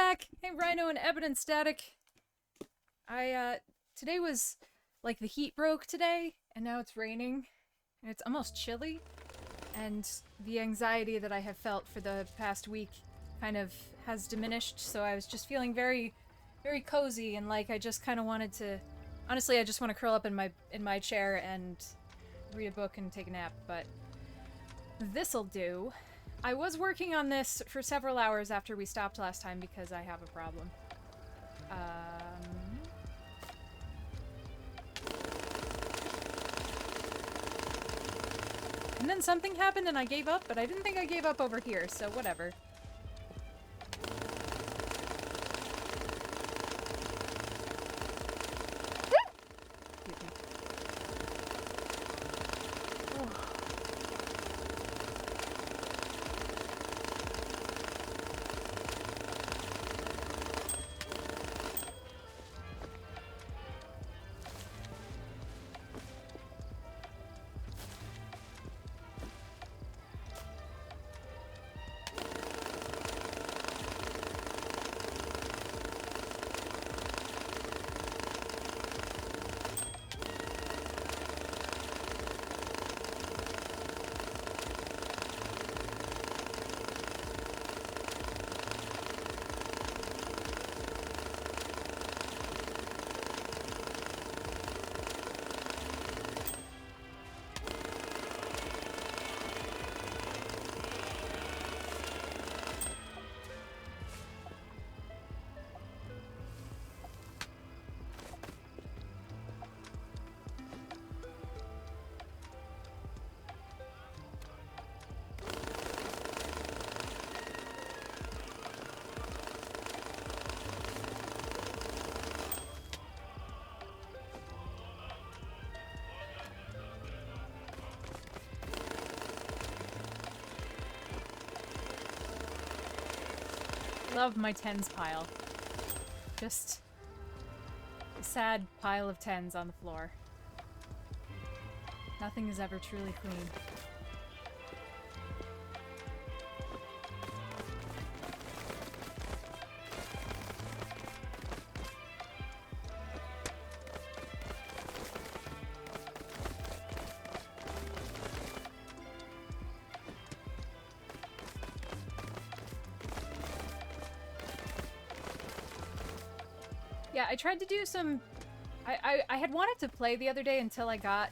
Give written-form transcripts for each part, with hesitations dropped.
back! Hey, Rhino and Ebon and Static. Today was, like, the heat broke today, and now it's raining, and it's almost chilly, and the anxiety that I have felt for the past week kind of has diminished, so I was just feeling very, very cozy, and like I just kind of wanted to... Honestly, I just want to curl up in my chair and read a book and take a nap, but this'll do. I was working on this for several hours after we stopped last time because I have a problem. And then something happened and I gave up, but I didn't think I gave up over here, so whatever. Love my tens pile. Just a sad pile of tens on the floor. Nothing is ever truly clean. Yeah, I tried to do some... I had wanted to play the other day until I got...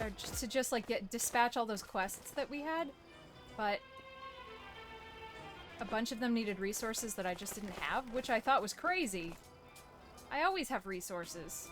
Or just like, dispatch all those quests that we had, but... A bunch of them needed resources that I just didn't have, which I thought was crazy. I always have resources.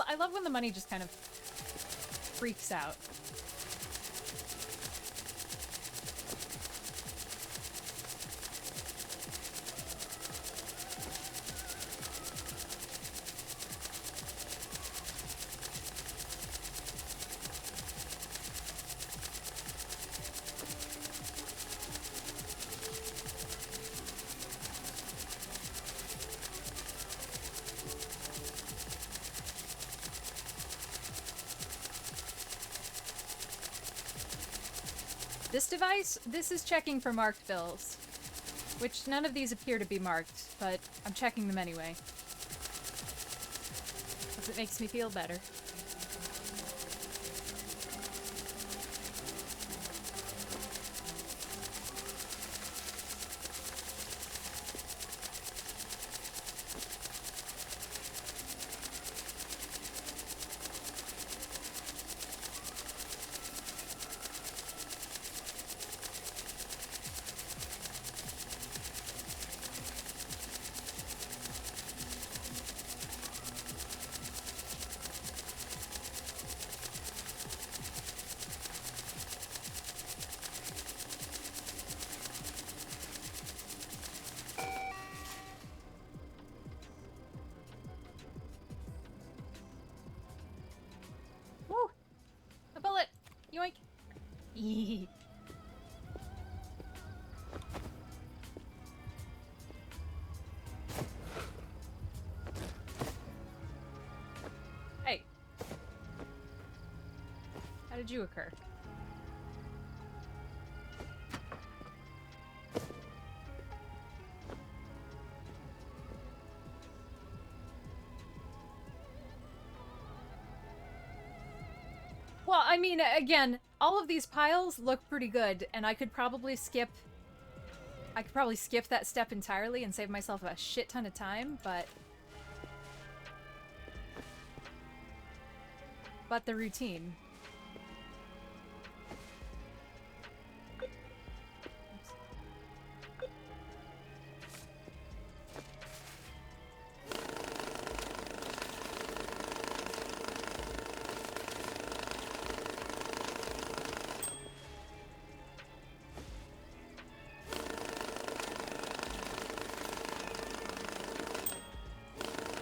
I love when the money just kind of freaks out. This device, this is checking for marked bills, which none of these appear to be marked, but I'm checking them anyway, because it makes me feel better. did you occur? Well, I mean, again, all of these piles look pretty good, and I could probably skip that step entirely and save myself a shit ton of time, but the routine.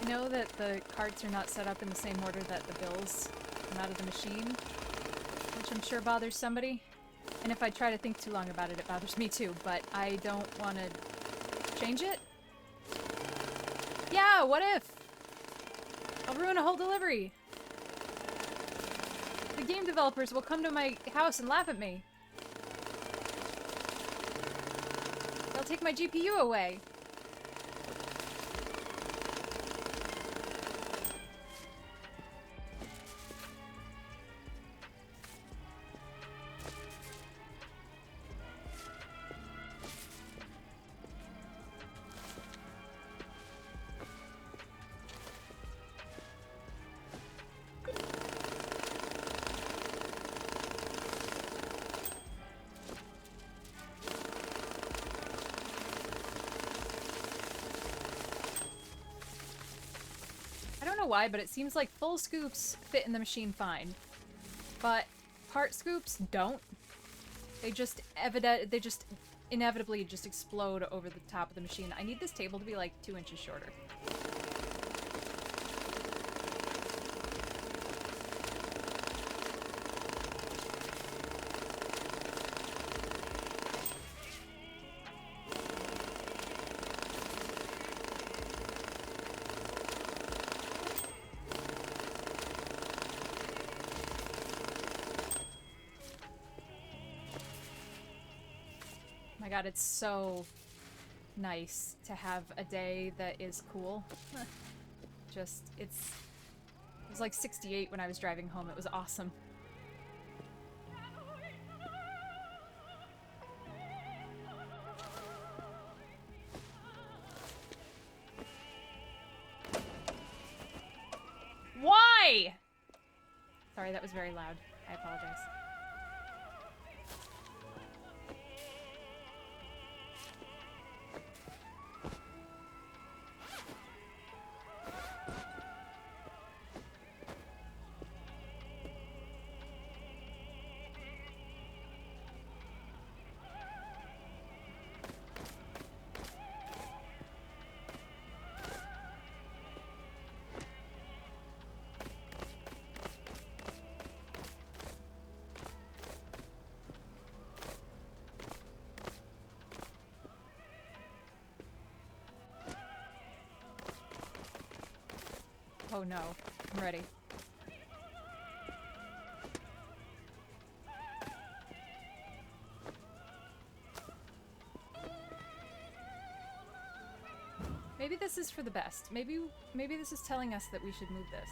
I know that the carts are not set up in the same order that the bills come out of the machine, which I'm sure bothers somebody. And if I try to think too long about it, it bothers me too, but I don't want to change it. Yeah, what if? I'll ruin a whole delivery. The game developers will come to my house and laugh at me. They'll take my GPU away. Why, but it seems like full scoops fit in the machine fine, but part scoops don't. They just inevitably just explode over the top of the machine. I need this table to be like 2 inches shorter. God, it's so nice to have a day that is cool. It was like 68 when I was driving home. It was awesome. Why? Sorry, that was very loud. I apologize. Oh no, I'm ready. Maybe this is for the best. Maybe this is telling us that we should move this.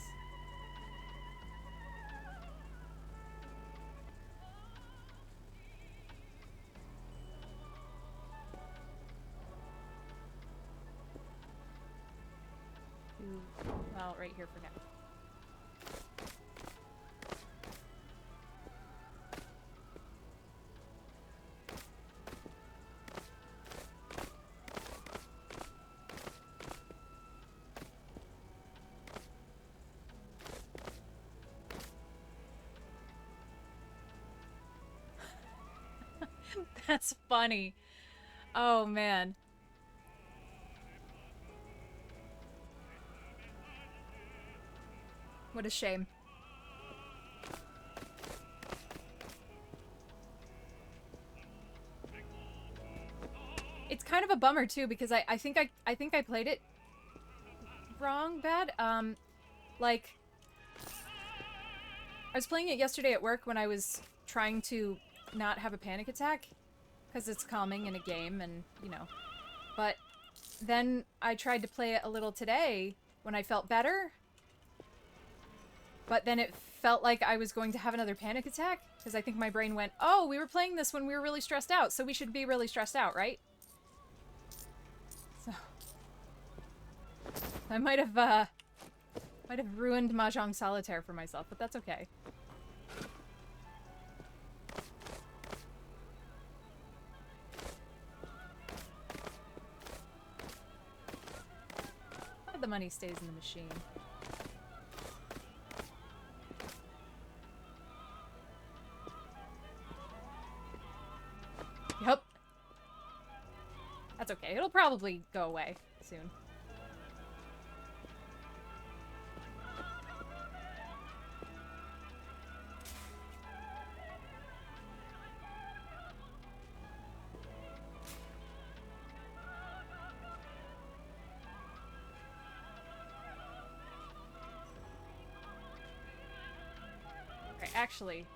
Well, right here for now. That's funny. Oh, man. What a shame. It's kind of a bummer too because I think I played it wrong bad. Like I was playing it yesterday at work when I was trying to not have a panic attack, because it's calming in a game and, you know. But then I tried to play it a little today when I felt better, but then it felt like I was going to have another panic attack, because I think my brain went, oh, we were playing this when we were really stressed out, so we should be really stressed out, right? So I might have ruined Mahjong Solitaire for myself, but that's okay. The money stays in the machine. Yep. That's okay. It'll probably go away soon. Actually,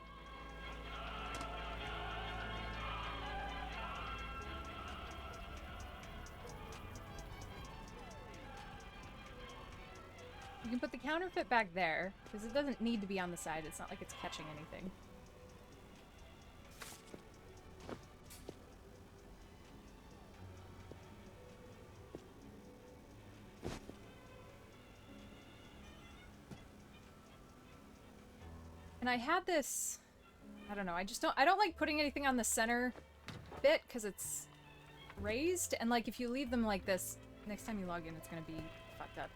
you can put the counterfeit back there, because it doesn't need to be on the side. It's not like it's catching anything. And I had this, I don't know, I don't like putting anything on the center bit because it's raised, and like if you leave them like this, next time you log in it's gonna be fucked up.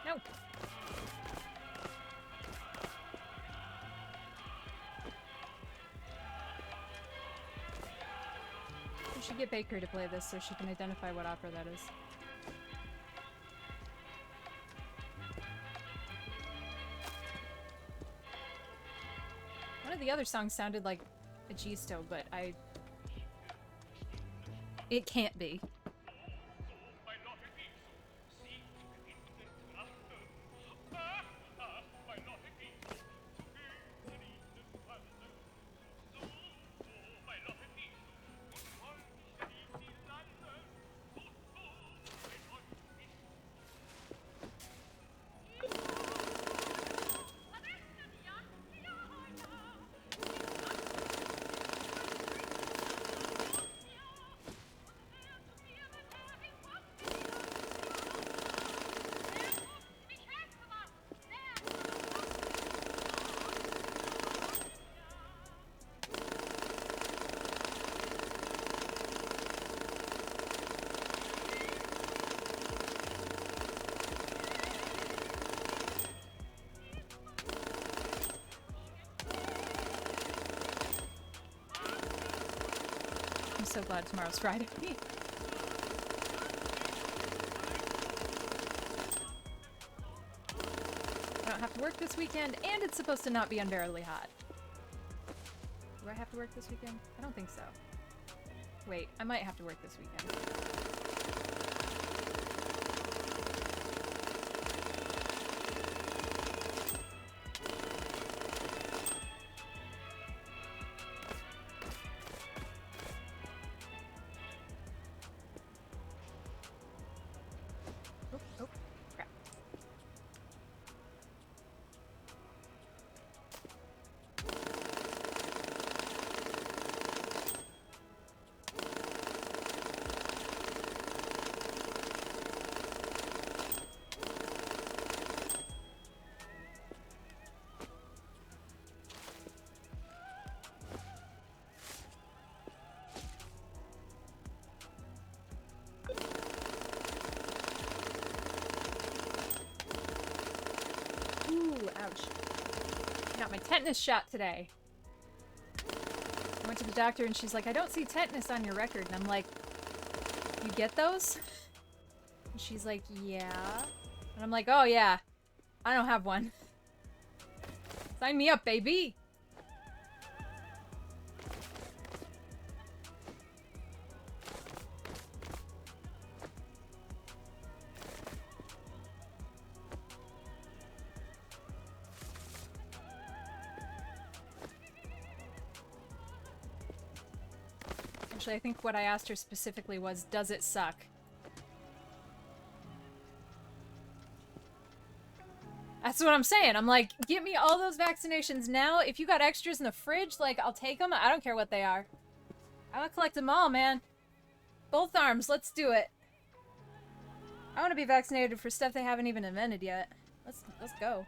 No. We should get Baker to play this so she can identify what opera that is. One of the other songs sounded like a Gisto, but it can't be. so glad tomorrow's Friday. I don't have to work this weekend, and it's supposed to not be unbearably hot. Do I have to work this weekend? I don't think so. Wait, I might have to work this weekend. Oh, crap. Ooh, ouch. Got my tetanus shot today. I went to the doctor and she's like, I don't see tetanus on your record. And I'm like, you get those? And she's like, yeah. And I'm like, oh yeah, I don't have one. Sign me up, baby. Actually, I think what I asked her specifically was, does it suck? That's what I'm saying. I'm like, get me all those vaccinations now. If you got extras in the fridge, like, I'll take them. I don't care what they are. I want to collect them all, man. Both arms. Let's do it. I want to be vaccinated for stuff they haven't even invented yet. Let's go.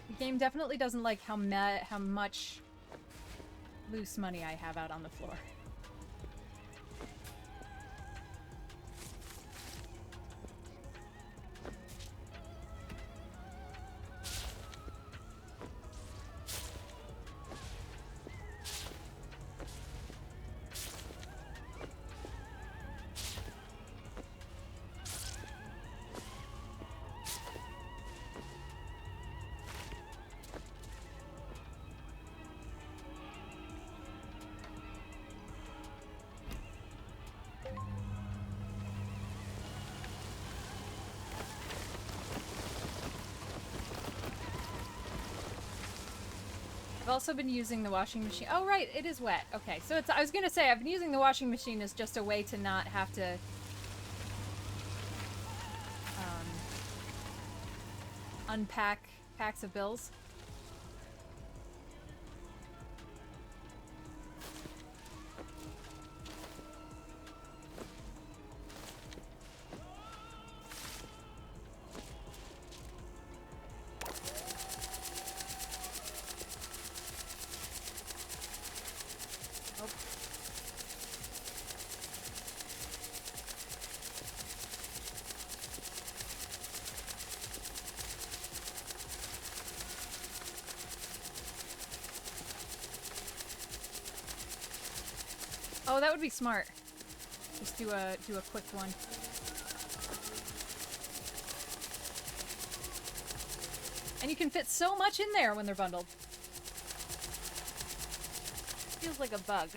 The game definitely doesn't like how much loose money I have out on the floor. I've also been using the washing machine. Oh, right, it is wet. Okay, so I was gonna say, I've been using the washing machine as just a way to not have to unpack packs of bills. Oh, that would be smart. Just do a quick one. And you can fit so much in there when they're bundled. Feels like a bug.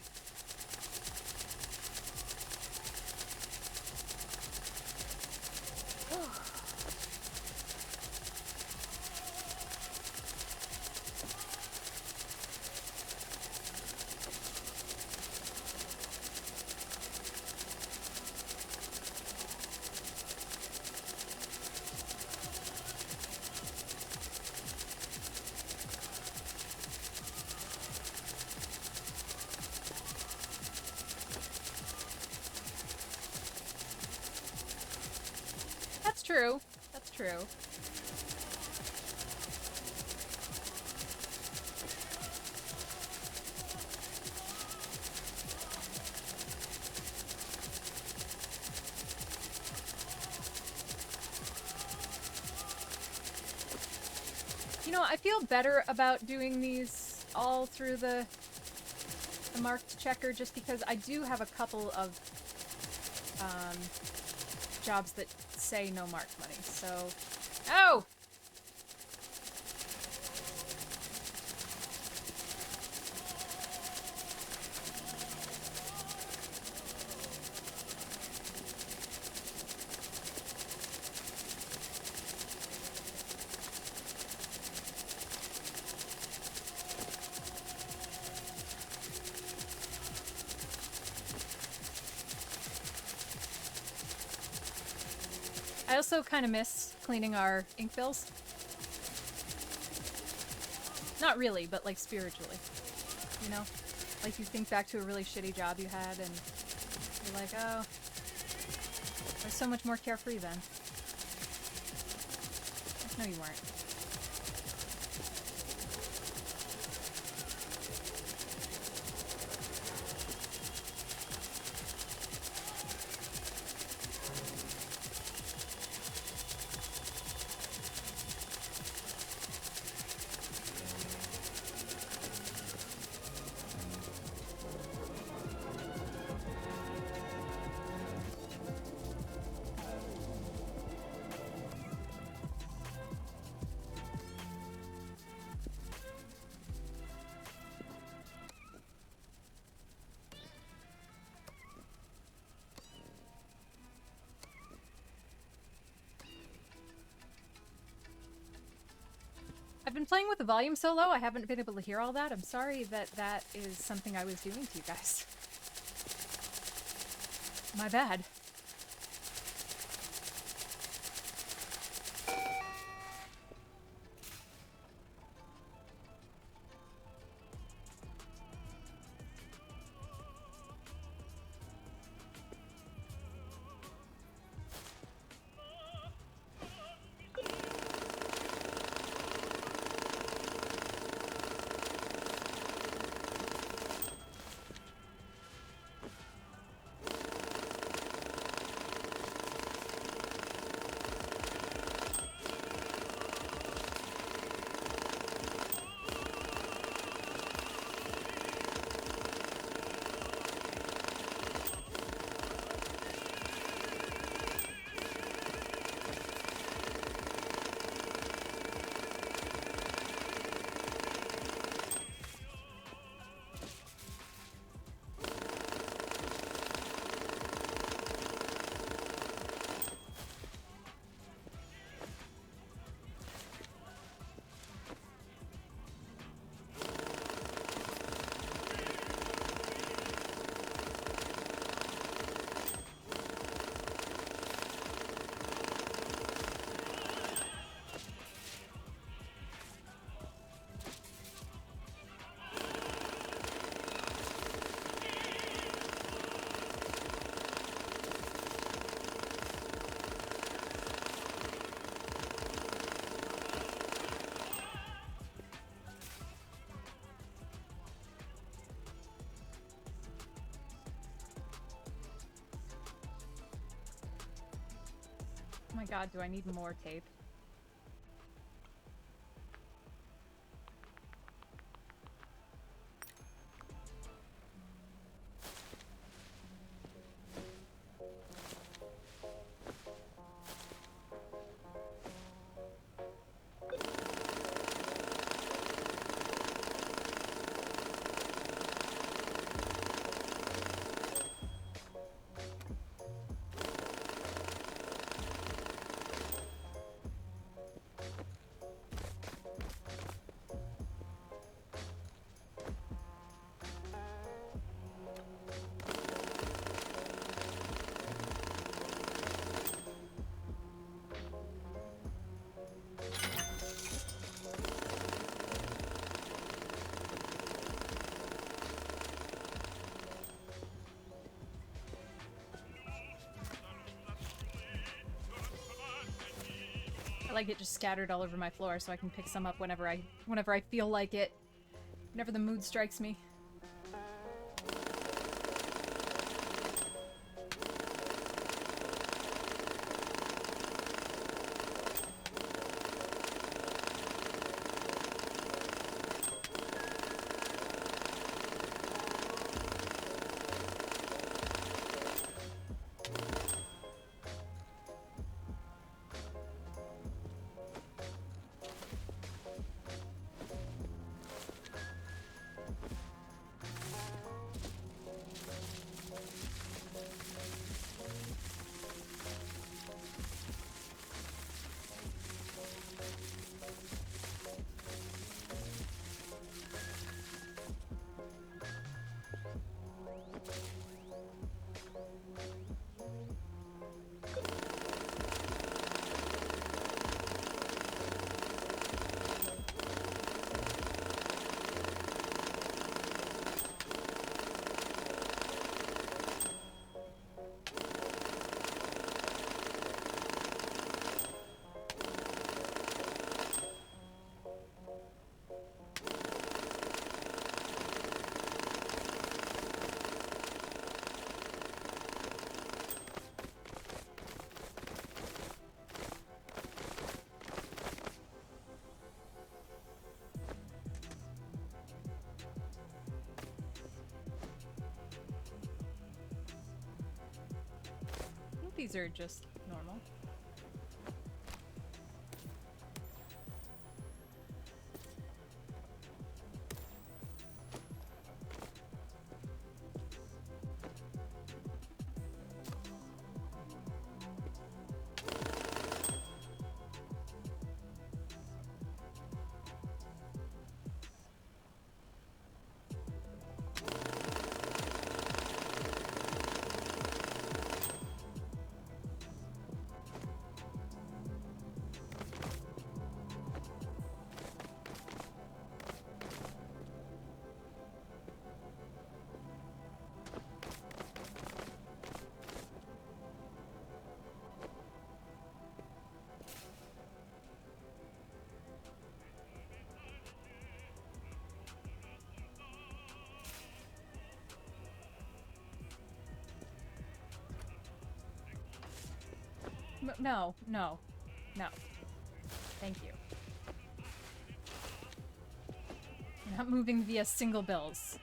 That's true. That's true. I feel better about doing these all through the marked checker just because I do have a couple of jobs that say no marked money, so... Oh! I also kind of miss cleaning our ink bills. Not really, but like spiritually. You know? Like you think back to a really shitty job you had and you're like, oh, I was so much more carefree then. No, you weren't. I've been playing with the volume so low, I haven't been able to hear all that. I'm sorry that that is something I was doing to you guys. My bad. Oh my god, do I need more tape? I like it just scattered all over my floor so I can pick some up whenever I feel like it. Whenever the mood strikes me. these are just normal. No, no, no. Thank you. You're not moving via single bills.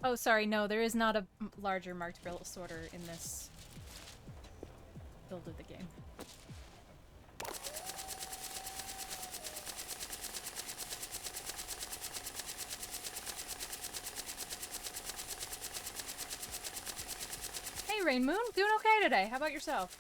Oh, sorry, no, there is not a larger marked bill sorter in this build of the game. Hey, Rain Moon, doing okay today. How about yourself?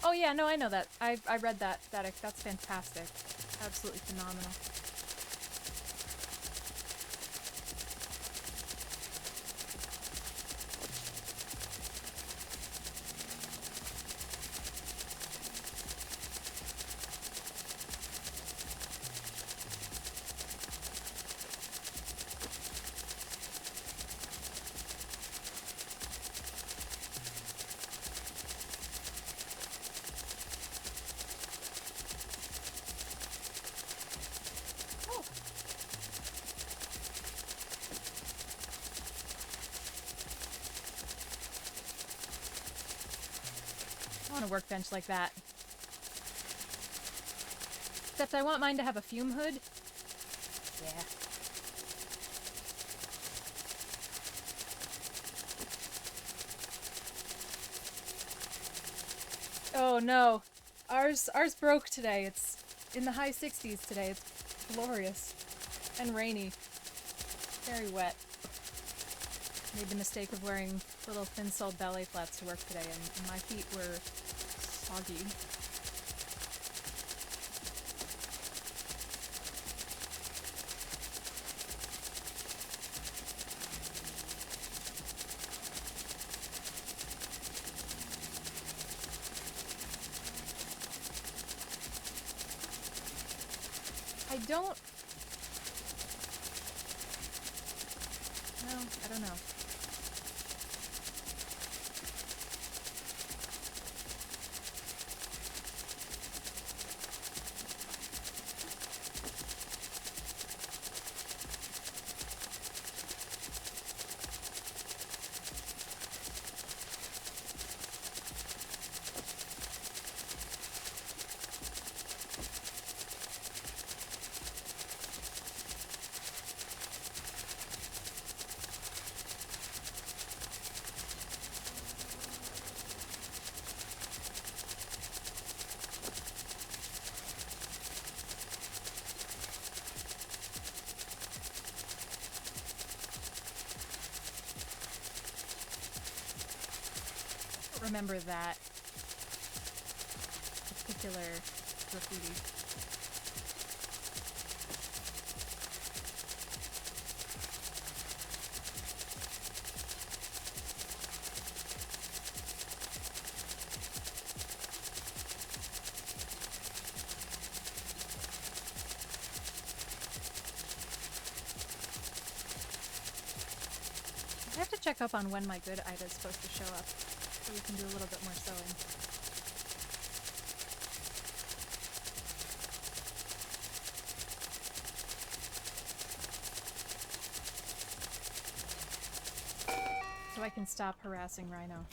Oh yeah, no, I know that. I read that. That's fantastic. Absolutely phenomenal. I want a workbench like that. Except I want mine to have a fume hood. Yeah. Oh no. Ours broke today. It's in the high 60s today. It's glorious. And rainy. Very wet. Made the mistake of wearing little thin-soled ballet flats to work today, and my feet were soggy. I don't... No, I don't know. remember that particular graffiti. I have to check up on when my good Ida is supposed to show up, so we can do a little bit more sewing. So I can stop harassing Rhino.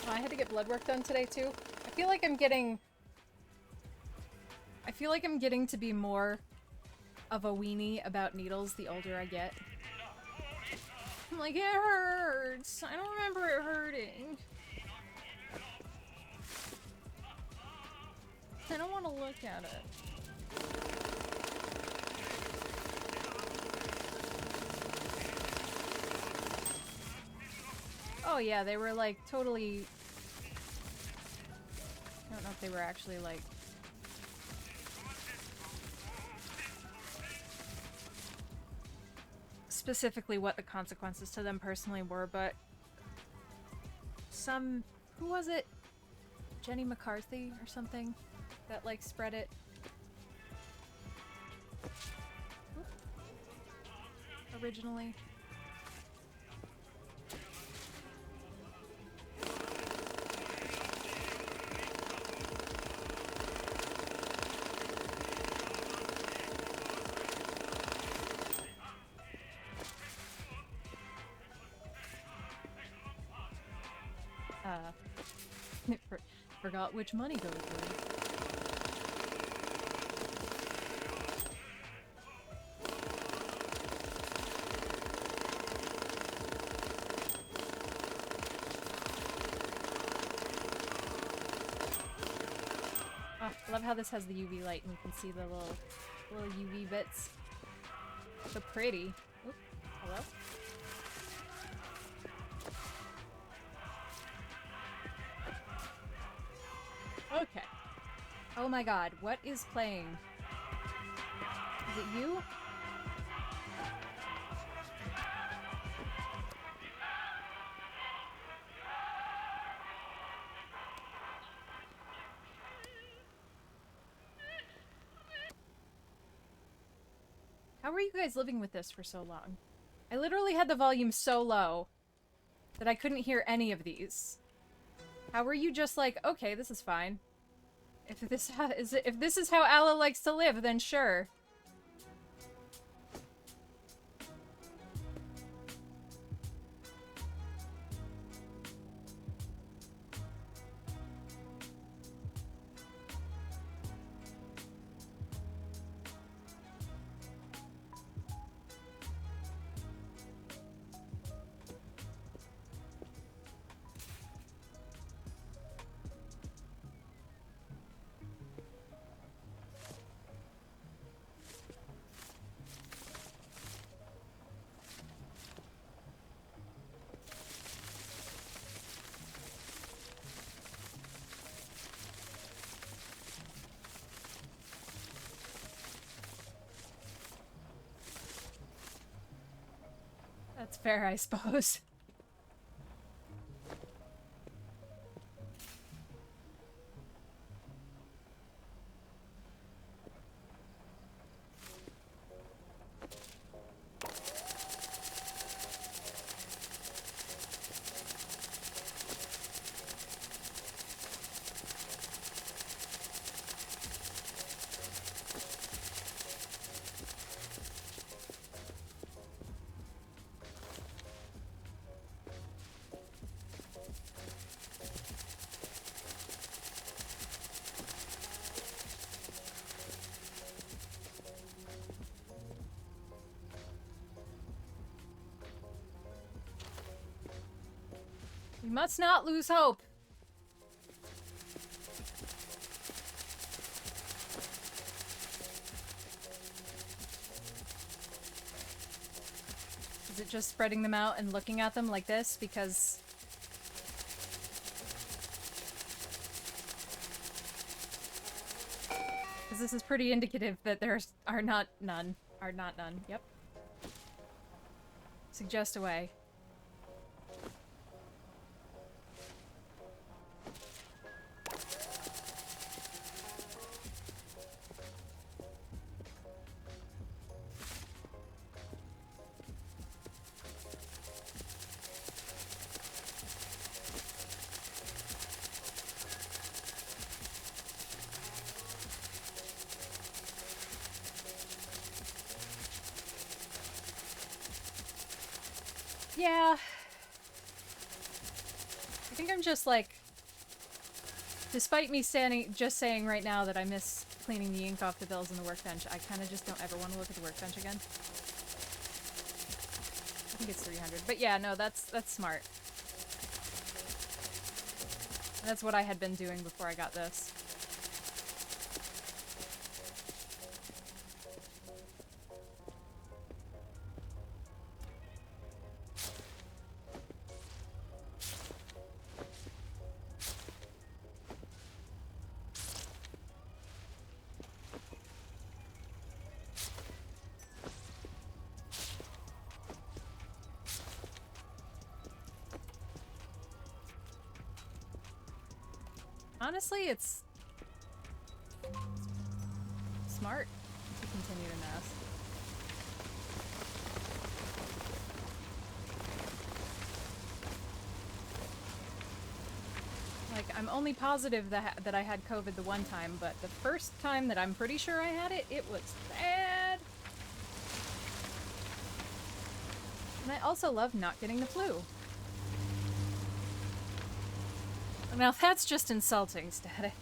I had to get blood work done today too. I feel like I'm getting to be more of a weenie about needles the older I get. I'm like, it hurts. I don't remember it hurting. I don't want to look at it. Oh yeah, they were like totally... I don't know if they were actually like... specifically what the consequences to them personally were, but... some... who was it? Jenny McCarthy or something? That like spread it. Originally. Forgot which money goes where. Oh, I love how this has the UV light and you can see the little UV bits. So pretty. Oop, hello? Okay. Oh my god, what is playing? Is it you? How were you guys living with this for so long? I literally had the volume so low that I couldn't hear any of these. How were you just like, okay, this is fine. If this is how Alla likes to live, then sure. That's fair, I suppose. We must not lose hope. Is it just spreading them out and looking at them like this? Because... this is pretty indicative that there are not none. Are not none. Yep. Suggest away. Yeah. I think I'm just like... Despite me just saying right now that I miss cleaning the ink off the bills on the workbench, I kind of just don't ever want to look at the workbench again. I think it's 300. But yeah, no, that's smart. That's what I had been doing before I got this. Honestly, it's smart to continue to mess. Like, I'm only positive that I had COVID the one time, but the first time that I'm pretty sure I had it, it was bad. And I also love not getting the flu. Now that's just insulting, Static.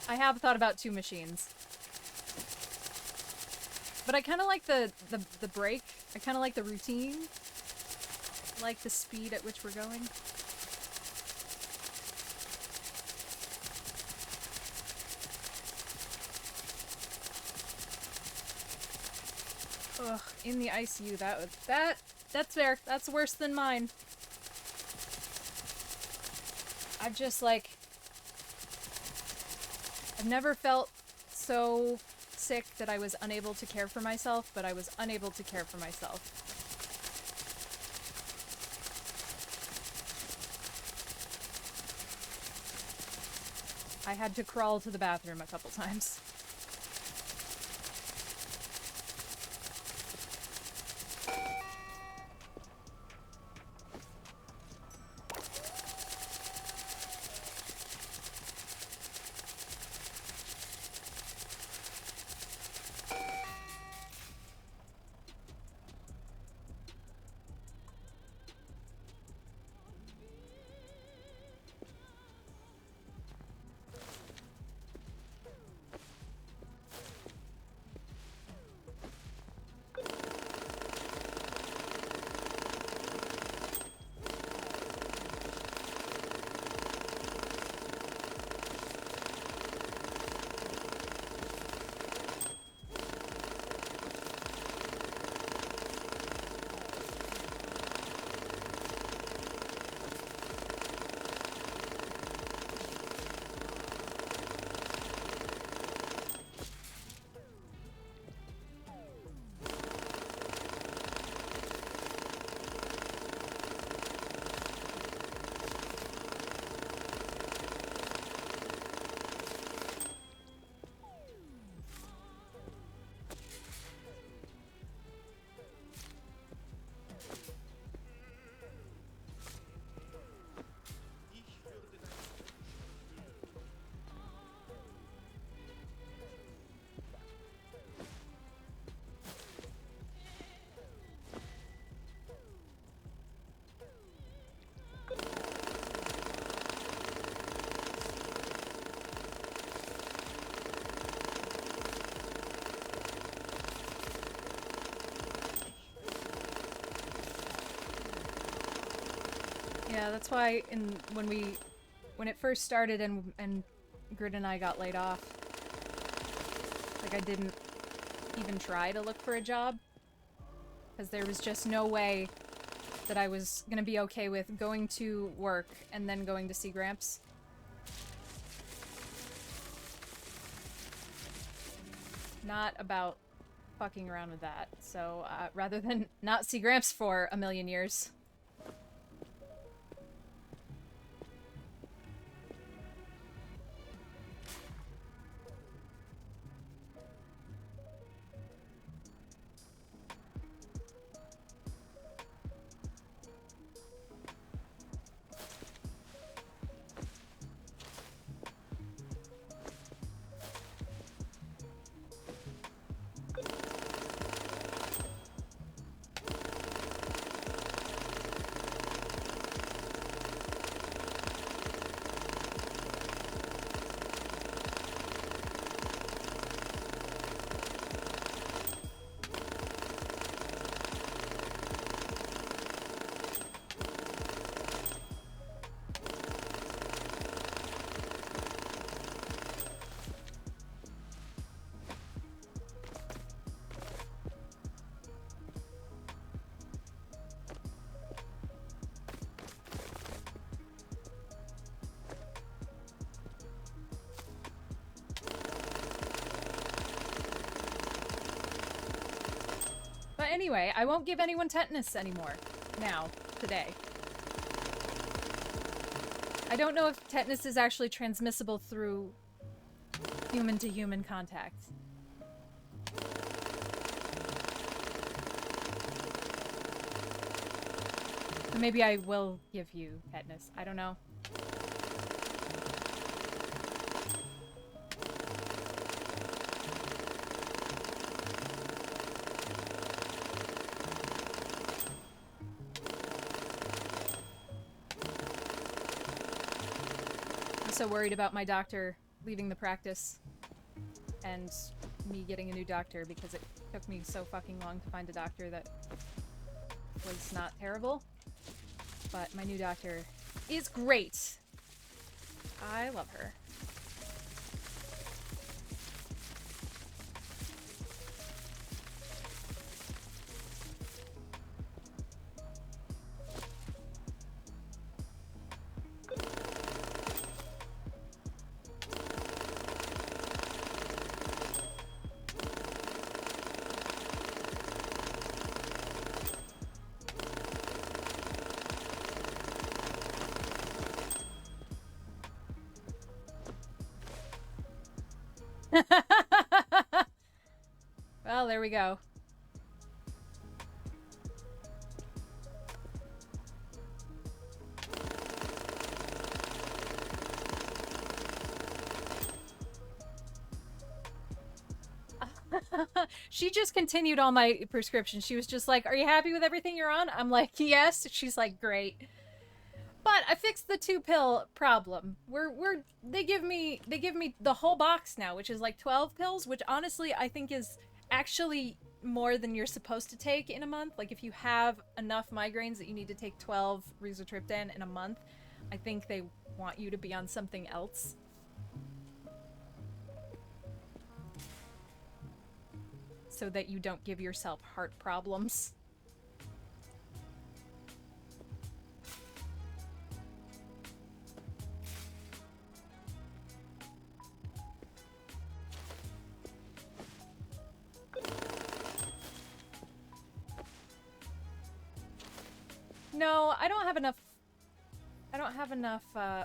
I have thought about 2 machines. But I kind of like the break. I kind of like the routine. I like the speed at which we're going. Ugh, in the ICU, that's fair. That's worse than mine. I've just like... I've never felt so sick that I was unable to care for myself, but I was unable to care for myself. I had to crawl to the bathroom a couple times. Yeah, that's why when it first started and Grid and I got laid off, like I didn't even try to look for a job because there was just no way that I was gonna be okay with going to work and then going to see Gramps. Not about fucking around with that. So, rather than not see Gramps for a million years. But anyway, I won't give anyone tetanus anymore. Now. Today. I don't know if tetanus is actually transmissible through human-to-human contact. So maybe I will give you tetanus. I don't know. So worried about my doctor leaving the practice and me getting a new doctor because it took me so fucking long to find a doctor that was not terrible. But my new doctor is great. I love her. Well, there we go. She just continued all my prescriptions. She was just like, "Are you happy with everything you're on?" I'm like, "Yes." She's like, "Great." But I fixed the 2-pill problem. They give me the whole box now, which is like 12 pills, which honestly I think is actually more than you're supposed to take in a month. Like if you have enough migraines that you need to take 12 rizatriptan in a month, I think they want you to be on something else. So that you don't give yourself heart problems. No, I don't have enough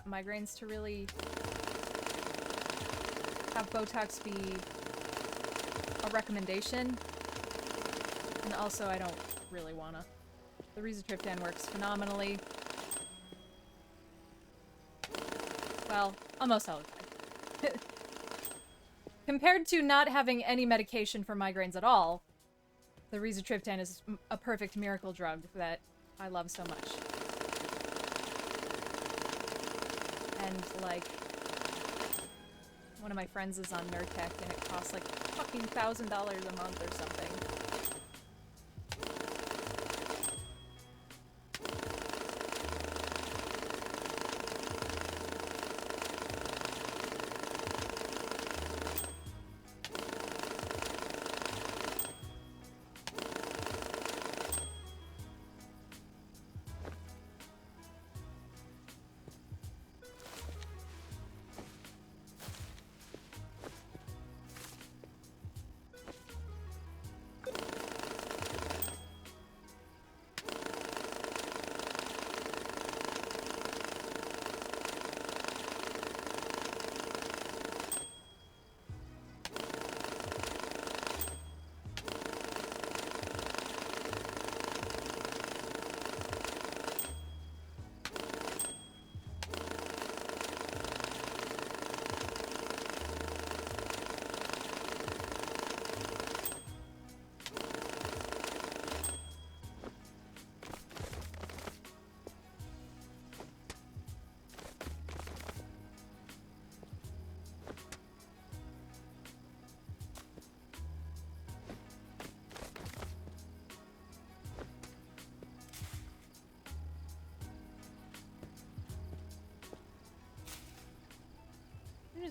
migraines to really have Botox be a recommendation. And also, I don't really wanna. The rizatriptan works phenomenally. Well, almost all the time. Compared to not having any medication for migraines at all, the rizatriptan is a perfect miracle drug that I love so much. And, like, one of my friends is on Nurtec and it costs like fucking $1,000 a month or something.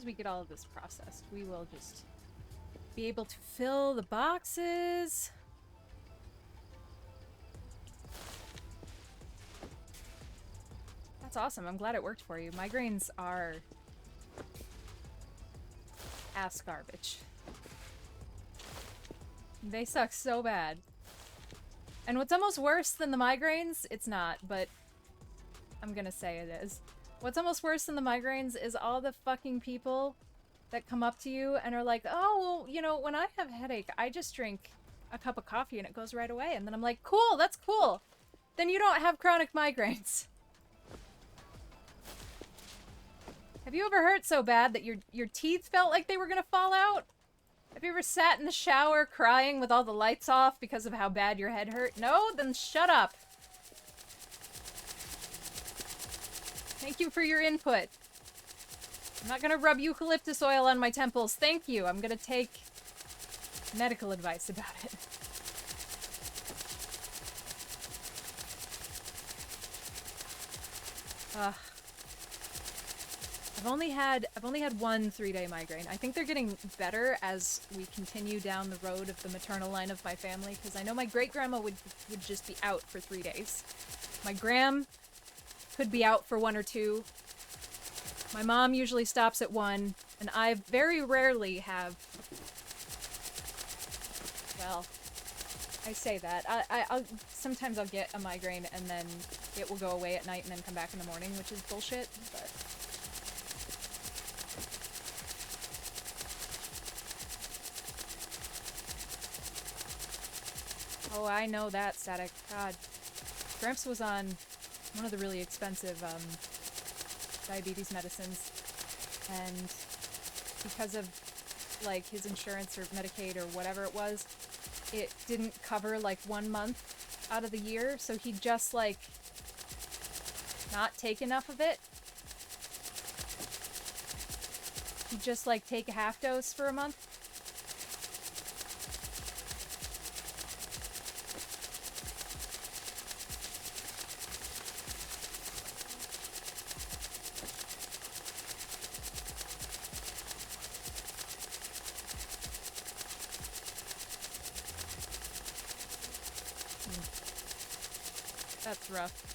as we get all of this processed, we will just be able to fill the boxes. That's awesome. I'm glad it worked for you. Migraines are ass garbage. They suck so bad. And what's almost worse than the migraines, it's not, but I'm gonna say it is. What's almost worse than the migraines is all the fucking people that come up to you and are like, oh, well, you know, when I have a headache, I just drink a cup of coffee and it goes right away. And then I'm like, cool, that's cool. Then you don't have chronic migraines. Have you ever hurt so bad that your teeth felt like they were gonna fall out? Have you ever sat in the shower crying with all the lights off because of how bad your head hurt? No? Then shut up. Thank you for your input. I'm not gonna rub eucalyptus oil on my temples. Thank you. I'm gonna take medical advice about it. I've only had one 3-day migraine. I think they're getting better as we continue down the road of the maternal line of my family, because I know my great-grandma would just be out for 3 days. My gram could be out for 1 or 2. My mom usually stops at 1, and I very rarely have... Well, I say that. Sometimes I'll get a migraine and then it will go away at night and then come back in the morning, which is bullshit, but... Oh, I know that, Static. God. Gramps was on one of the really expensive, diabetes medicines, and because of, like, his insurance or Medicaid or whatever it was, it didn't cover, like, 1 month out of the year, so he'd just, like, not take enough of it. He'd just, like, take a half dose for a month. That's rough.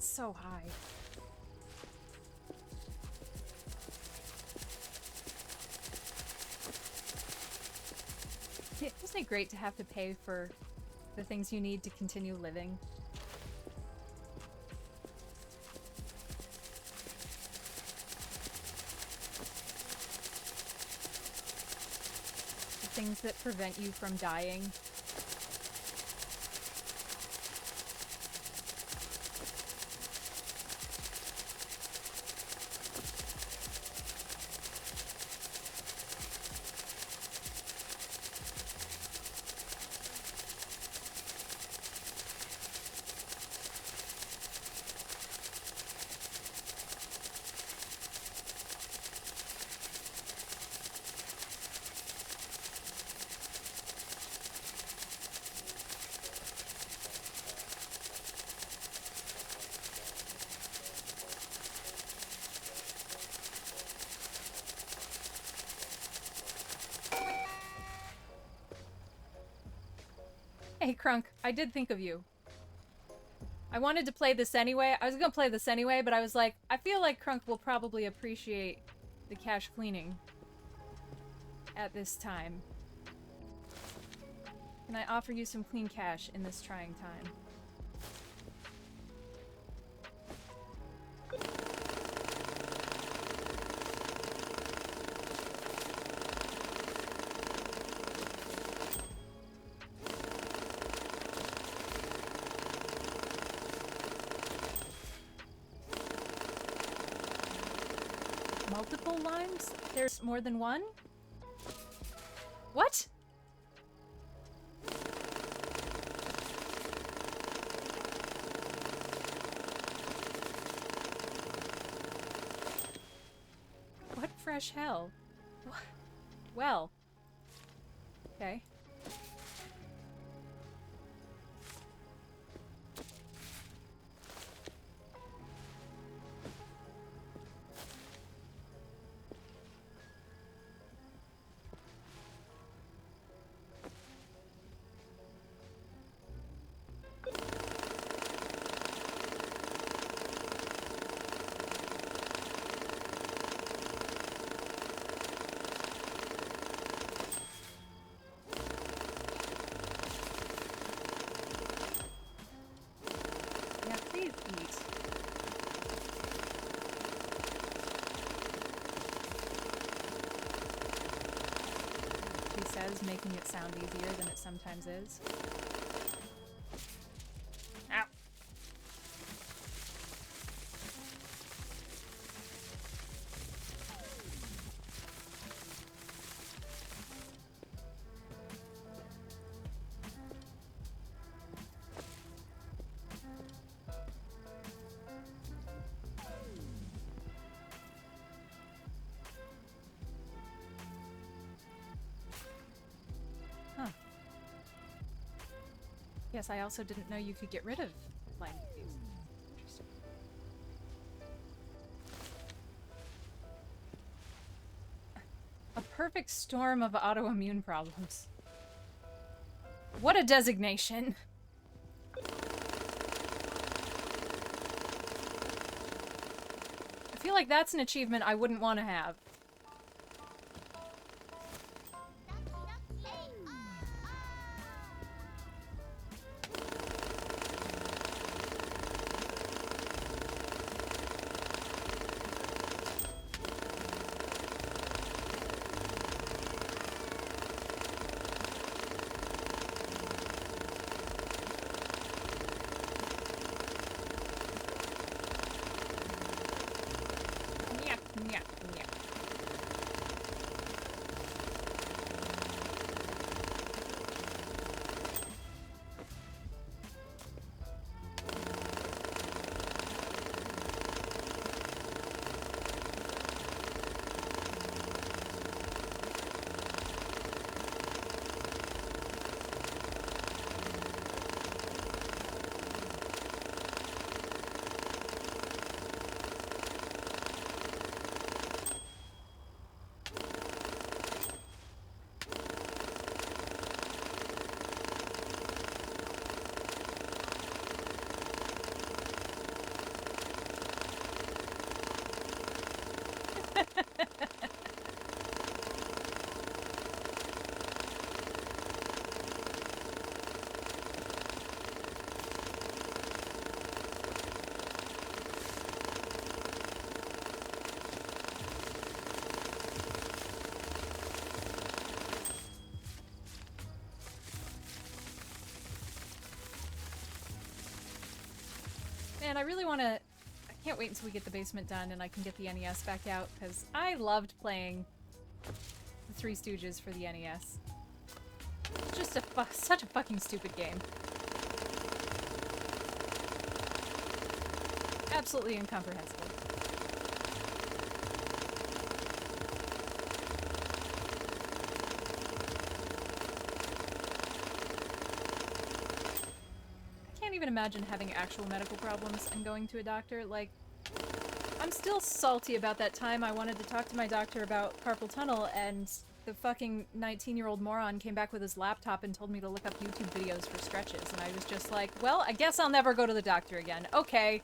So high. Isn't it great to have to pay for the things you need to continue living? The things that prevent you from dying. Hey, Crunk, I did think of you. I wanted to play this anyway. I was gonna play this anyway, but I was like, I feel like Crunk will probably appreciate the cache cleaning at this time. Can I offer you some clean cash in this trying time? multiple limes? There's more than one? What? What fresh hell? Well. Okay. Yeah, please eat. She says, making it sound easier than it sometimes is. Ow. Huh. Yes, I also didn't know you could get rid of Lyme disease. Interesting. A perfect storm of autoimmune problems. What a designation! I feel like that's an achievement I wouldn't want to have. Nyah, nyah, nyah. Man, I really want to... I can't wait until we get the basement done and I can get the NES back out, because I loved playing the Three Stooges for the NES. It's just such a fucking stupid game. Absolutely incomprehensible. I can't even imagine having actual medical problems and going to a doctor. Like, I'm still salty about that time I wanted to talk to my doctor about carpal tunnel and the fucking 19-year-old moron came back with his laptop and told me to look up YouTube videos for stretches, and I was just like, well, I guess I'll never go to the doctor again. Okay.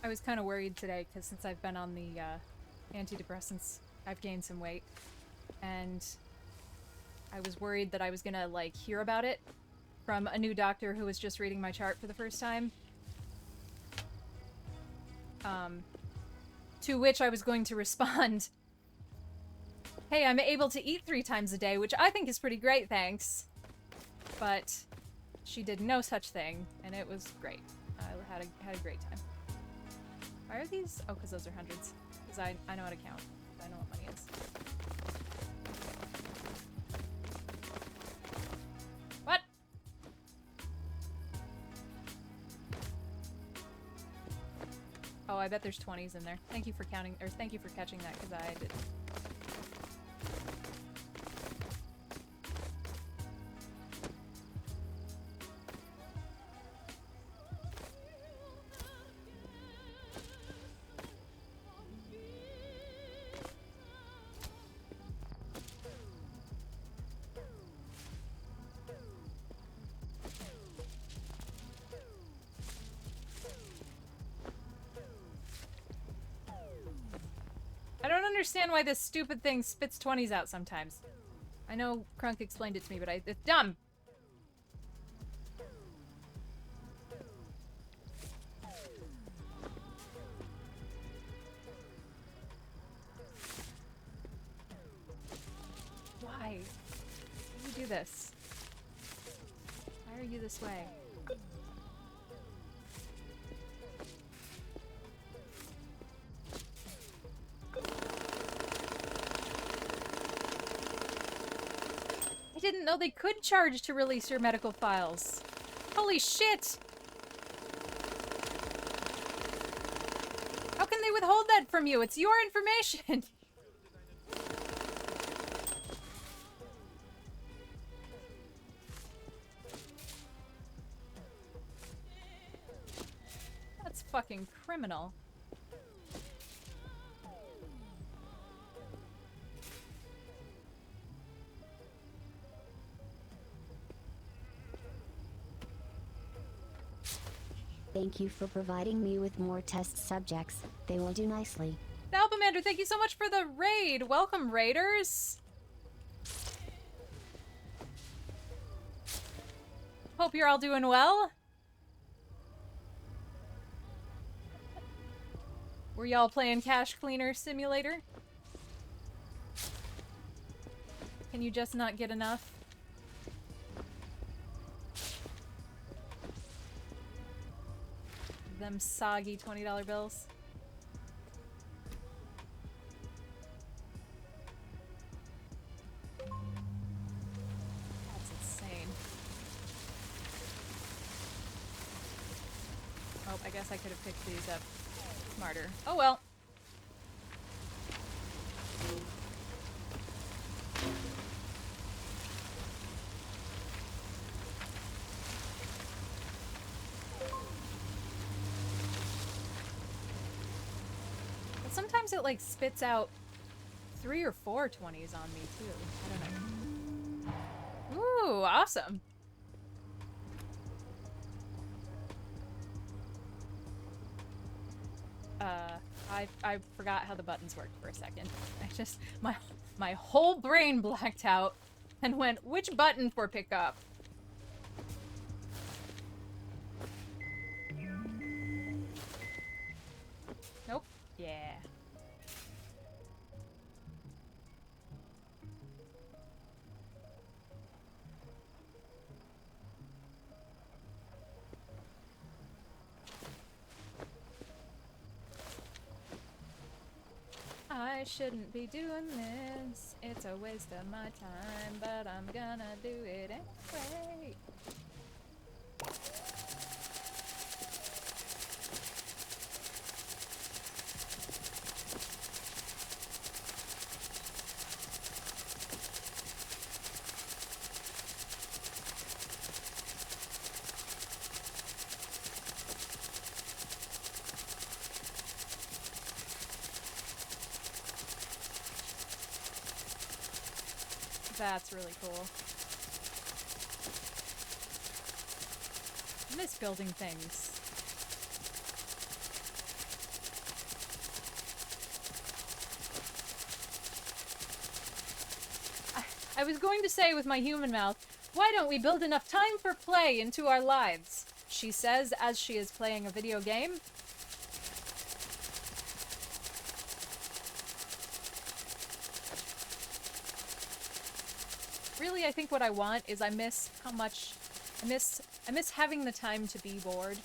I was kind of worried today because since I've been on the antidepressants, I've gained some weight. And I was worried that I was gonna, like, hear about it from a new doctor who was just reading my chart for the first time. To which I was going to respond, hey, I'm able to eat 3 times a day, which I think is pretty great, thanks. But she did no such thing, and it was great. I had a great time. Why are these? Oh, because those are hundreds. Because I know how to count. I know what money is. What? Oh, I bet there's 20s in there. Thank you for counting, or thank you for catching that, because I didn't. I don't understand why this stupid thing spits 20s out sometimes. I know Crunk explained it to me, but it's dumb. Why? Why do you do this? Why are you this way? I didn't know they could charge to release your medical files. Holy shit! How can they withhold that from you? It's your information! That's fucking criminal. Thank you for providing me with more test subjects. They will do nicely. Alpamander, thank you so much for the raid! Welcome, raiders! Hope you're all doing well. Were y'all playing Cash Cleaner Simulator? Can you just not get enough? Them soggy $20 bills. That's insane. Oh, I guess I could have picked these up smarter. Oh well. Sometimes it like spits out 3 or 4 20s on me too. I don't know. Ooh, awesome. I forgot how the buttons worked for a second. I just my whole brain blacked out and went, which button for pickup? Nope. Yeah. I shouldn't be doing this. It's a waste of my time, but I'm gonna do it anyway. That's really cool. I miss building things. was going to say with my human mouth, why don't we build enough time for play into our lives? She says as she is playing a video game. Really, I think what I want is I miss how much... I miss having the time to be bored.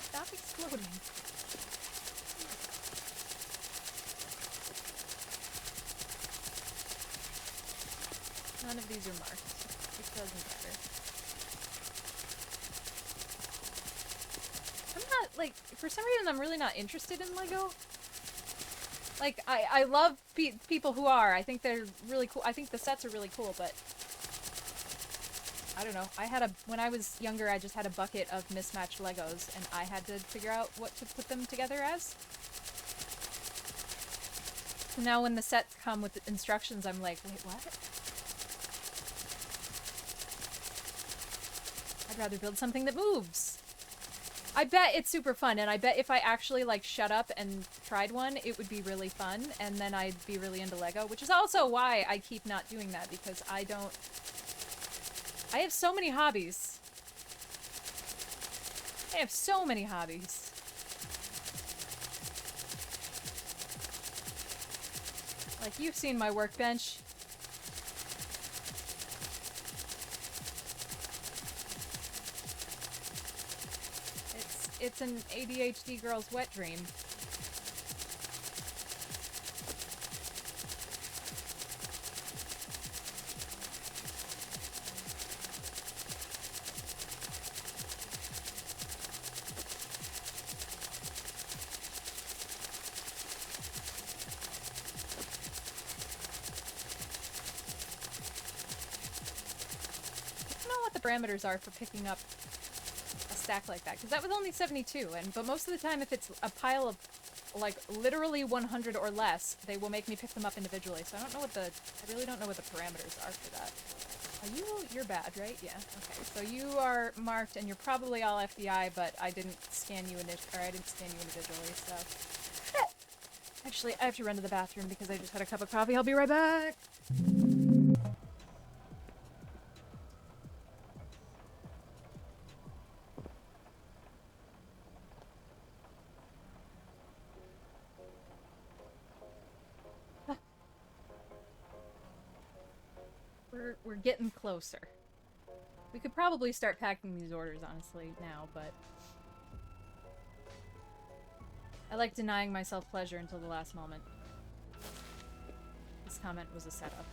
Stop exploding. None of these are marked. It doesn't matter. I'm not, like, for some reason I'm really not interested in Lego. Like, I love people who are. I think they're really cool. I think the sets are really cool, but... I don't know. When I was younger, I just had a bucket of mismatched Legos, and I had to figure out what to put them together as. So now when the sets come with the instructions, I'm like, wait, what? I'd rather build something that moves. I bet it's super fun, and I bet if I actually, like, shut up and tried one, it would be really fun, and then I'd be really into Lego, which is also why I keep not doing that, because I have so many hobbies. I have so many hobbies. Like, you've seen my workbench. It's an ADHD girl's wet dream. I don't know what the parameters are for picking up stack like that, because that was only 72, but most of the time if it's a pile of like literally 100 or less, they will make me pick them up individually, so I really don't know what the parameters are for that. You're bad, right? Yeah, okay. So you are marked and you're probably all FBI, but I didn't scan you individually, so... Actually, I have to run to the bathroom because I just had a cup of coffee. I'll be right back! We're getting closer. We could probably start packing these orders, honestly, now, but... I like denying myself pleasure until the last moment. This comment was a setup.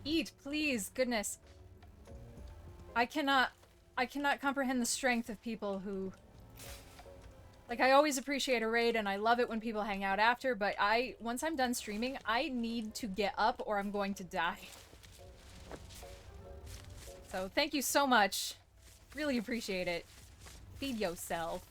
Eat, please, goodness. I cannot comprehend the strength of people who... Like, I always appreciate a raid, and I love it when people hang out after, but once I'm done streaming, I need to get up or I'm going to die. So, thank you so much Really appreciate it. Feed yourself.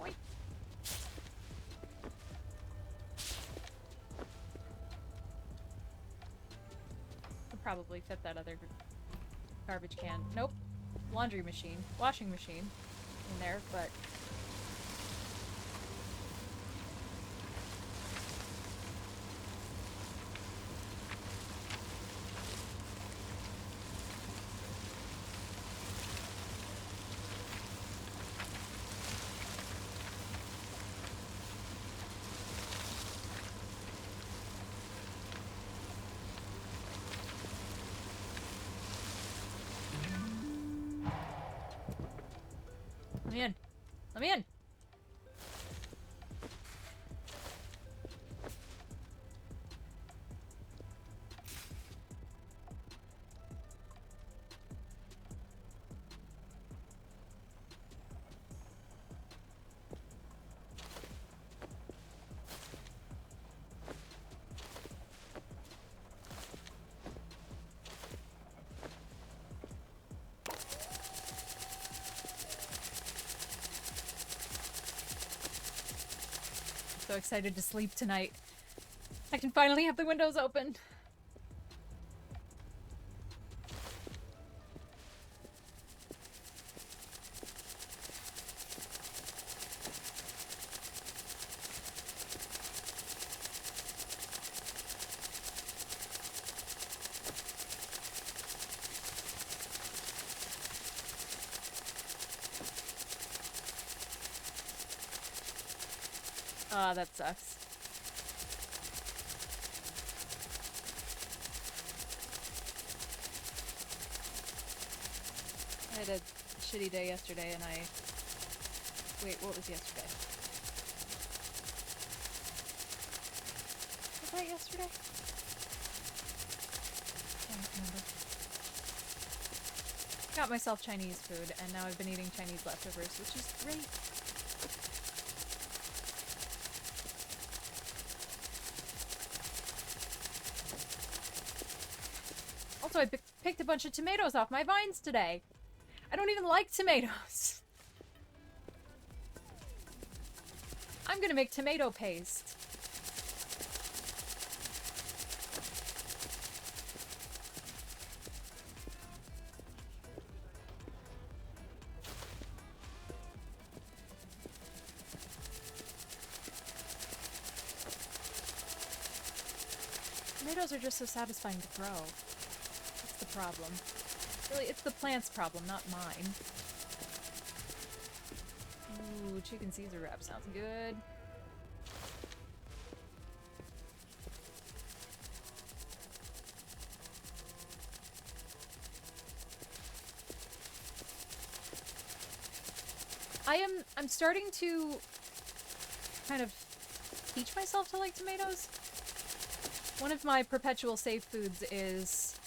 Oink. Could probably fit that other garbage can. Nope. Laundry machine. Washing machine in there, but... Let me in. Let me in. So excited to sleep tonight. I can finally have the windows open. Ah, that sucks. I had a shitty day yesterday and I... Wait, what was yesterday? Was that yesterday? Can't remember. Got myself Chinese food and now I've been eating Chinese leftovers, which is great. Also, I picked a bunch of tomatoes off my vines today. I don't even like tomatoes. I'm gonna make tomato paste. Tomatoes are just so satisfying to grow. That's the problem. Really, it's the plant's problem, not mine. Ooh, chicken Caesar wrap sounds good. I'm starting to kind of teach myself to like tomatoes. One of my perpetual safe foods is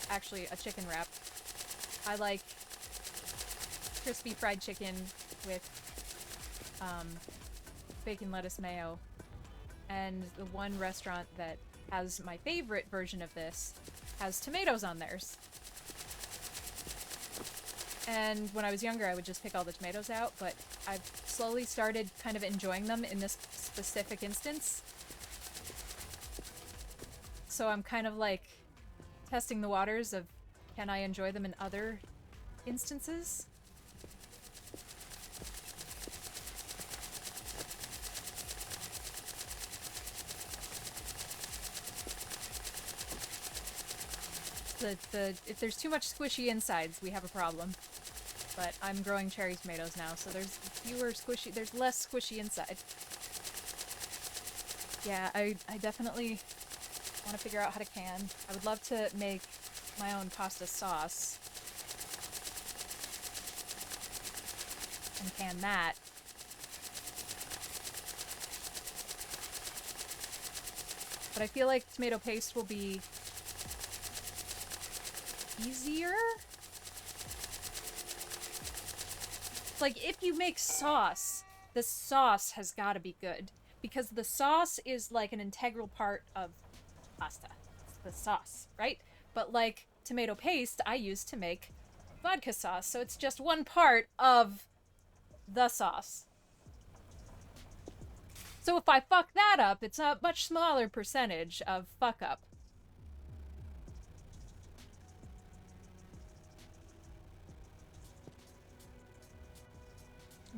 actually a chicken wrap. I like crispy fried chicken with bacon, lettuce, mayo. And the one restaurant that has my favorite version of this has tomatoes on theirs. And when I was younger, I would just pick all the tomatoes out, but I've slowly started kind of enjoying them in this specific instance. So I'm kind of like testing the waters of, can I enjoy them in other instances? If there's too much squishy insides, we have a problem. But I'm growing cherry tomatoes now, so there's less squishy inside. Yeah, I definitely want to figure out how to can. I would love to make my own pasta sauce. And can that. But I feel like tomato paste will be easier. Like, if you make sauce, the sauce has got to be good. Because the sauce is, like, an integral part of pasta. It's the sauce, right? But, like, tomato paste I use to make vodka sauce, so it's just one part of the sauce. So if I fuck that up, it's a much smaller percentage of fuck up.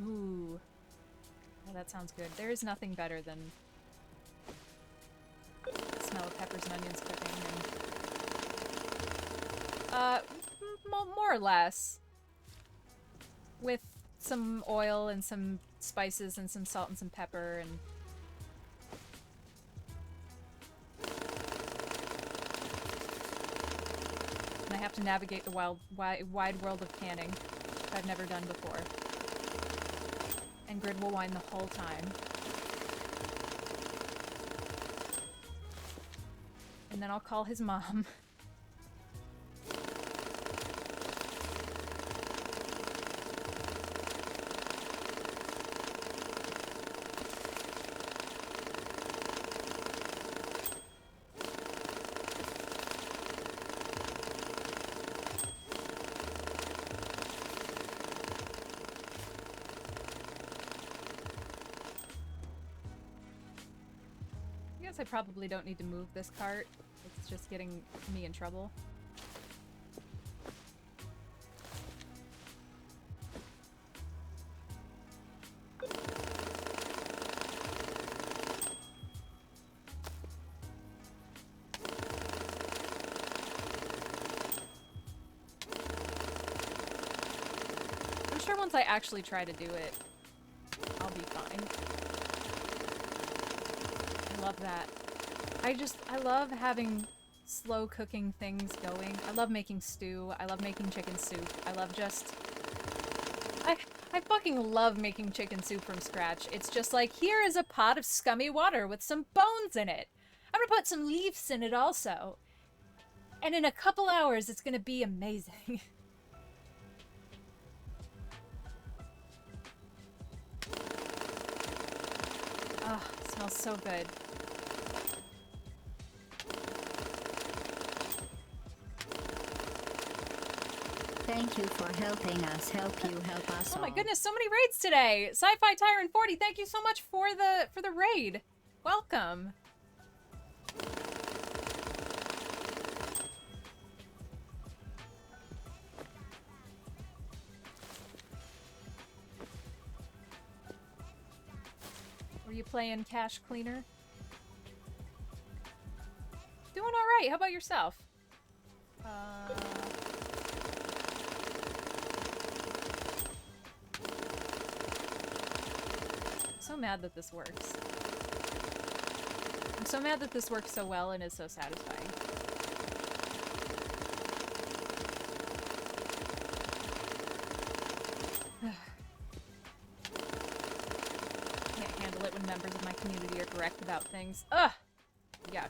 Ooh. Oh, that sounds good. There is nothing better than the smell of peppers and onions cooking. And, more or less. With some oil and some spices and some salt and some pepper and... I have to navigate the wide world of canning, which I've never done before. And Grid will whine the whole time. And then I'll call his mom. I probably don't need to move this cart. It's just getting me in trouble. I'm sure once I actually try to do it, I'll be fine. I love that. I love having slow cooking things going. I love making stew. I love making chicken soup. I love just... I fucking love making chicken soup from scratch. It's just like, here is a pot of scummy water with some bones in it. I'm gonna put some leaves in it also. And in a couple hours, it's gonna be amazing. Oh, it smells so good. Thank you for helping us help you help us. Oh my goodness, so many raids today. Sci-Fi Tyrant 40, thank you so much for the raid. Welcome. Were you playing Cache Cleaner? Doing all right. How about yourself? So mad that this works. I'm so mad that this works so well and is so satisfying. Can't handle it when members of my community are direct about things. Ugh! Yuck.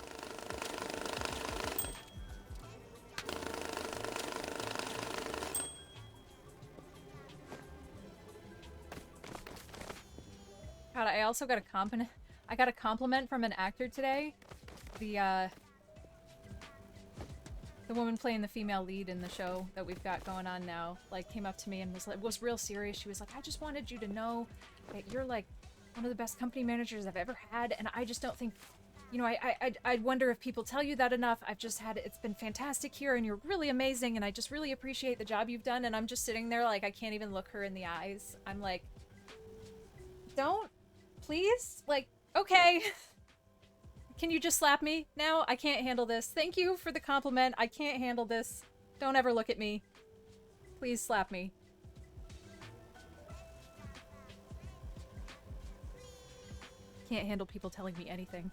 God, I also got a compliment from an actor today. The woman playing the female lead in the show that we've got going on now, like, came up to me and was real serious. She was like, I just wanted you to know that you're, like, one of the best company managers I've ever had, and I just don't think, you know, I wonder if people tell you that enough. I've just had, it's been fantastic here, and you're really amazing, and I just really appreciate the job you've done. And I'm just sitting there, like, I can't even look her in the eyes. I'm like, don't. Please? Like, okay. Can you just slap me now? I can't handle this. Thank you for the compliment. I can't handle this. Don't ever look at me. Please slap me. Can't handle people telling me anything.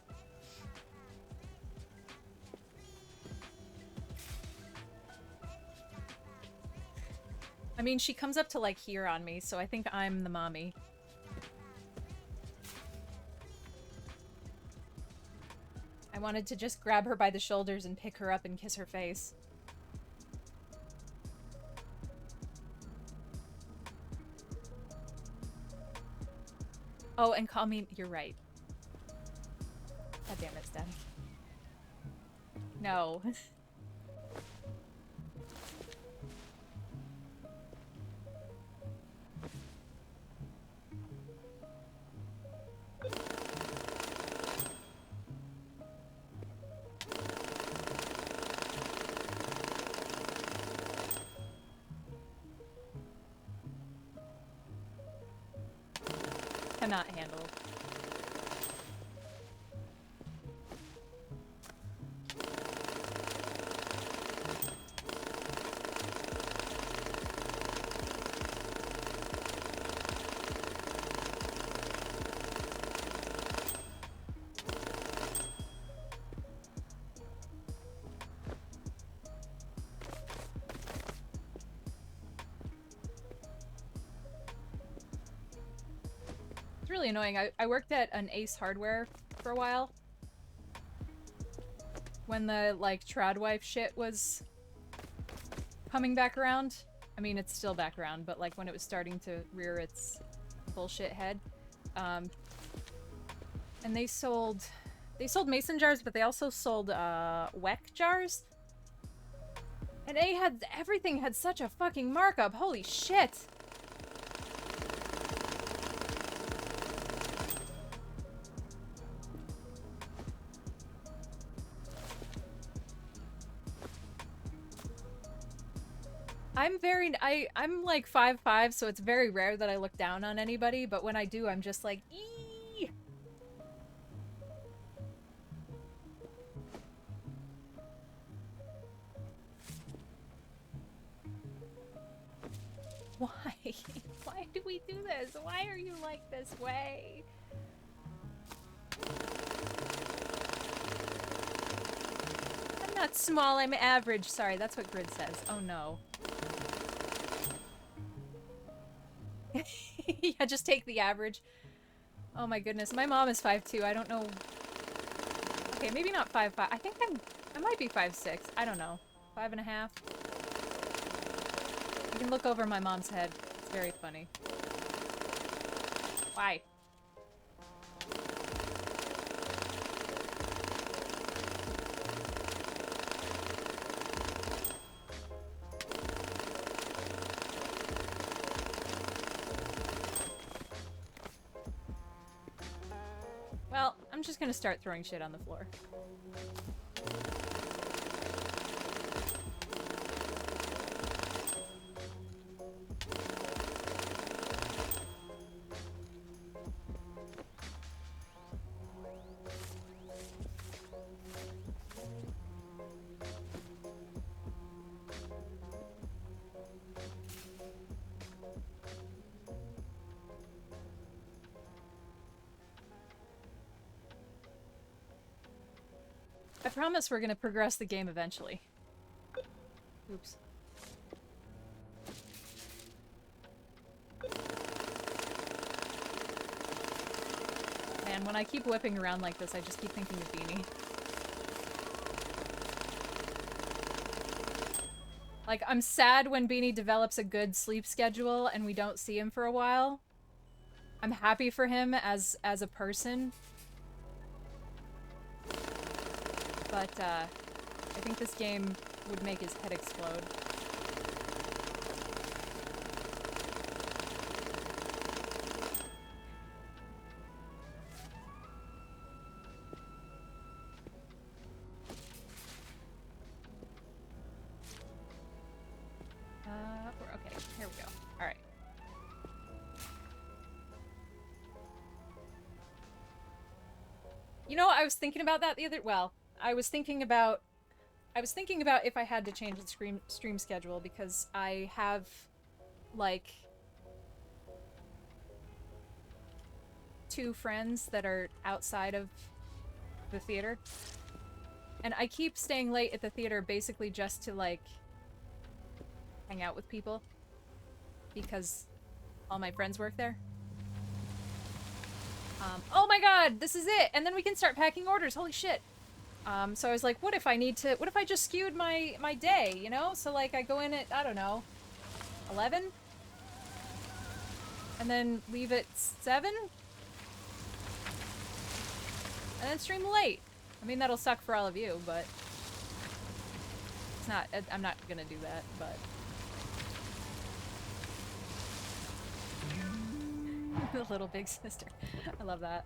I mean, she comes up to, like, here on me, so I think I'm the mommy. I wanted to just grab her by the shoulders and pick her up and kiss her face. Oh, and call me... You're right. God damn it, Static. No. Cannot handle. Really annoying. I worked at an Ace Hardware for a while. When the, like, Tradwife shit was coming back around. I mean, it's still back around, but, like, when it was starting to rear its bullshit head. And they sold mason jars, but they also sold, Weck jars. And everything had such a fucking markup. Holy shit! I'm like 5'5", so it's very rare that I look down on anybody, but when I do, I'm just like, eee! Why? Why do we do this? Why are you like this way? I'm not small, I'm average. Sorry, that's what Grid says. Oh no. Yeah, just take the average. Oh my goodness. My mom is 5'2". I don't know. Okay, maybe not 5'5". I think I might be 5'6". I don't know. 5.5. You can look over my mom's head. It's very funny. Why? Well, I'm just gonna start throwing shit on the floor. I promise we're gonna progress the game eventually. Oops. Man, when I keep whipping around like this, I just keep thinking of Beanie. Like, I'm sad when Beanie develops a good sleep schedule and we don't see him for a while. I'm happy for him as a person. But, I think this game would make his head explode. Okay, here we go. Alright. You know, I was thinking about that the other- well, I was thinking about if I had to change the stream schedule because I have, like, 2 friends that are outside of the theater. And I keep staying late at the theater basically just to, like, hang out with people. Because all my friends work there. Oh my god, this is it! And then we can start packing orders, holy shit! So I was like, what if I just skewed my day, you know? So, like, I go in at, I don't know, 11? And then leave at 7? and then stream late. I mean, that'll suck for all of you, but it's not, I'm not gonna do that, but. The little big sister. I love that.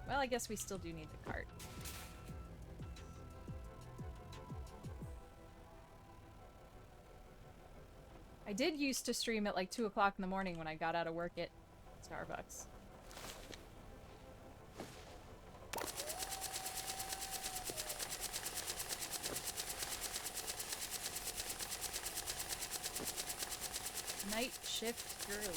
Well, I guess we still do need the cart. I did used to stream at like 2 o'clock in the morning when I got out of work at Starbucks. Night shift girly.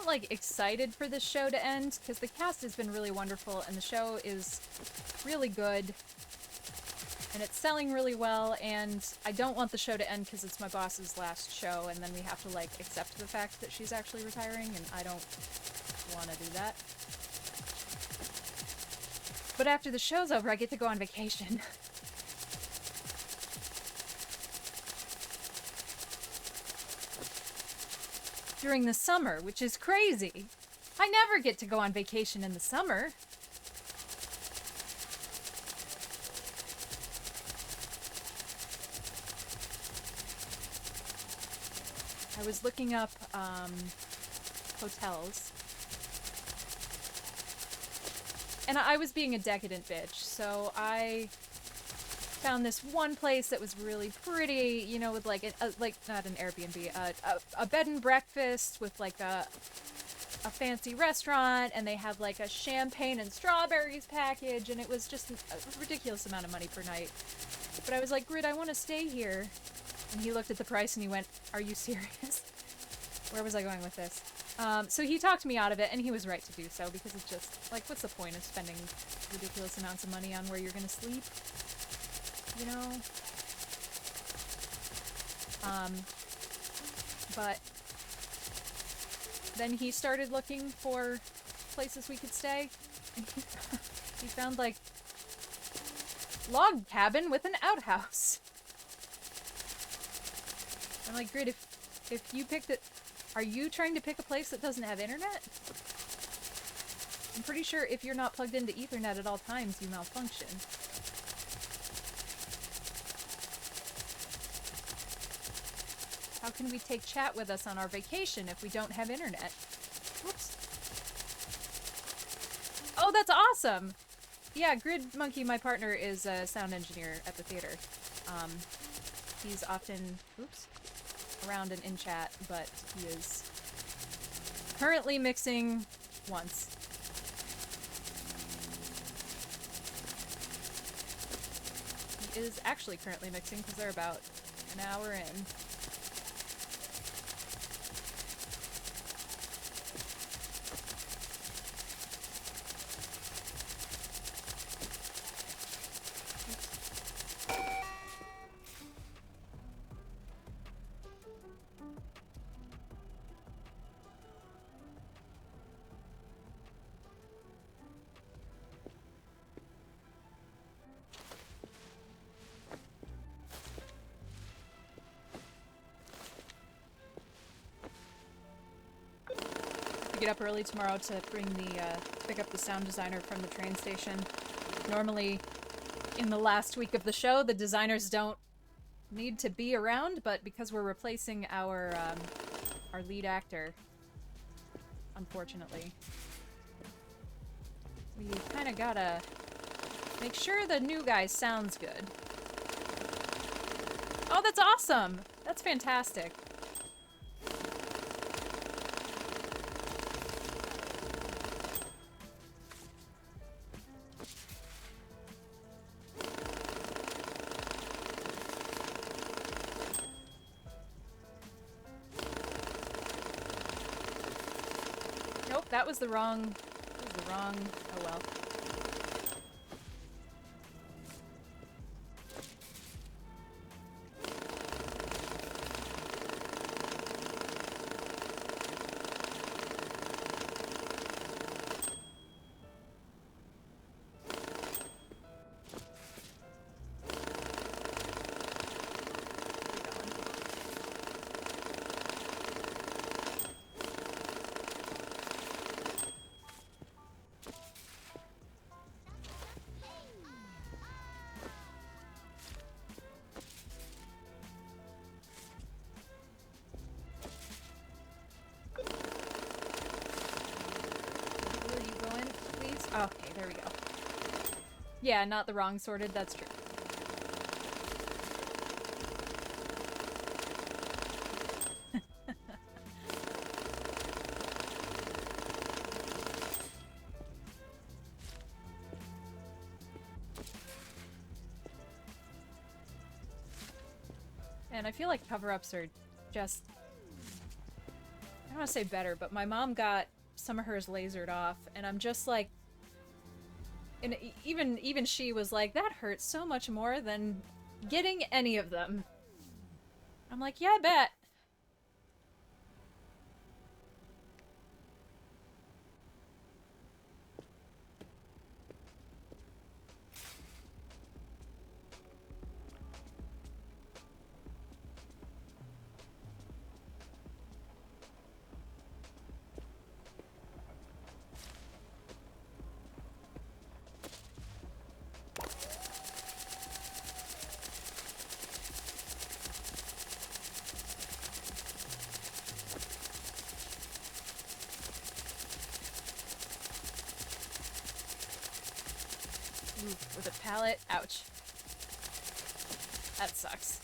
Like excited for this show to end because the cast has been really wonderful and the show is really good and it's selling really well, and I don't want the show to end because it's my boss's last show and then we have to like accept the fact that she's actually retiring, and I don't want to do that. But after the show's over, I get to go on vacation. During the summer, which is crazy. I never get to go on vacation in the summer. I was looking up hotels. And I was being a decadent bitch, so I found this one place that was really pretty, you know, with like like not an Airbnb, a bed and breakfast with like a fancy restaurant, and they have like a champagne and strawberries package, and it was just a ridiculous amount of money per night. But I was like, Grid, I want to stay here. And he looked at the price and he went, are you serious? Where was I going with this? So he talked me out of it, and he was right to do so, because it's just like, what's the point of spending ridiculous amounts of money on where you're gonna sleep? You know? But then he started looking for places we could stay, and he found, like, log cabin with an outhouse. I'm like, Grid, if you picked it, are you trying to pick a place that doesn't have internet? I'm pretty sure if you're not plugged into Ethernet at all times, you malfunction. How can we take chat with us on our vacation if we don't have internet? Whoops. Oh, that's awesome! Yeah, Grid Monkey, my partner, is a sound engineer at the theater. He's often, around and in chat, but he is currently mixing once. He is actually currently mixing because they're about an hour in. Get up early tomorrow to bring pick up the sound designer from the train station. Normally, in the last week of the show, the designers don't need to be around, but because we're replacing our lead actor, unfortunately, we kind of gotta make sure the new guy sounds good. Oh, that's awesome! That's fantastic. that was the wrong... Oh well. Okay, there we go. Yeah, not the wrong sorted, that's true. And I feel like cover-ups are just... I don't want to say better, but my mom got some of hers lasered off, and I'm just like... And even she was like, that hurts so much more than getting any of them. I'm like, yeah, I bet. With a pallet? Ouch. That sucks.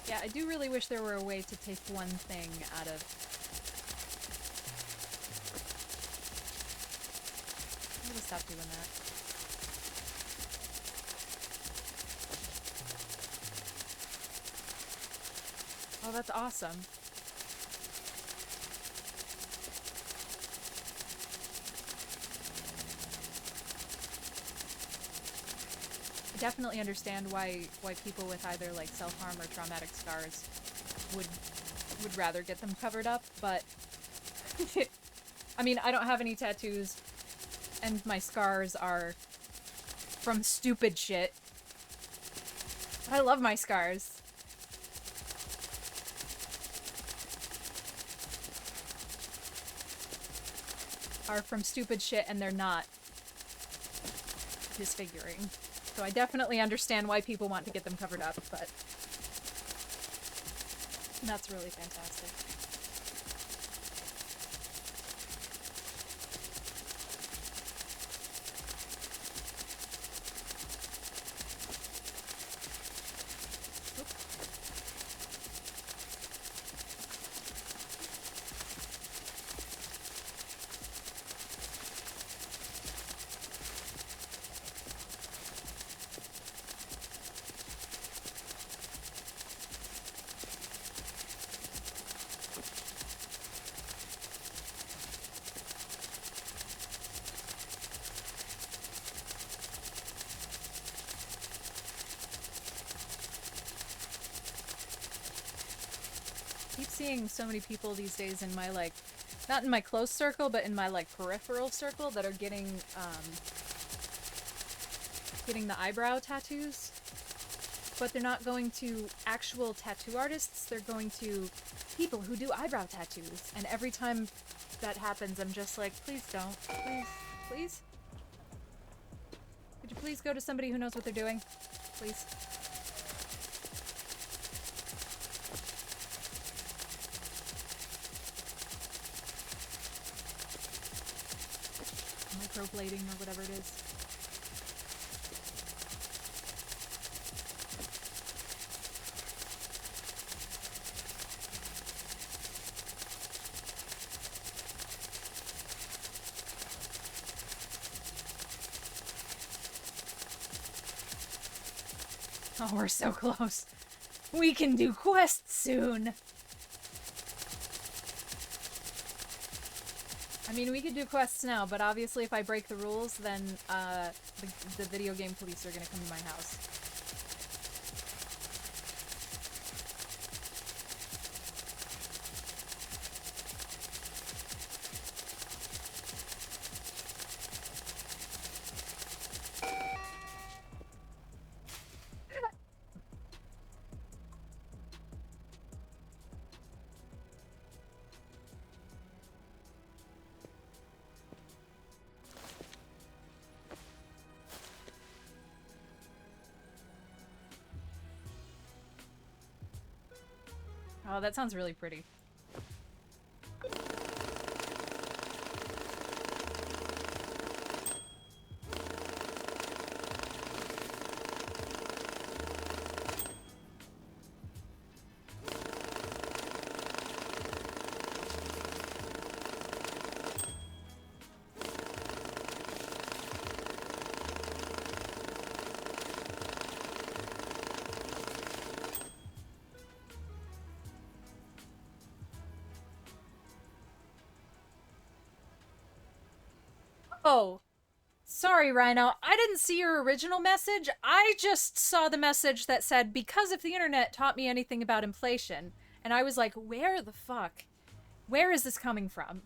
Yeah, I do really wish there were a way to take one thing out of... I'm gonna stop doing that. Oh, that's awesome. I definitely understand why people with either like self-harm or traumatic scars would rather get them covered up, but I mean, I don't have any tattoos and my scars are from stupid shit. I love my scars. Are from stupid shit and they're not disfiguring. So I definitely understand why people want to get them covered up, but that's really fantastic. Seeing so many people these days in my, like, not in my close circle, but in my, like, peripheral circle that are getting the eyebrow tattoos. But they're not going to actual tattoo artists, they're going to people who do eyebrow tattoos. And every time that happens, I'm just like, please don't. Please. Please? Could you please go to somebody who knows what they're doing? Please. Microblading or whatever it is. Oh, we're so close. We can do quests soon. I mean, we could do quests now, but obviously if I break the rules, then the video game police are gonna come to my house. Oh, that sounds really pretty. Oh, sorry, Rhino. I didn't see your original message. I just saw the message that said, because if the internet taught me anything about inflation. And I was like, where the fuck? Where is this coming from?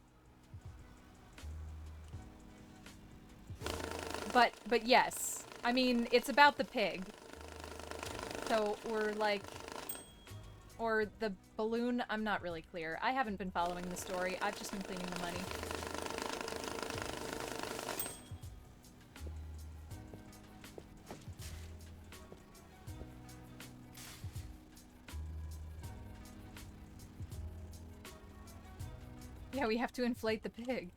But yes. I mean, it's about the pig. So we're like... Or the balloon, I'm not really clear. I haven't been following the story. I've just been cleaning the money. Yeah, we have to inflate the pig.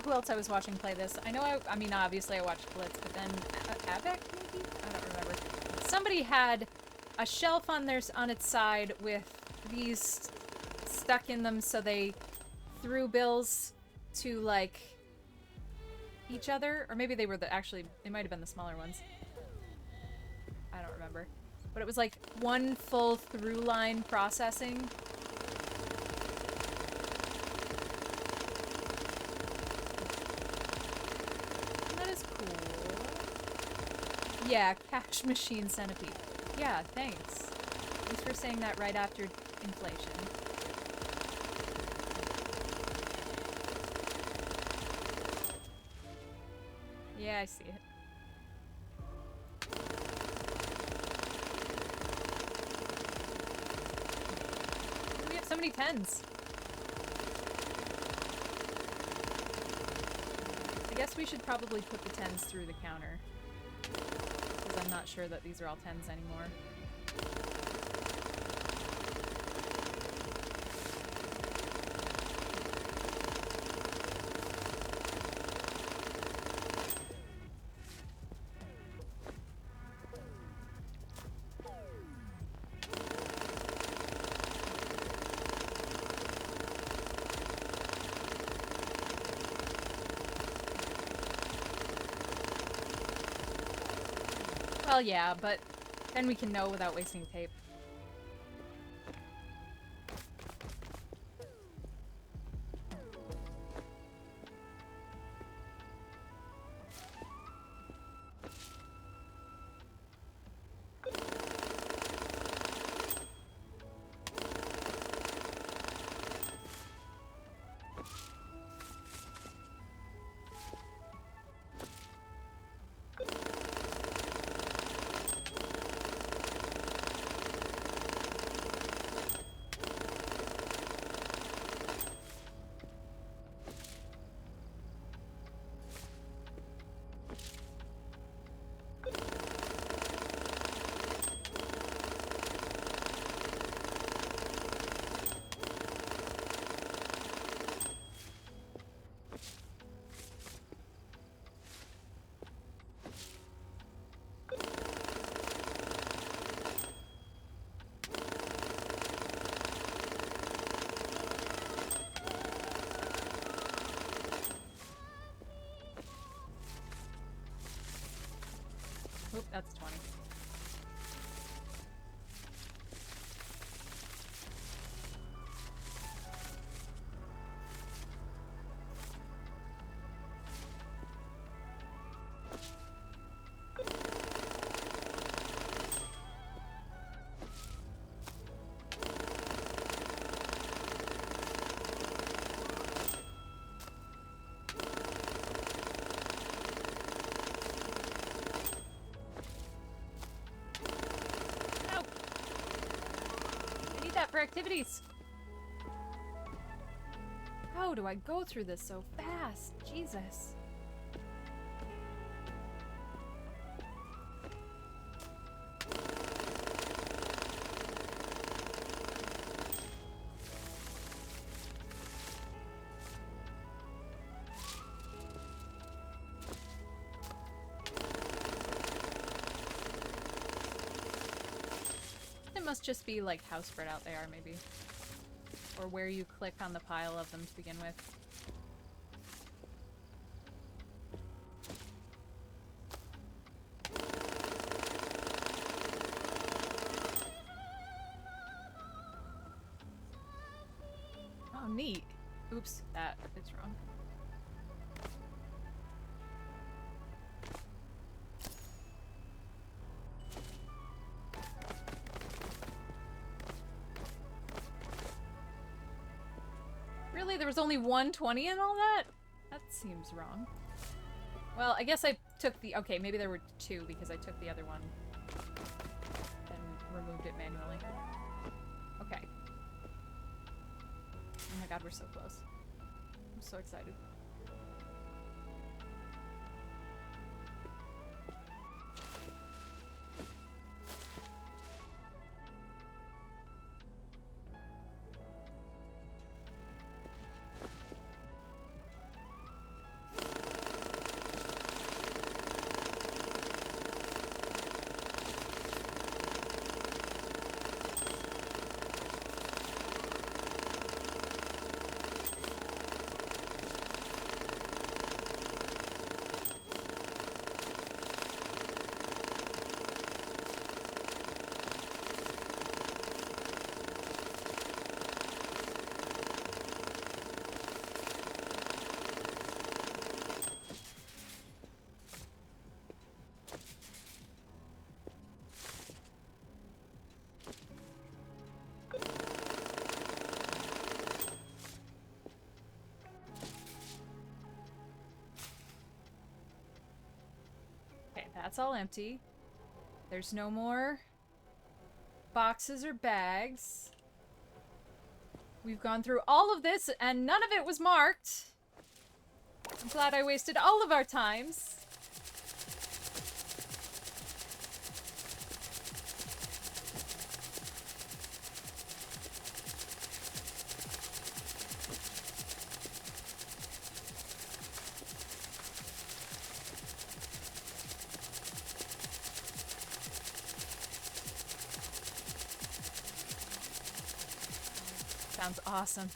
Who else I was watching play this. I know I mean, obviously I watched Blitz, but then Avec, maybe? I don't remember. Somebody had a shelf on its side with these stuck in them, so they threw bills to, like, each other. Or maybe they were they might have been the smaller ones. I don't remember. But it was like one full through line processing. Yeah, cash machine centipede. Yeah, thanks. Thanks for saying that right after inflation. Yeah, I see it. We have so many 10s. I guess we should probably put the 10s through the counter. Because I'm not sure that these are all 10s anymore. Well, yeah, but then we can know without wasting tape. That's 20. For activities. How do I go through this so fast? Jesus. Must just be like how spread out they are, maybe. Or where you click on the pile of them to begin with. Oh, neat. Oops, that is wrong. Really? There was only 120 in all that? That seems wrong. Well, I guess I took the... Okay, maybe there were 2 because I took the other one and removed it manually. Okay. Oh my god, we're so close. I'm so excited. That's all empty. There's no more boxes or bags. We've gone through all of this and none of it was marked. I'm glad I wasted all of our times. Sounds awesome.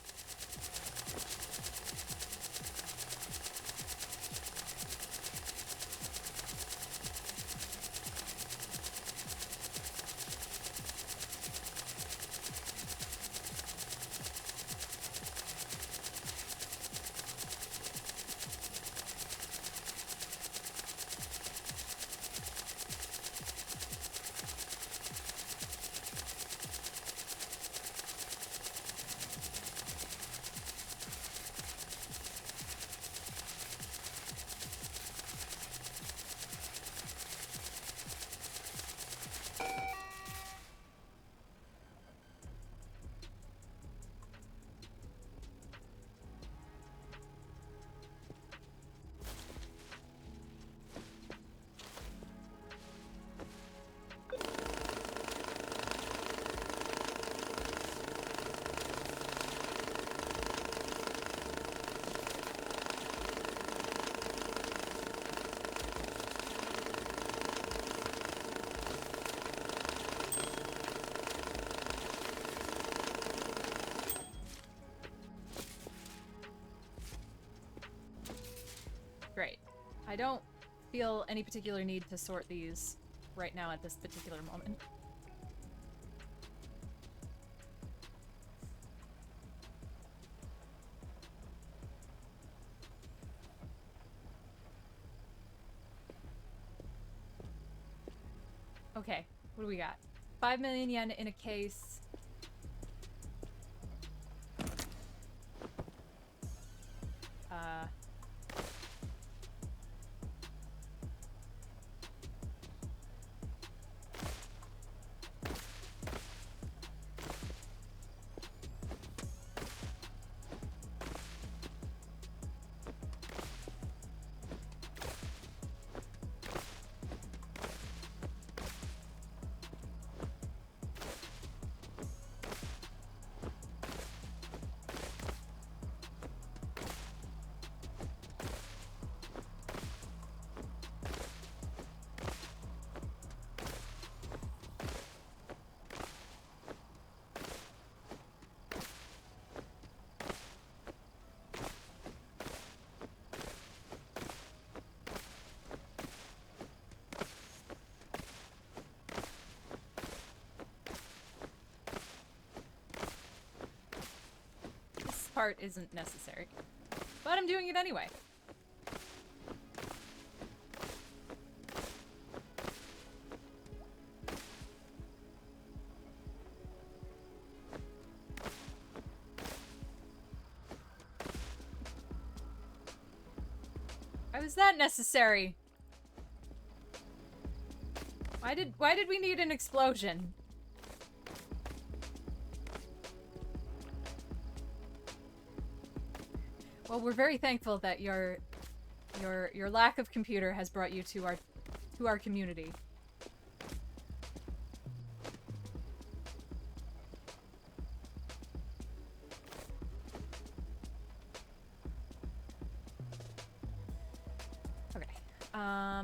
Great. I don't feel any particular need to sort these right now at this particular moment. Okay, what do we got? 5 million yen in a case. Part isn't necessary, but I'm doing it anyway. Why was that necessary? Why did we need an explosion? Well, we're very thankful that your lack of computer has brought you to our community. Okay. I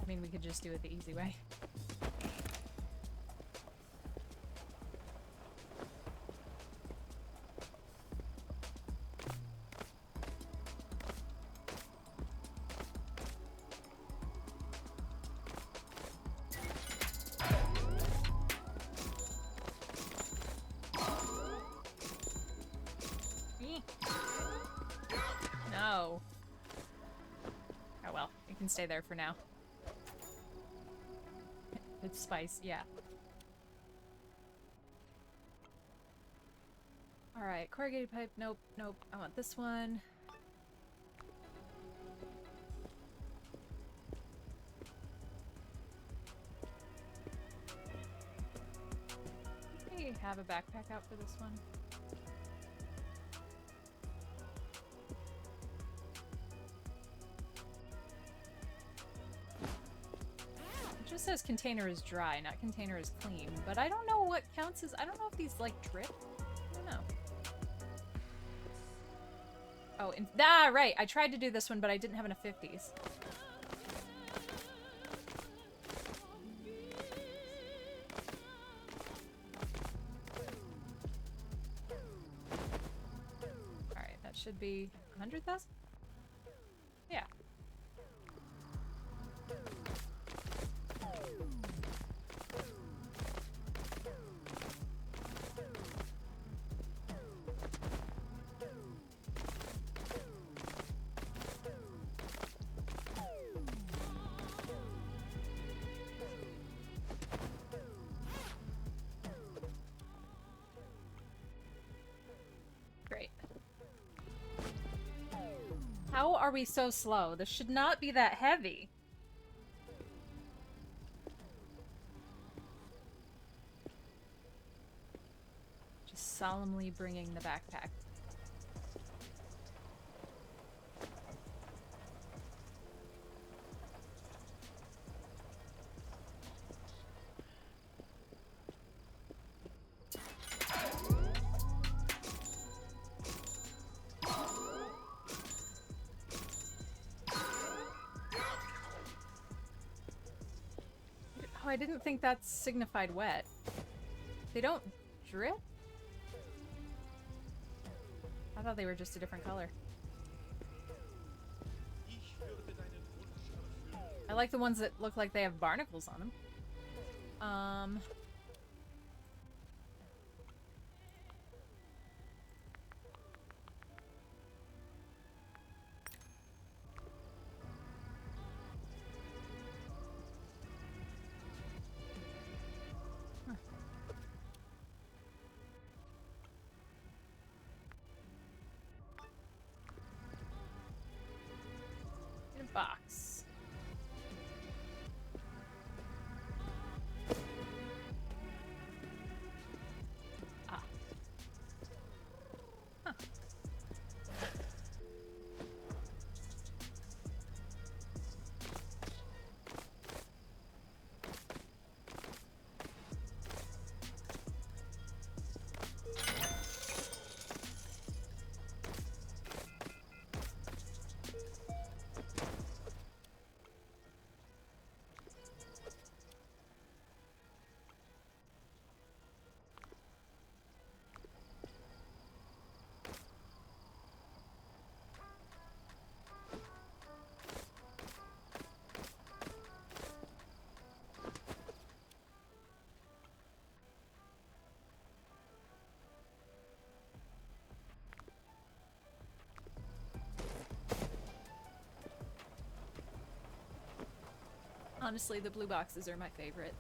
mean, we could just do it the easy way. No. Oh well, it can stay there for now. It's spice, yeah. Alright, corrugated pipe, nope, nope. I want this one. We have a backpack out for this one. It just says container is dry, not container is clean. But I don't know what counts as... I don't know if these, like, drip. I don't know. Oh, right. I tried to do this one, but I didn't have enough 50s. Alright, that should be 100,000? Yeah. Great. How are we so slow? This should not be that heavy. Just solemnly bringing the backpack. Oh, I didn't think that signified wet. They don't drip? I thought they were just a different color. like the ones that look like they have barnacles on them. In a box. Ah. Huh. Honestly, the blue boxes are my favorite.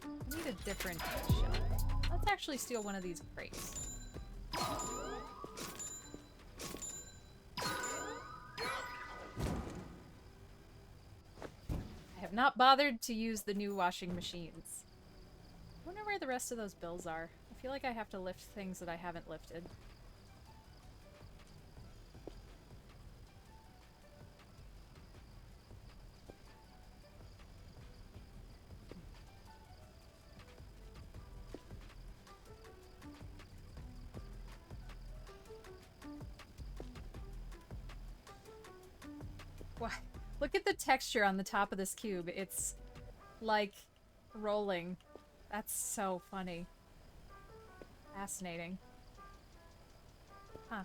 I need a different shell. Let's actually steal one of these crates. I have not bothered to use the new washing machines. I wonder where the rest of those bills are. I feel like I have to lift things that I haven't lifted. What? Look at the texture on the top of this cube. It's like rolling. That's so funny. Fascinating. Huh.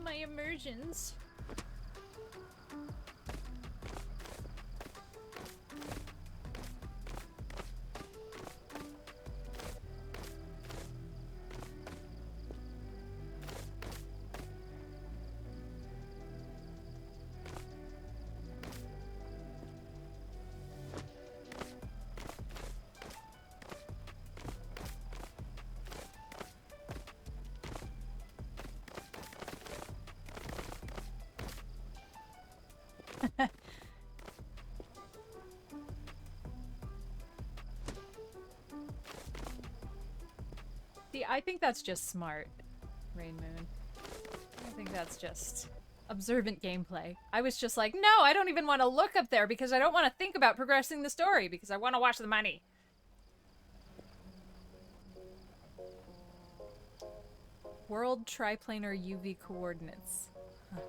My immersions. See, I think that's just smart, Rain Moon. I think that's just observant gameplay. I was just like, no, I don't even want to look up there because I don't want to think about progressing the story because I want to watch the money. World triplanar UV coordinates. Huh.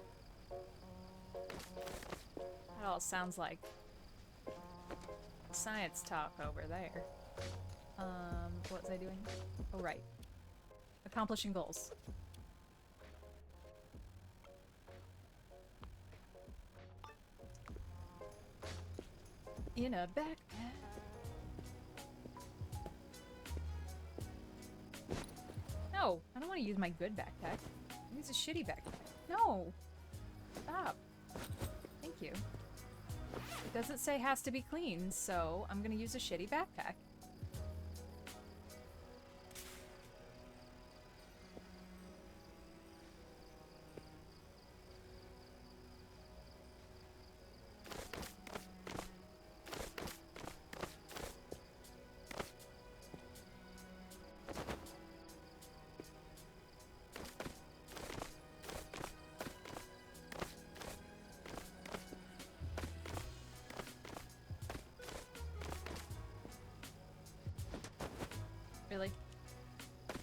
That all sounds like science talk over there. What was I doing? Oh, right. Accomplishing goals. In a backpack. No, I don't want to use my good backpack. Use a shitty backpack. No. Stop. Thank you. It doesn't say has to be clean, so I'm gonna use a shitty backpack.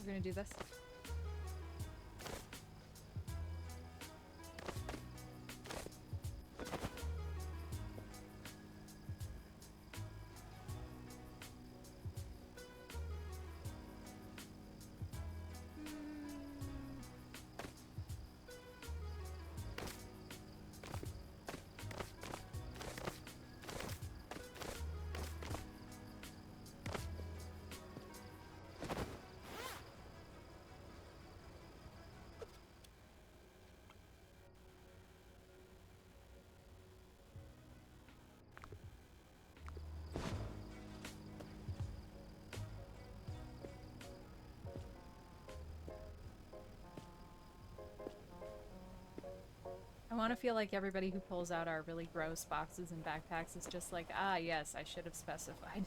We're gonna do this. I want to feel like everybody who pulls out our really gross boxes and backpacks is just like, ah, yes, I should have specified.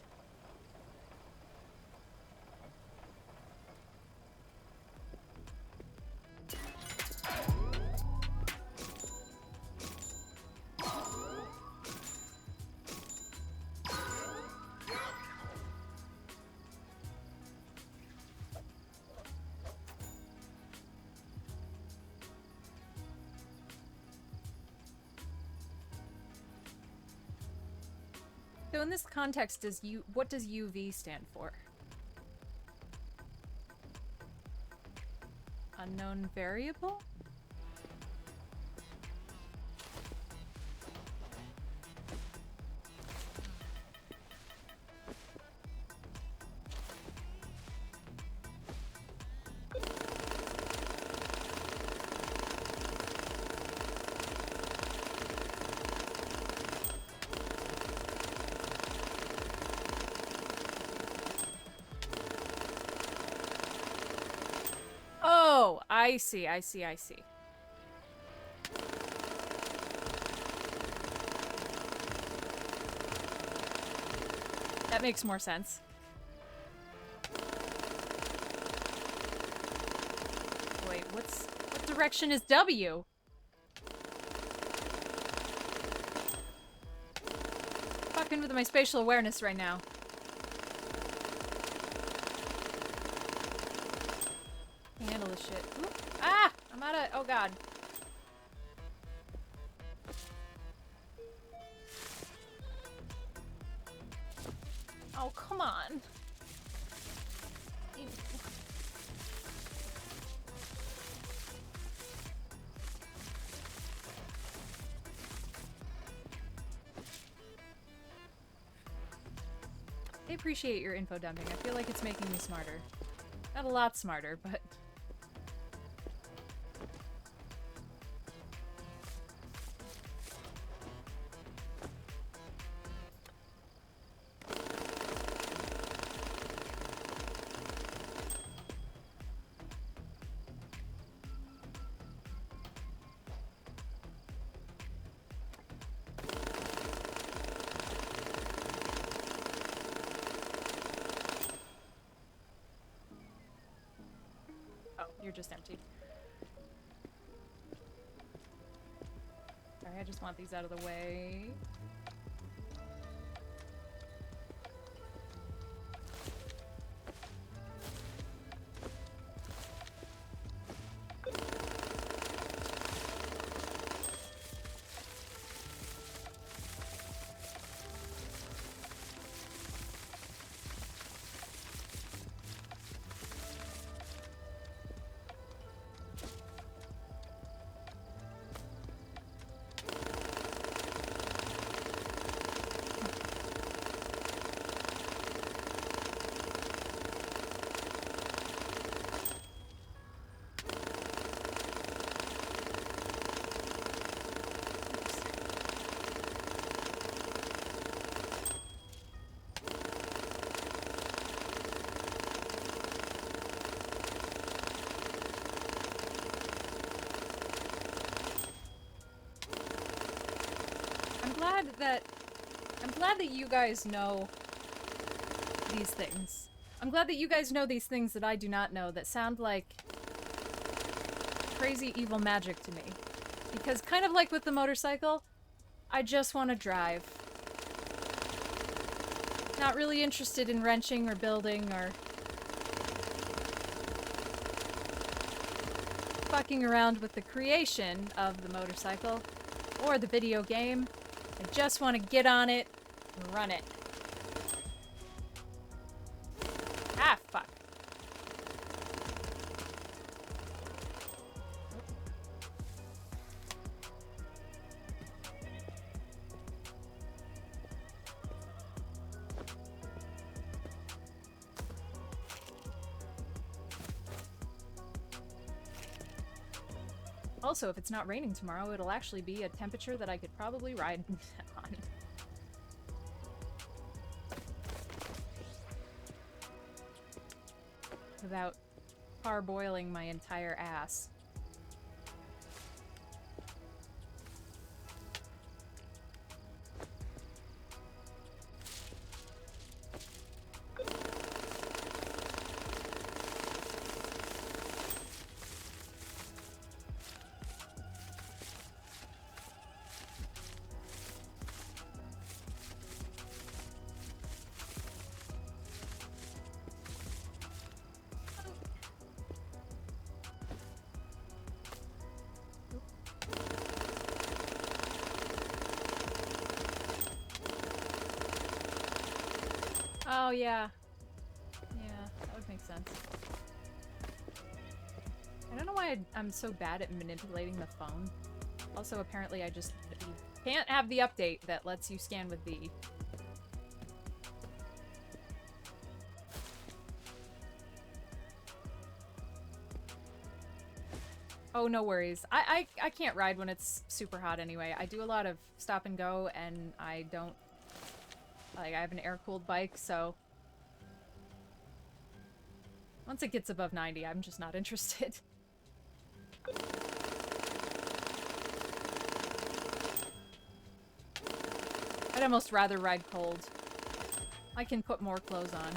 So in this context, what does UV stand for? Unknown variable? Oh, I see. That makes more sense. Wait, what direction is W? Fucking with my spatial awareness right now. Handle this shit. Ooh. Ah! I'm out of... Oh, God. Oh, come on. Ew. I appreciate your info dumping. I feel like it's making me smarter. Not a lot smarter, but... You're just empty. Sorry, I just want these out of the way. I'm glad that you guys know these things. I'm glad that you guys know these things that I do not know that sound like crazy evil magic to me. Because kind of like with the motorcycle, I just want to drive. Not really interested in wrenching or building or fucking around with the creation of the motorcycle or the video game. I just want to get on it and run it. Ah, fuck. Also, if it's not raining tomorrow, it'll actually be a temperature that I could probably ride on. Without parboiling my entire ass. Oh, yeah. Yeah, that would make sense. I don't know why I'm so bad at manipulating the phone. Also, apparently I just can't have the update that lets you scan with V. Oh, no worries. I can't ride when it's super hot anyway. I do a lot of stop and go, and I don't... Like, I have an air-cooled bike, so... Once it gets above 90, I'm just not interested. I'd almost rather ride cold. I can put more clothes on.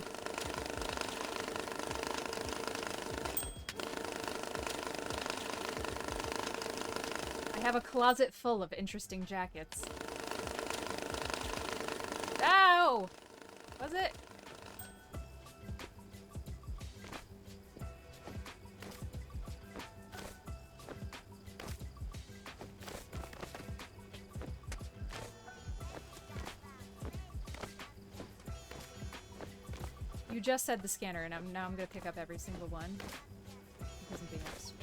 I have a closet full of interesting jackets. Ow! Was it? You just said the scanner, and now I'm gonna pick up every single one. Because I'm being honest.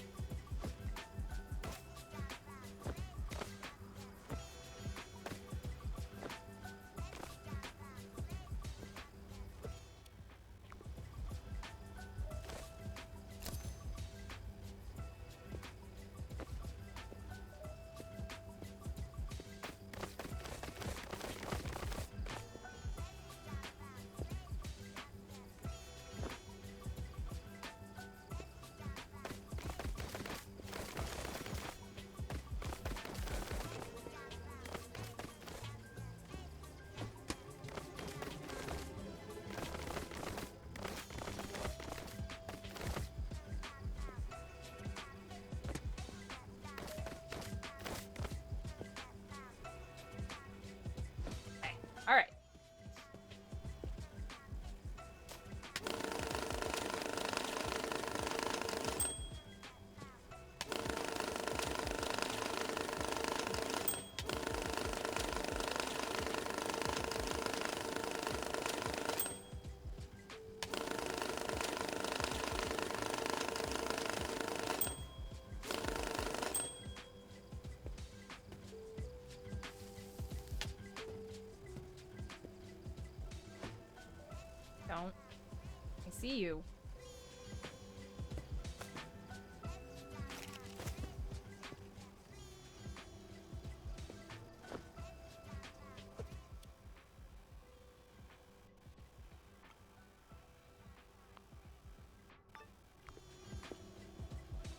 All right. Don't. I see you.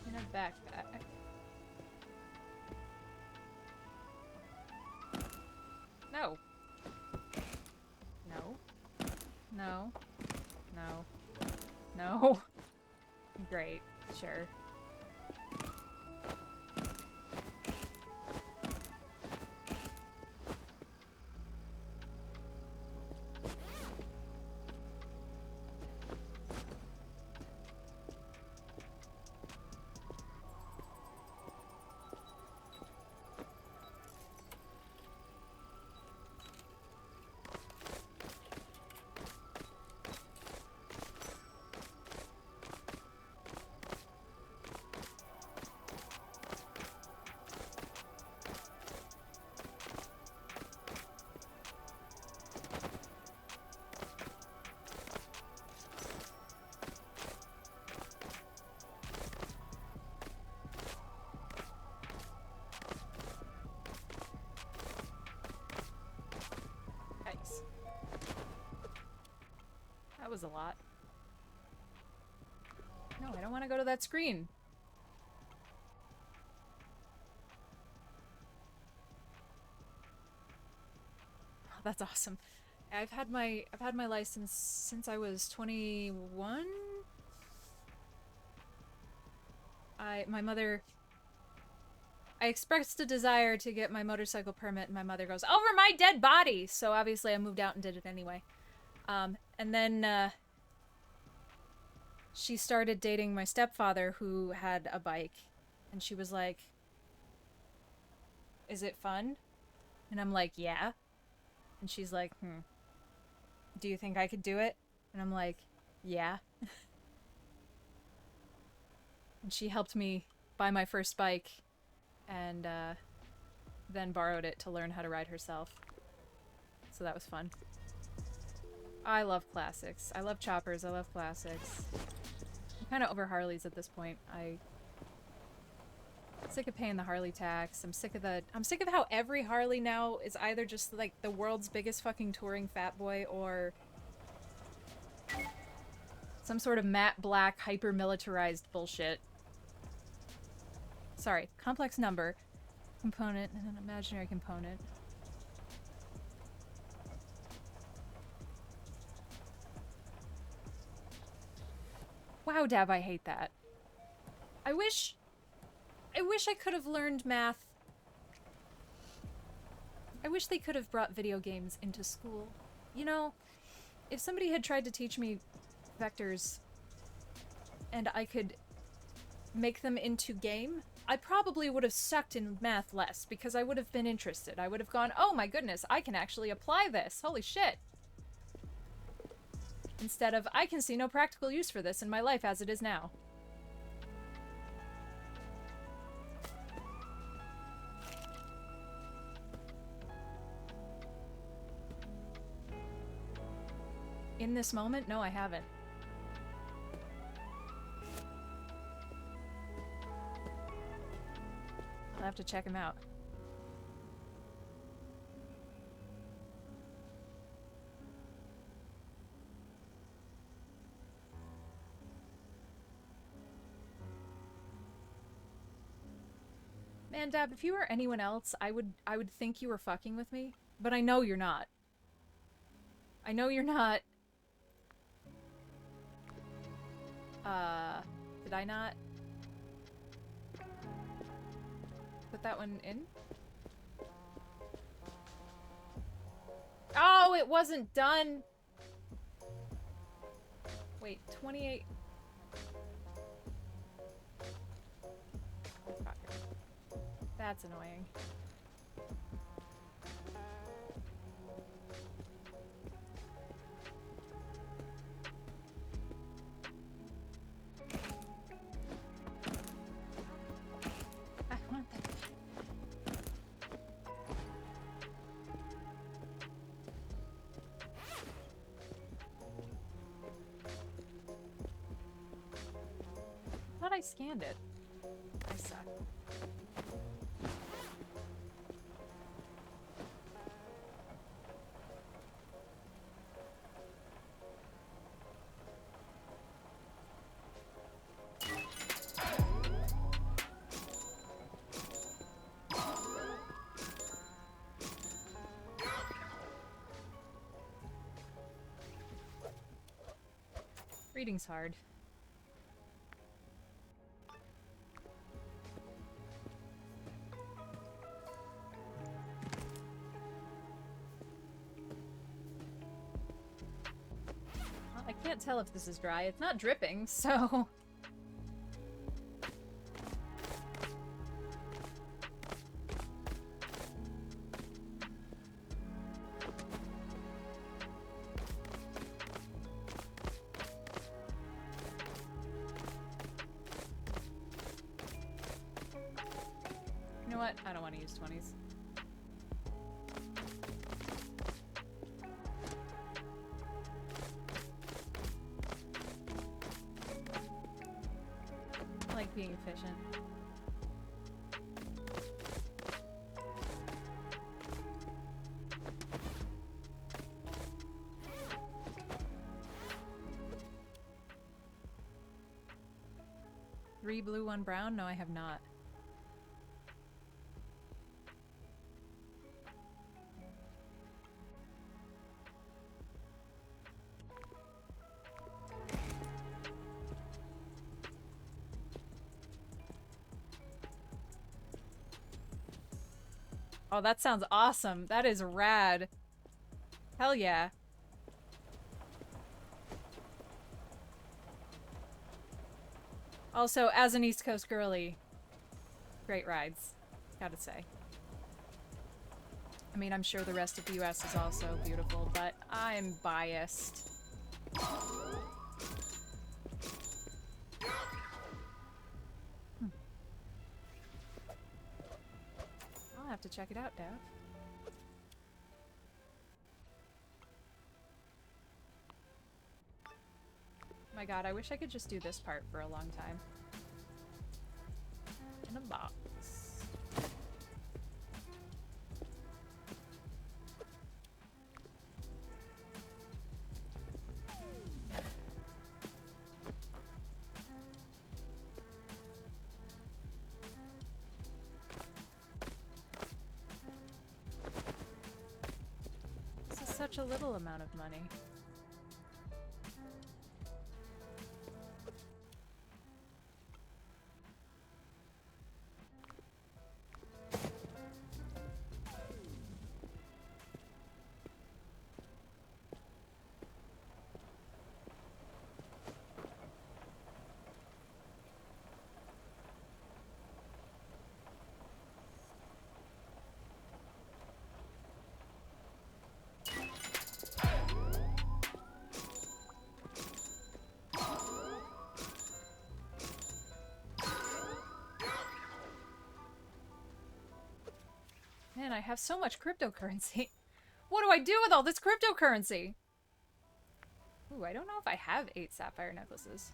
In a backpack. No. No. No. No. No. Great. Sure. That was a lot. No, I don't want to go to that screen. Oh, that's awesome. I've had my license since I was 21. My mother, I expressed a desire to get my motorcycle permit, and my mother goes, "Over my dead body!" So obviously I moved out and did it anyway. And then she started dating my stepfather, who had a bike, and she was like, "Is it fun?" And I'm like, "Yeah." And she's like, "Do you think I could do it?" And I'm like, "Yeah." And she helped me buy my first bike, and then borrowed it to learn how to ride herself. So that was fun. I love classics. I love choppers. I love classics. I'm kind of over Harleys at this point. I'm sick of paying the Harley tax. I'm sick of how every Harley now is either just like the world's biggest fucking touring fat boy or some sort of matte black hyper militarized bullshit. Sorry, complex number, component, and an imaginary component. Wow, Dab, I hate that. I wish I could have learned math. I wish they could have brought video games into school. You know, if somebody had tried to teach me vectors and I could make them into game, I probably would have sucked in math less because I would have been interested. I would have gone, "Oh my goodness, I can actually apply this. Holy shit." Instead of, "I can see no practical use for this in my life as it is now." In this moment? No, I haven't. I'll have to check him out. Man, Dab, if you were anyone else, I would think you were fucking with me, but I know you're not. I know you're not. Did I not put that one in? Oh, it wasn't done! Wait, 28... That's annoying. I want that. I thought I scanned it. I suck. Reading's hard. Well, I can't tell if this is dry. It's not dripping, so... You know what? I don't want to use 20s. I like being efficient. 3 blue, 1 brown? No, I have not. Oh, that sounds awesome. That is rad. Hell yeah. Also, as an East Coast girly, great rides, gotta say. I mean, I'm sure the rest of the US is also beautiful, but I'm biased. I'll have to check it out, Dav. My god, I wish I could just do this part for a long time. In a box. This is such a little amount of money. Man, I have so much cryptocurrency. What do I do with all this cryptocurrency? Ooh, I don't know if I have 8 sapphire necklaces.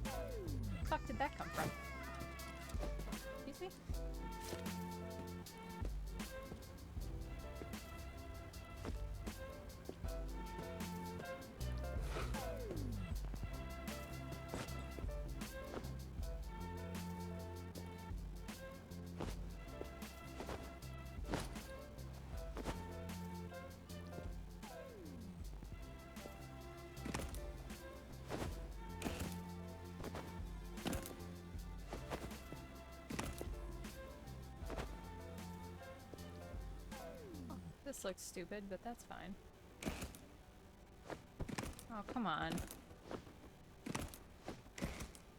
The fuck did that come from? Excuse me? This looks stupid, but that's fine. Oh, come on.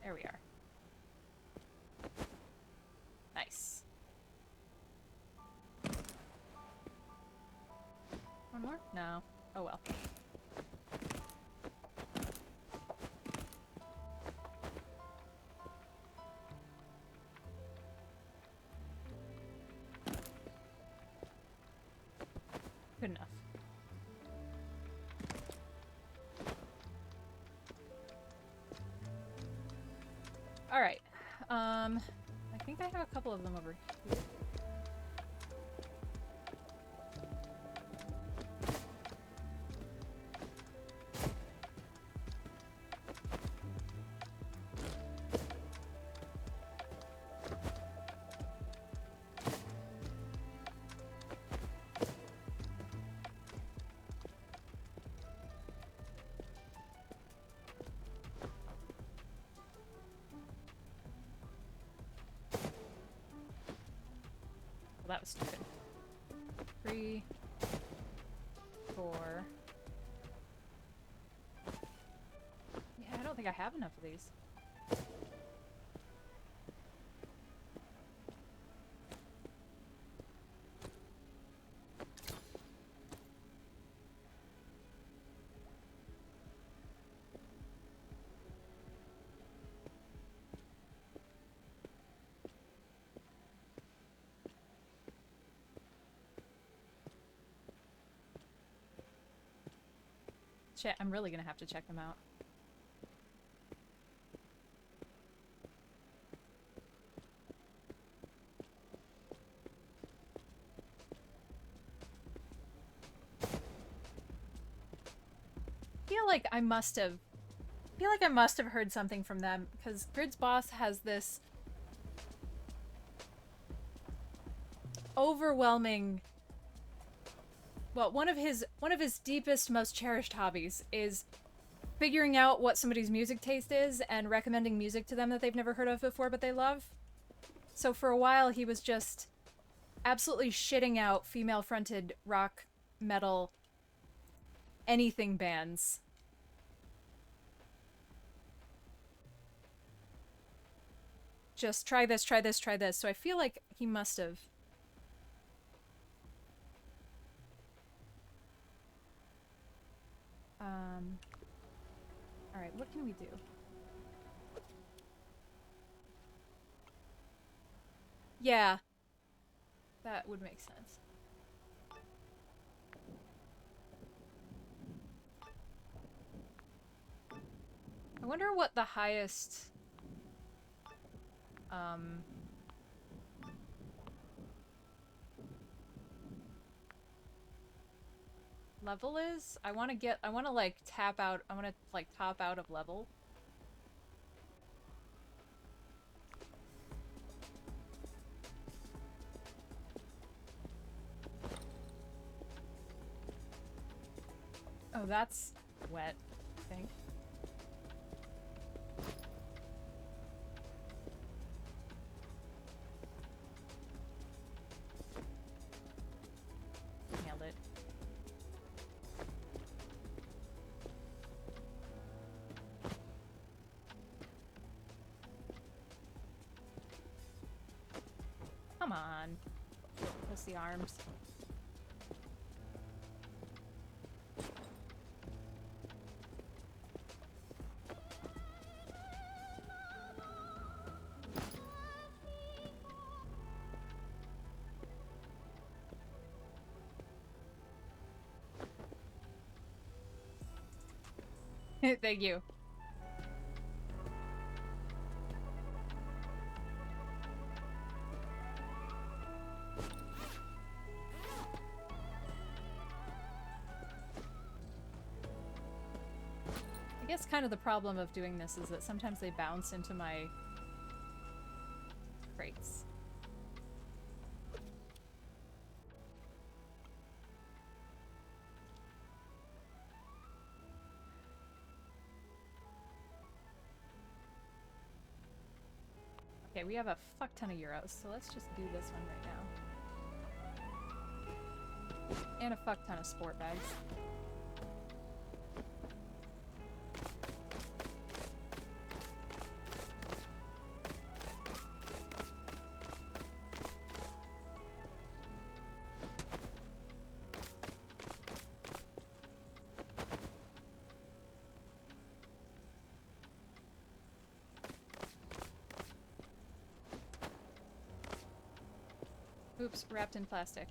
There we are. Nice. One more? No. Oh well. Good enough. Alright. I think I have a couple of them over here. Well, that was stupid. 3, 4. Yeah, I don't think I have enough of these. Shit, I'm really gonna have to check them out. feel like I must have heard something from them, because Grid's boss has this overwhelming, well, one of his deepest, most cherished hobbies is figuring out what somebody's music taste is and recommending music to them that they've never heard of before but they love. So for a while he was just absolutely shitting out female-fronted rock, metal, anything bands. Just try this, try this, try this. So I feel like he must have. Alright, what can we do? Yeah. That would make sense. I wonder what the highest level is? I want to like tap out, I want to like top out of level. Oh, that's wet, I think. Nailed it. Come on. That's the arms. Thank you. I guess kind of the problem of doing this is that sometimes they bounce into my crates. Okay, we have a fuck ton of euros, so let's just do this one right now. And a fuck ton of sport bags. Oops, wrapped in plastic.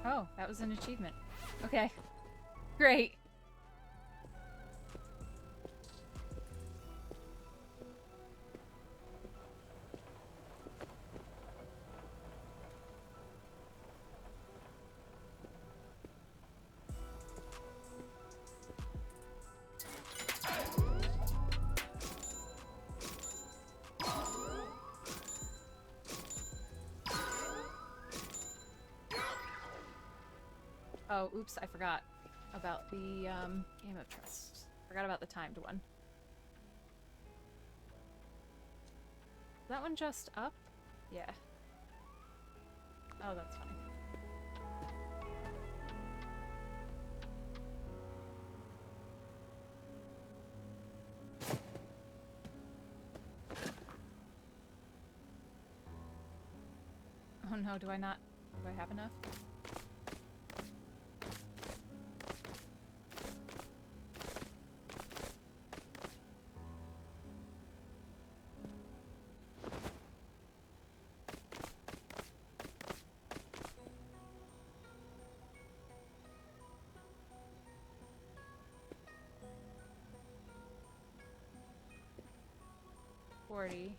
Oh, that was an achievement. Okay. Great. Oh, oops, I forgot about the Game of Trust. Forgot about the timed one. Is that one just up? Yeah. Oh, that's fine. Oh no, do I have enough? 40.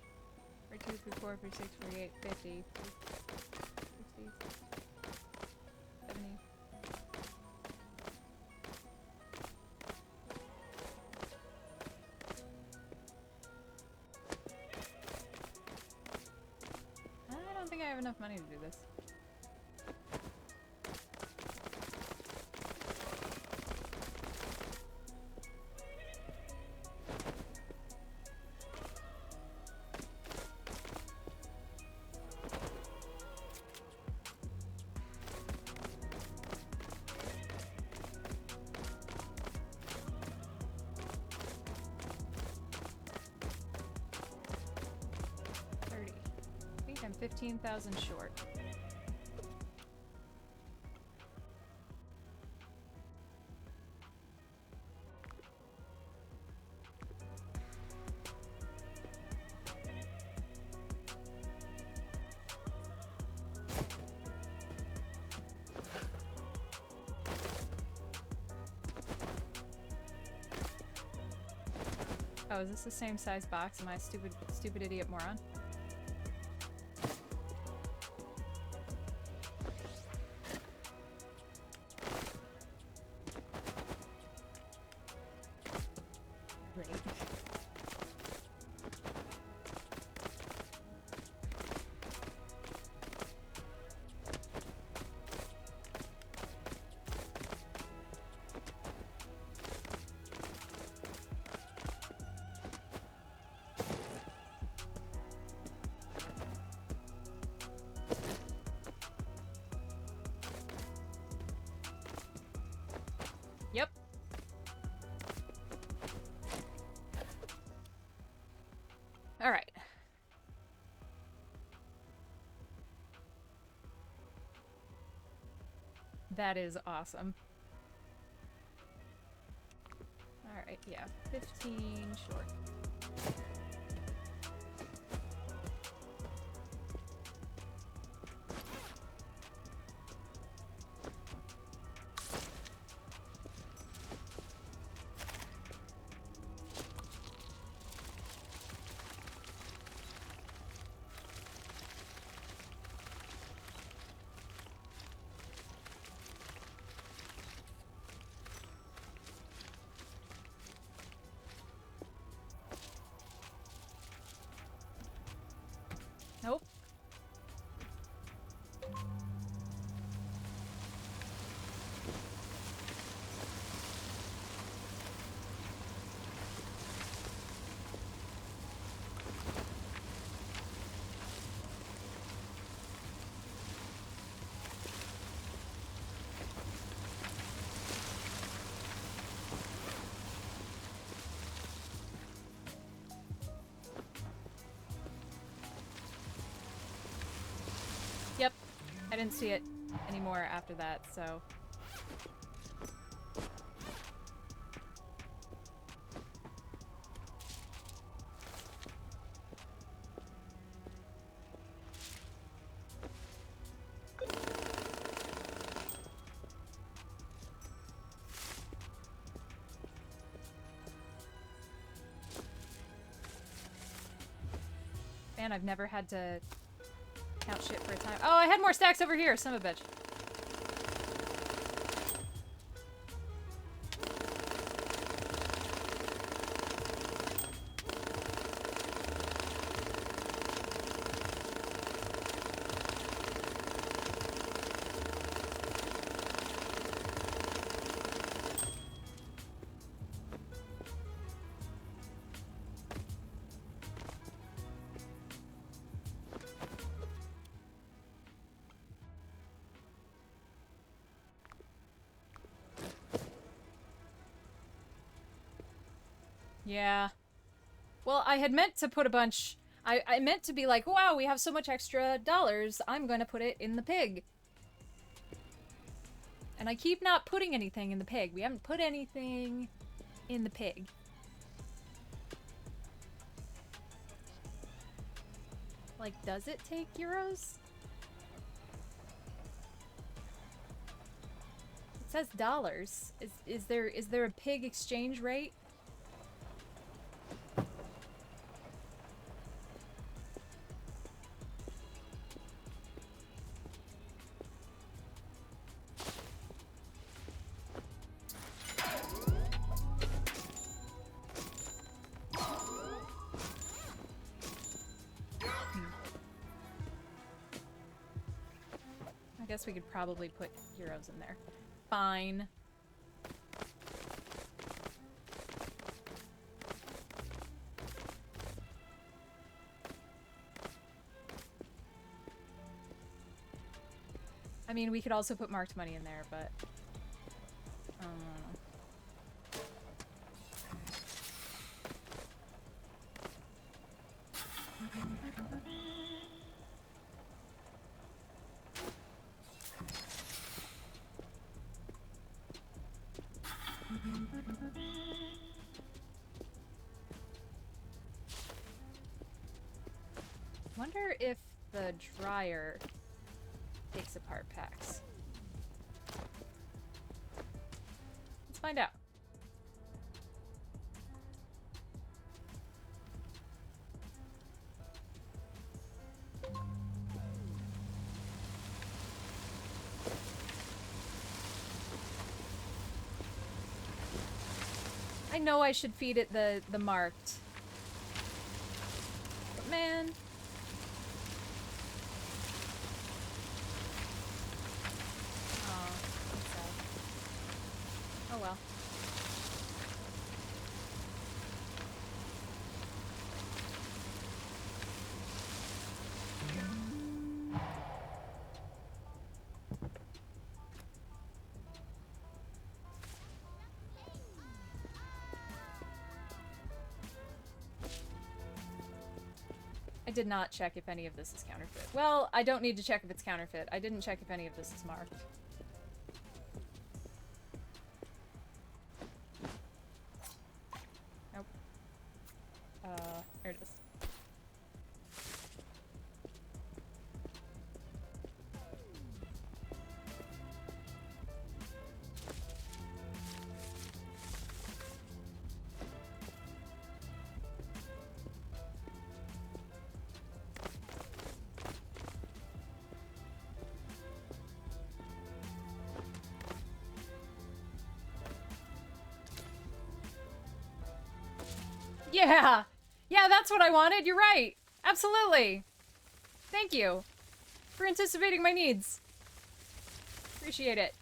42, 44, 46, 48, 50. 60, 70. I don't think I have enough money to do this. I think I'm 15,000 short. Oh, is this the same size box? Am I a stupid idiot moron? Great. Yep. All right. That is awesome. All right, yeah. 15 short. Nope. Yep. I didn't see it anymore after that, so... Man, I've never had to count shit for a time. Oh, I had more stacks over here, son of a bitch. Yeah. Well, I had meant to put a bunch... I meant to be like, wow, we have so much extra dollars, I'm gonna put it in the pig. And I keep not putting anything in the pig. We haven't put anything in the pig. Like, does it take euros? It says dollars. Is there a pig exchange rate? guess we could probably put heroes in there. Fine. I mean, we could also put marked money in there, but... Wonder if the dryer takes apart packs. Let's find out. I know I should feed it the marked. But man. Oh, that's sad. Oh well. I did not check if any of this is counterfeit. Well, I don't need to check if it's counterfeit. I didn't check if any of this is marked. Nope. There it is. Yeah! Yeah, that's what I wanted. You're right. Absolutely. Thank you for anticipating my needs. Appreciate it.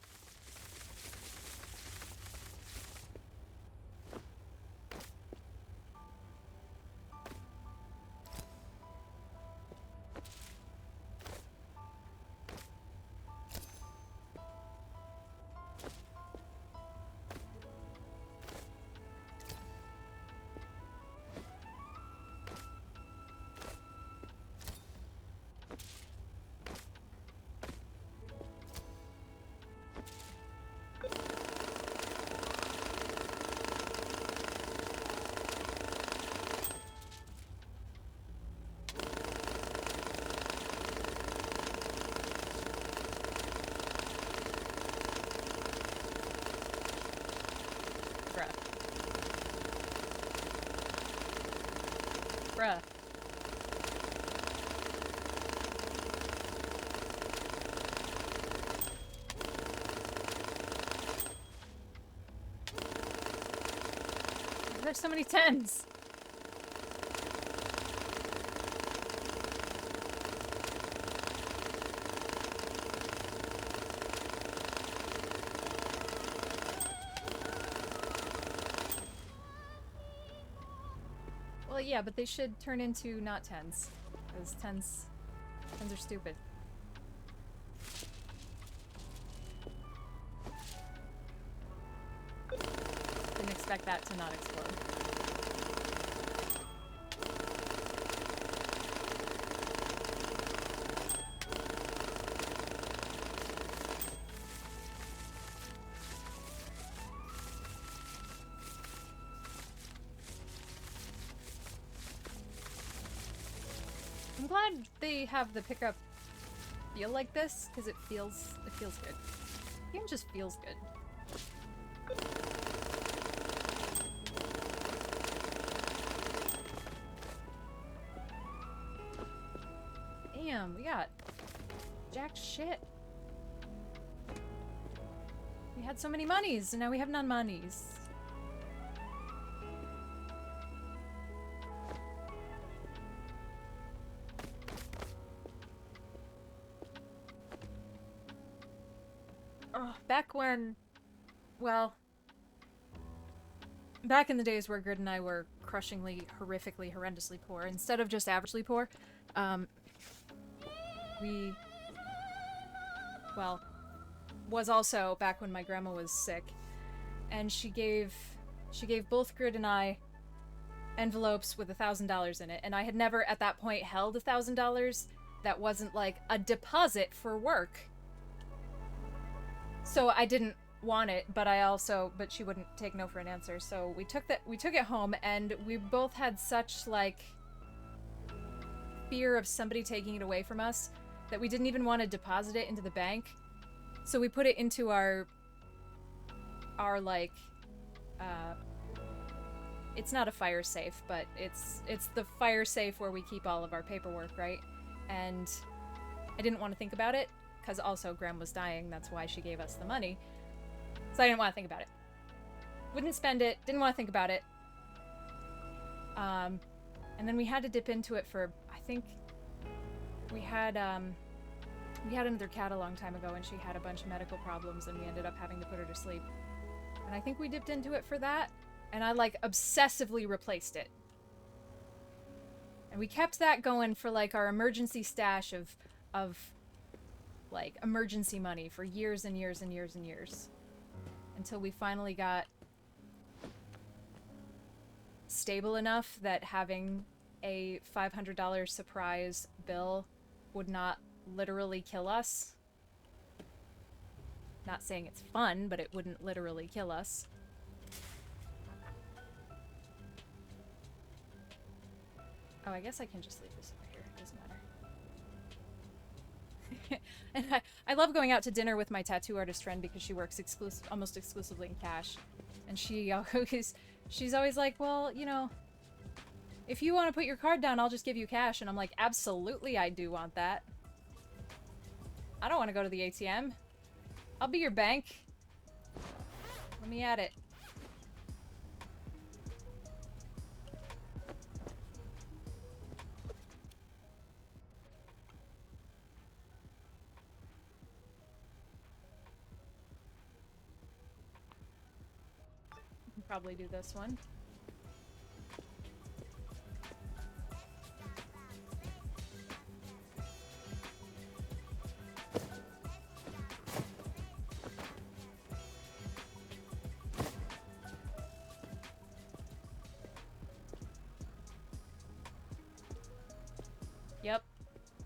Bruh. There's so many tens. Well, yeah, but they should turn into not tens. Because tens are stupid. Didn't expect that to not explode. I'm glad they have the pickup feel like this, because it feels good. The game just feels good. Damn, we got jack shit. We had so many monies, and now we have none monies. back when, well, back in the days where Grid and I were crushingly, horrifically, horrendously poor, instead of just averagely poor, we, well, was also back when my grandma was sick, and she gave both Grid and I envelopes with $1,000 in it, and I had never at that point held $1,000 that wasn't like a deposit for work. So I didn't want it, but she wouldn't take no for an answer. So we took it home, and we both had such like fear of somebody taking it away from us that we didn't even want to deposit it into the bank. So we put it into our like it's not a fire safe, but it's the fire safe where we keep all of our paperwork, right? And I didn't want to think about it, because also Graham was dying. That's why she gave us the money. So I didn't want to think about it. Wouldn't spend it. Didn't want to think about it. And then we had to dip into it for, I think, we had another cat a long time ago, and she had a bunch of medical problems, and we ended up having to put her to sleep. And I think we dipped into it for that, and I like obsessively replaced it. And we kept that going for like our emergency stash of like emergency money for years and years and years and years. Until we finally got stable enough that having a $500 surprise bill would not literally kill us. Not saying it's fun, but it wouldn't literally kill us. Oh, I guess I can just leave this over here. It doesn't matter. And I love going out to dinner with my tattoo artist friend because she works almost exclusively in cash. And she's always like, well, you know, if you want to put your card down, I'll just give you cash. And I'm like, absolutely, I do want that. I don't want to go to the ATM. I'll be your bank. Let me at it. Probably do this one.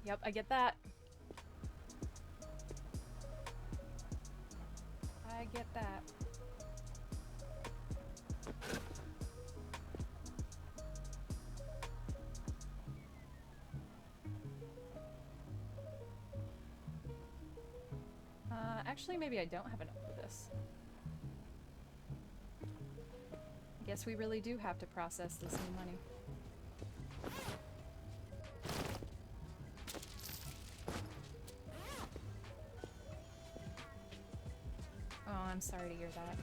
Yep, I get that. I get that. Actually, maybe I don't have enough for this. I guess we really do have to process this new money. Oh, I'm sorry to hear that.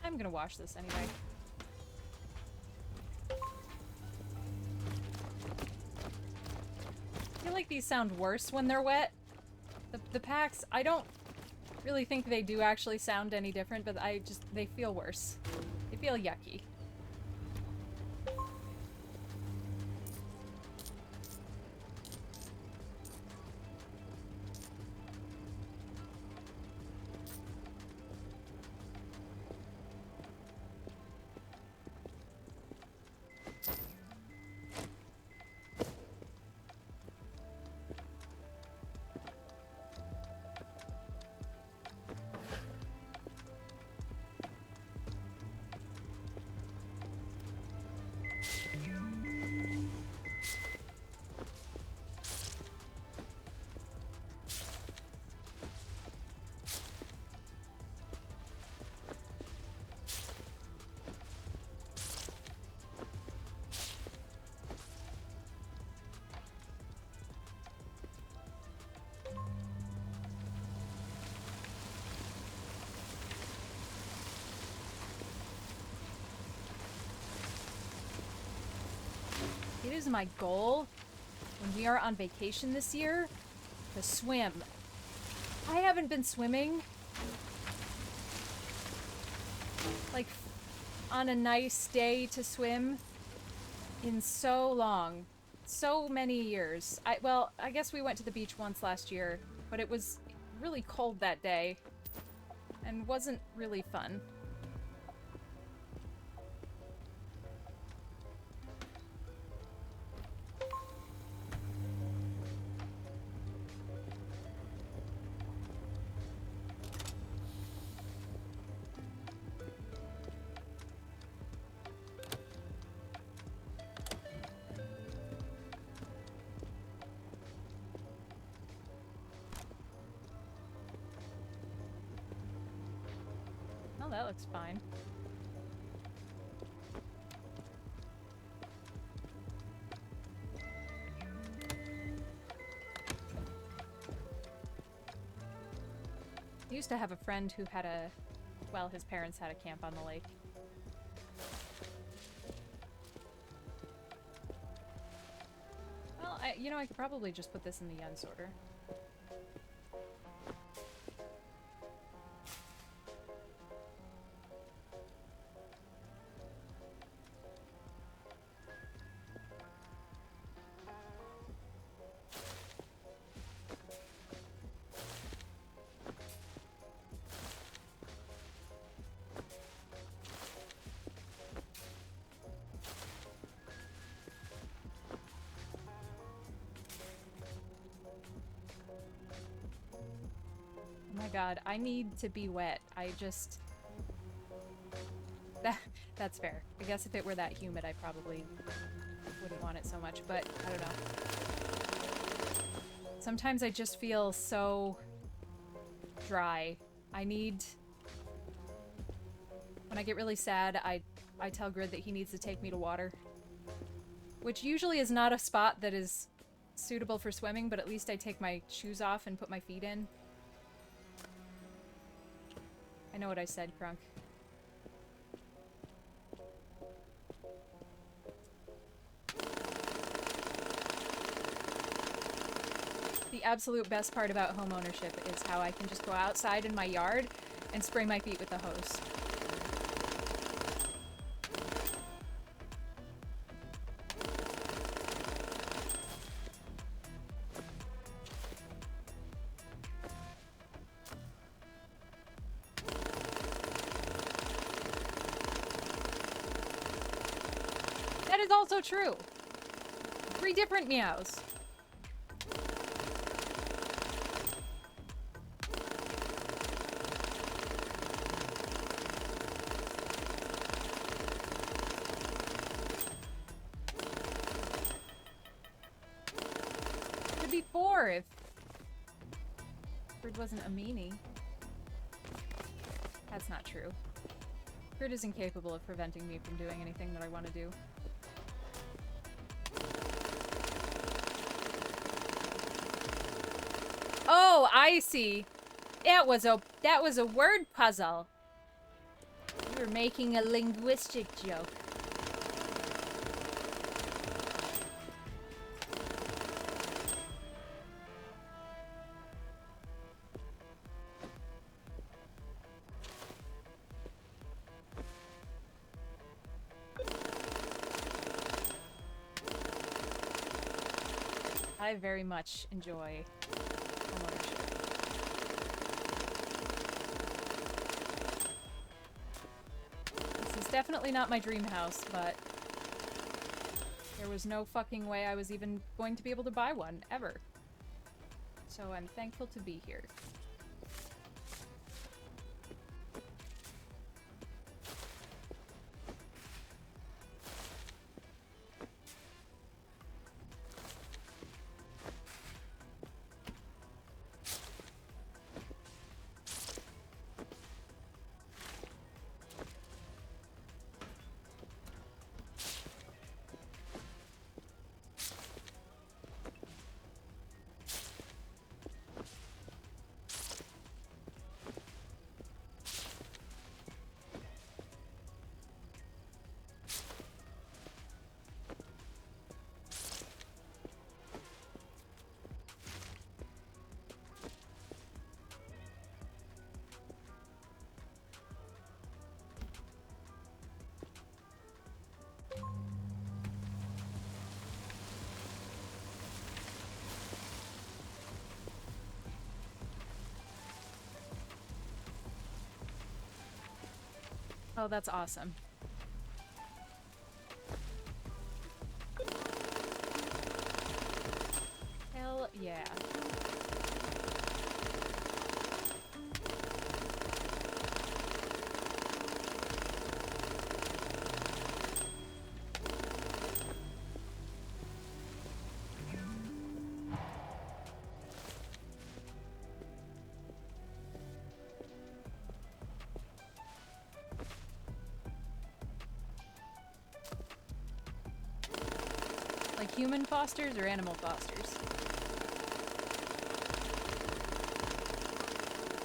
I'm gonna wash this anyway. I feel like these sound worse when they're wet. The packs, I don't really think they do actually sound any different, but they feel worse. They feel yucky. It is my goal when we are on vacation this year to swim. I haven't been swimming like on a nice day to swim in so long. So many years. Well, I guess we went to the beach once last year, but it was really cold that day and wasn't really fun. That looks fine. I used to have a friend who had well, his parents had a camp on the lake. Well, I could probably just put this in the yen sorter. God, I need to be wet. I just... That's fair. I guess if it were that humid, I probably wouldn't want it so much, but I don't know. Sometimes I just feel so dry. I need... When I get really sad, I tell Grid that he needs to take me to water. Which usually is not a spot that is suitable for swimming, but at least I take my shoes off and put my feet in. I know what I said, Crunk. The absolute best part about home ownership is how I can just go outside in my yard and spray my feet with the hose. Also true. 3 different meows. Could be 4 if Grid wasn't a meanie. That's not true. Grid is incapable of preventing me from doing anything that I want to do. Oh, I see. That was a word puzzle. You were making a linguistic joke. I very much enjoy homeownership. This is definitely not my dream house, but there was no fucking way I was even going to be able to buy one, ever. So I'm thankful to be here. Oh, that's awesome. Hell yeah. Like human fosters or animal fosters?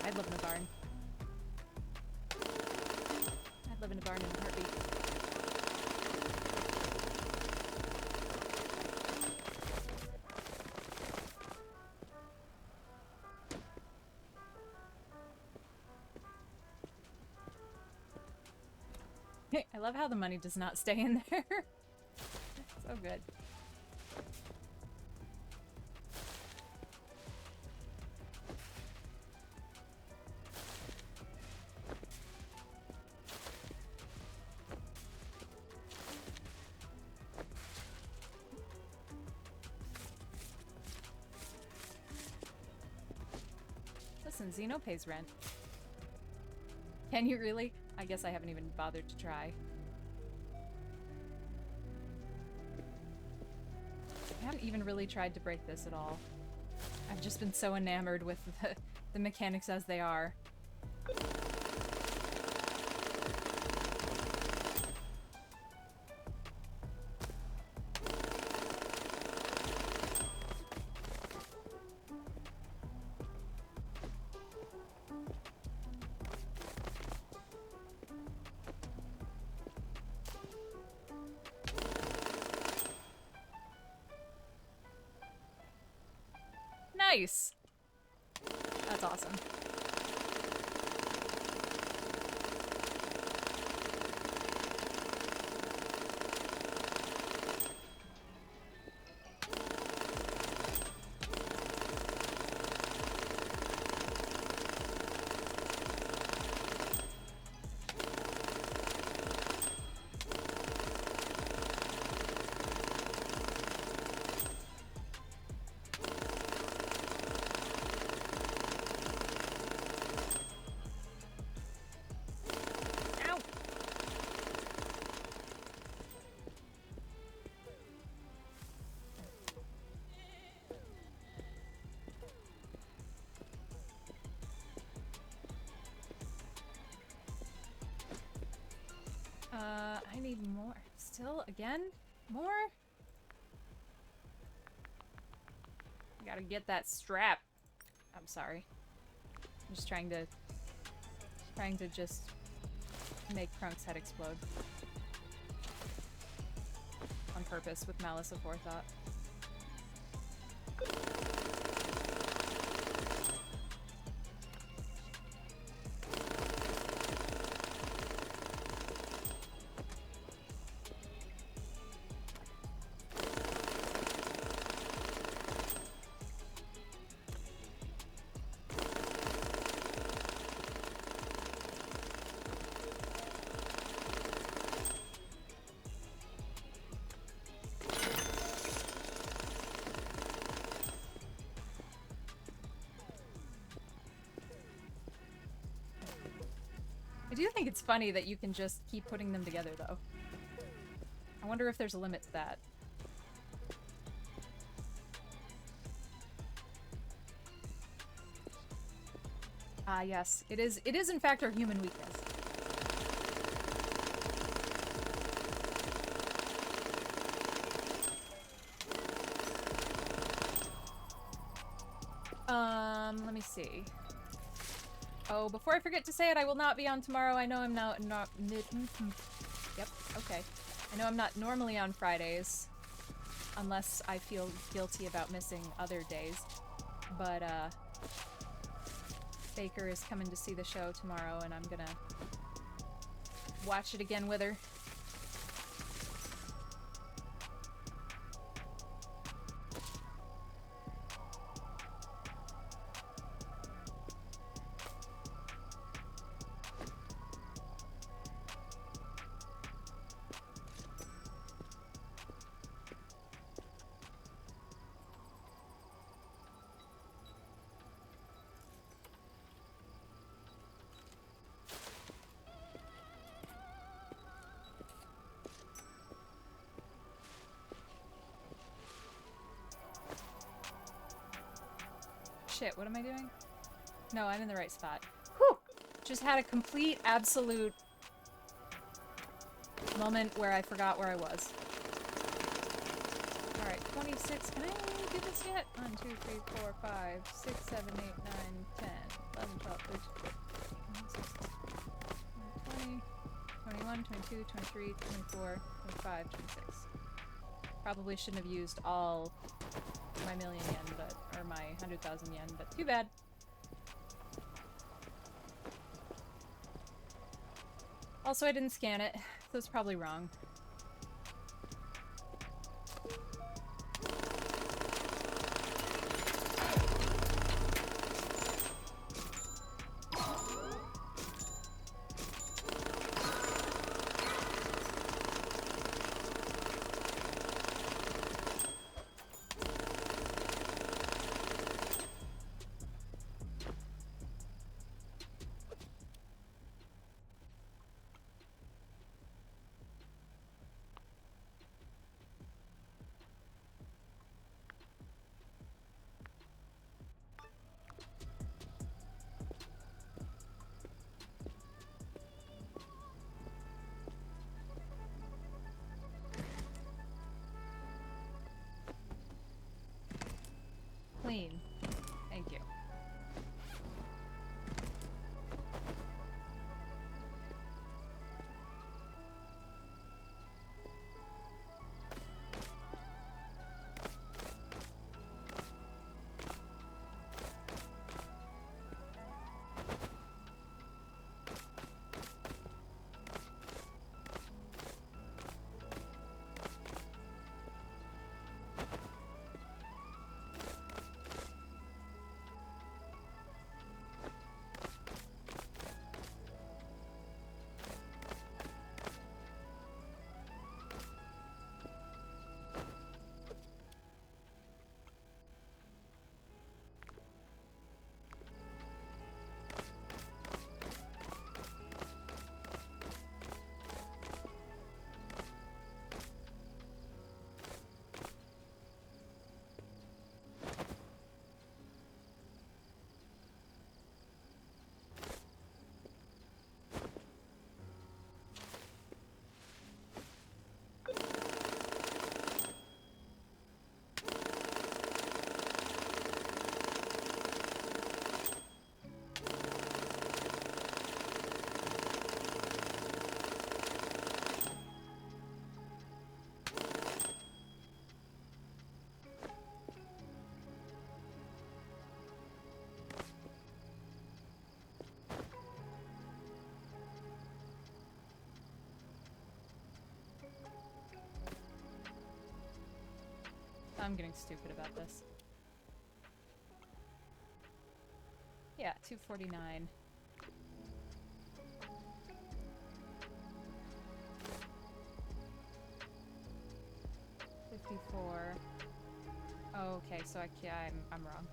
I'd live in a barn. I'd live in a barn in a heartbeat. I love how the money does not stay in there. So good. Listen, Xeno pays rent. Can you really? I guess I haven't even bothered to try. I haven't even really tried to break this at all. I've just been so enamored with the mechanics as they are. Nice! That's awesome. I need more. Still, again? More? I gotta get that strap. I'm sorry. I'm just trying to just make Krunk's head explode. On purpose, with malice aforethought. I do think it's funny that you can just keep putting them together, though. I wonder if there's a limit to that. Ah, yes. It is in fact our human weakness. Let me see. Oh, before I forget to say it, I will not be on tomorrow. I know I'm not yep, okay. I know I'm not normally on Fridays, unless I feel guilty about missing other days. But, Baker is coming to see the show tomorrow, and I'm gonna watch it again with her. shit, what am I doing? No, I'm in the right spot. Whew! Just had a complete, absolute moment where I forgot where I was. Alright, 26. Can I do this yet? 1, 2, 3, 4, 5, 6, 7, 8, 9, 10, 11, 12, 13, 20, 21, 22, 23, 24, 25, 26. Probably shouldn't have used all my million yen, but, or my 100,000 yen, but too bad. Also, I didn't scan it, so it's probably wrong. Clean. Thank you. I'm getting stupid about this. Yeah, 249. $54. Oh, okay, so I'm wrong.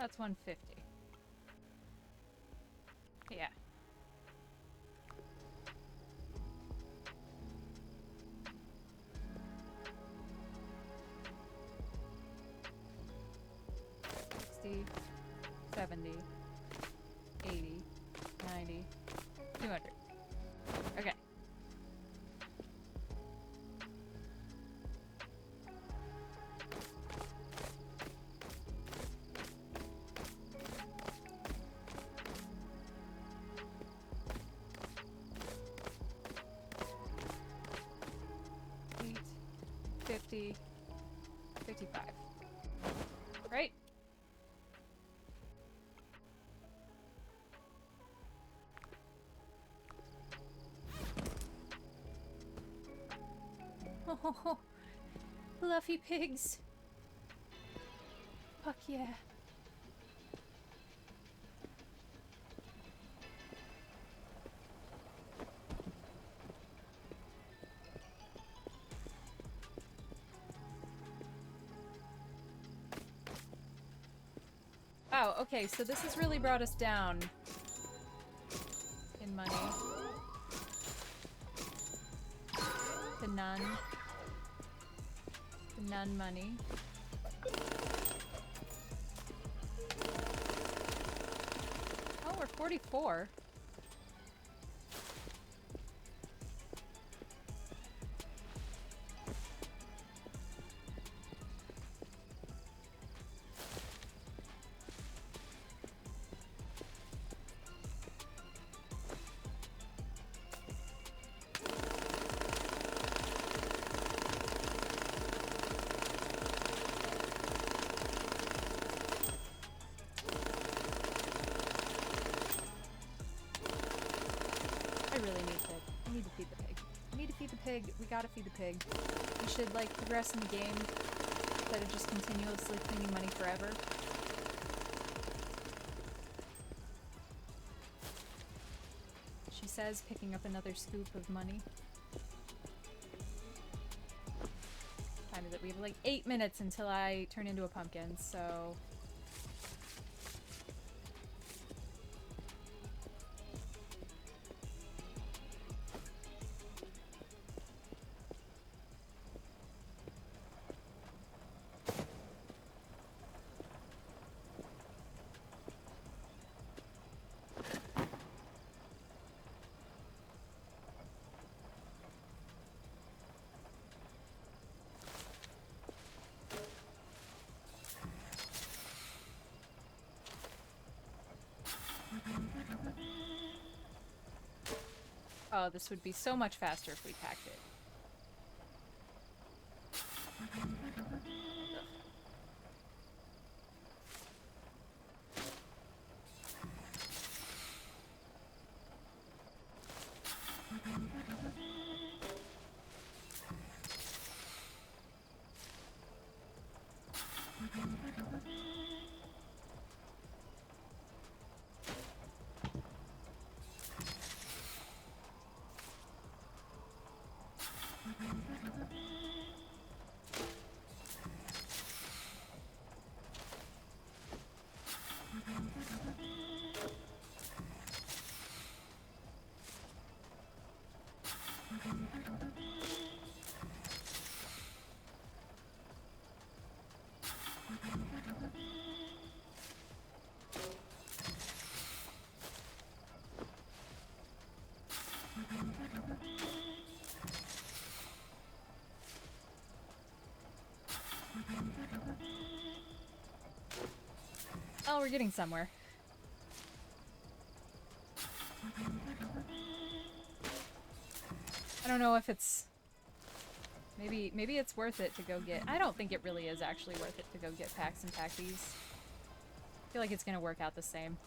That's 150. Yeah. $60, $70, $80, $90, $200. Okay. $50, $55, 55. Right? Oh, fluffy pigs. Fuck yeah. Wow, okay, so this has really brought us down in money. To none. To none money. Oh, we're 44. We gotta feed the pig. We should, like, progress in the game instead of just continuously cleaning money forever. She says, picking up another scoop of money. Time is it? We have, like, 8 minutes until I turn into a pumpkin, so... Oh, this would be so much faster if we packed it. Oh, we're getting somewhere. I don't know if it's... Maybe it's worth it to go get... I don't think it really is actually worth it to go get packs and pack these. I feel like it's gonna work out the same.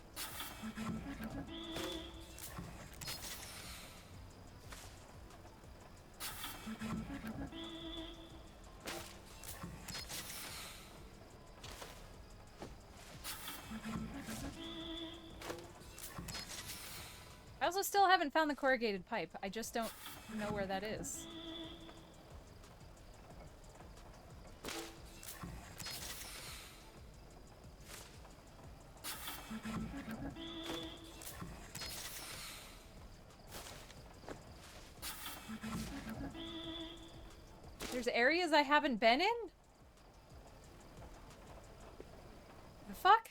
I also still haven't found the corrugated pipe. I just don't know where that is. There's areas I haven't been in? The fuck?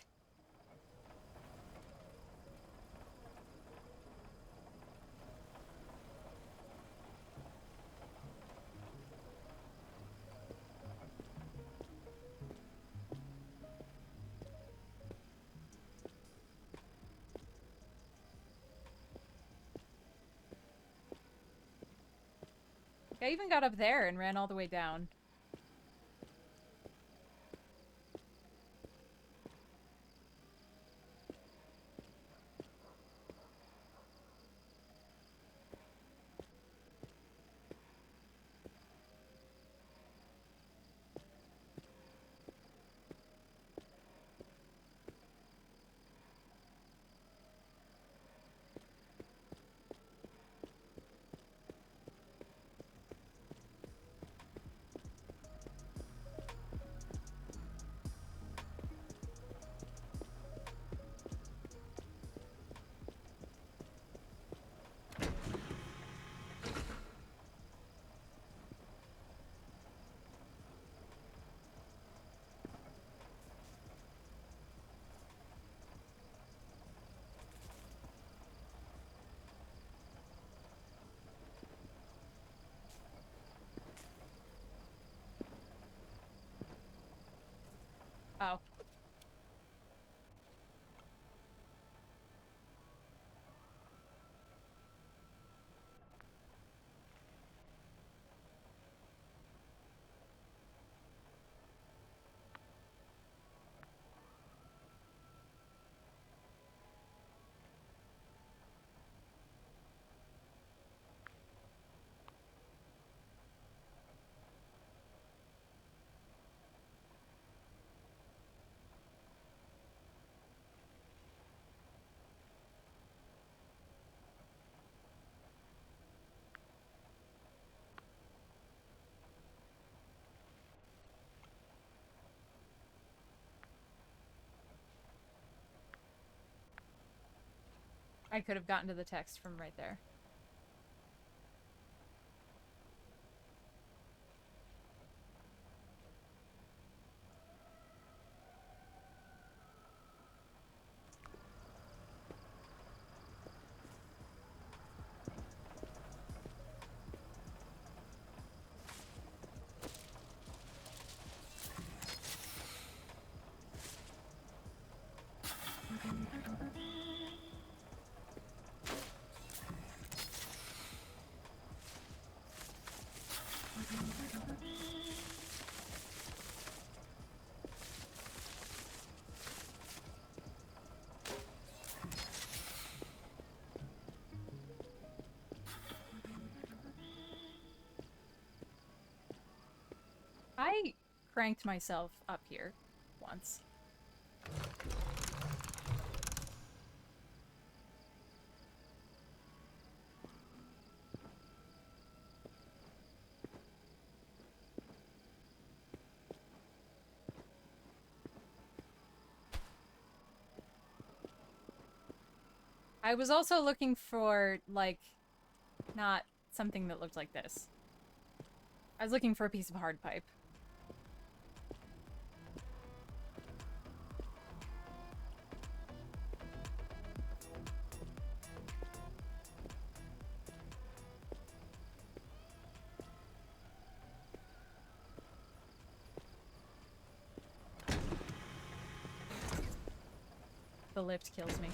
I even got up there and ran all the way down. I could have gotten to the text from right there. I cranked myself up here once. I was also looking for, like, not something that looked like this. I was looking for a piece of hard pipe. The lift kills me.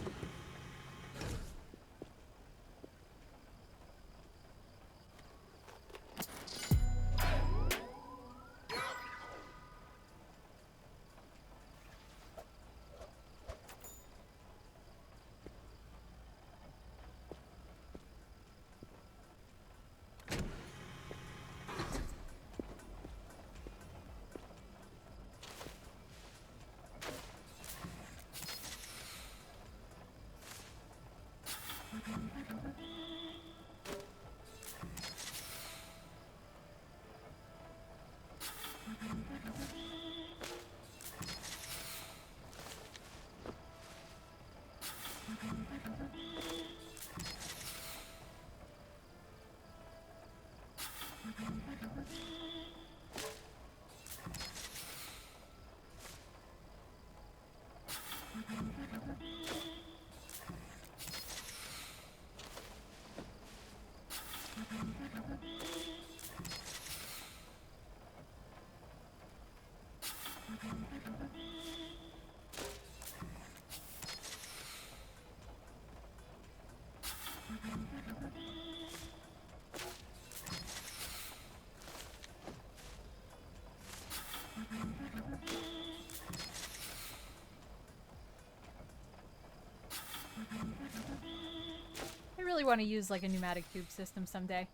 I really want to use, like, a pneumatic tube system someday.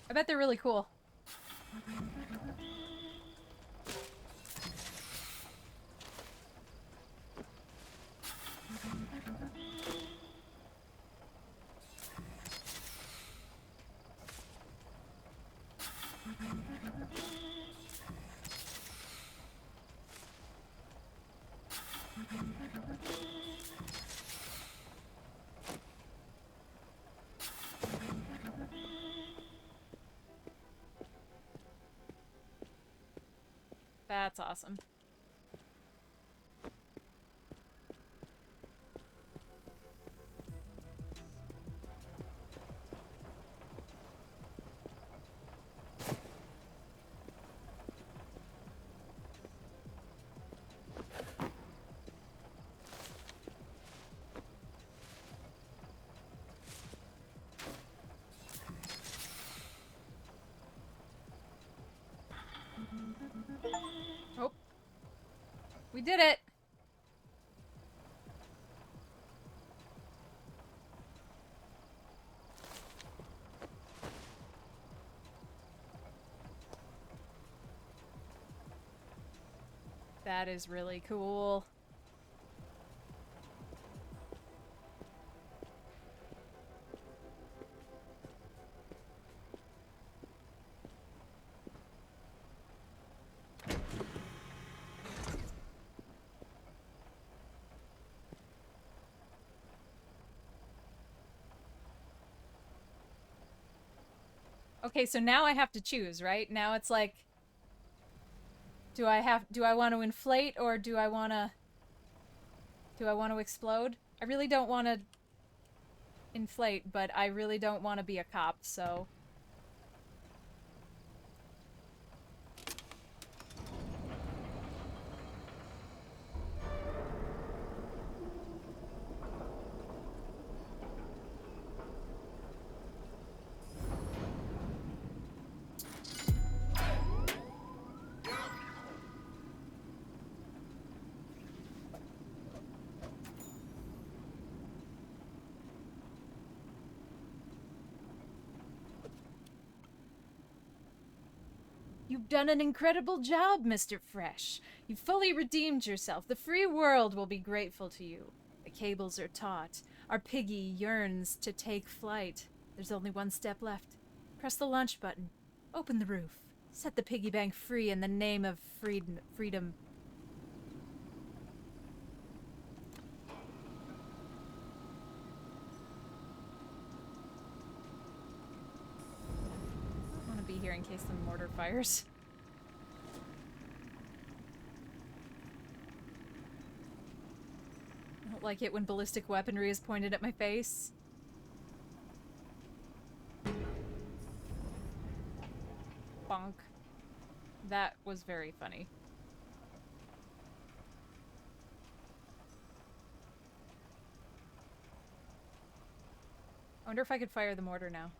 I bet they're really cool. That's awesome. Oh. We did it! That is really cool. Okay, so now I have to choose, right? Now it's like, do I want to inflate or do I want to explode? I really don't want to inflate, but I really don't want to be a cop, so... You've done an incredible job, Mr. Fresh. You've fully redeemed yourself. The free world will be grateful to you. The cables are taut. Our piggy yearns to take flight. There's only one step left. Press the launch button. Open the roof. Set the piggy bank free in the name of freedom. I want to be here in case the mortar fires. I don't like it when ballistic weaponry is pointed at my face. Bonk. That was very funny. I wonder if I could fire the mortar now.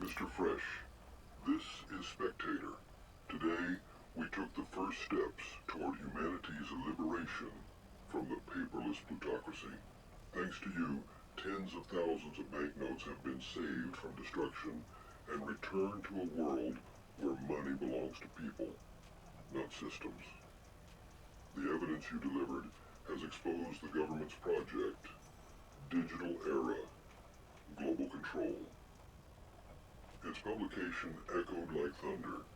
Mr. Fresh, this is Spectator. Today, we took the first steps toward humanity's liberation from the paperless plutocracy. Thanks to you, tens of thousands of banknotes have been saved from destruction and returned to a world where money belongs to people, not systems. The evidence you delivered has exposed the government's project, Digital Era, Global Control. Its publication echoed like thunder,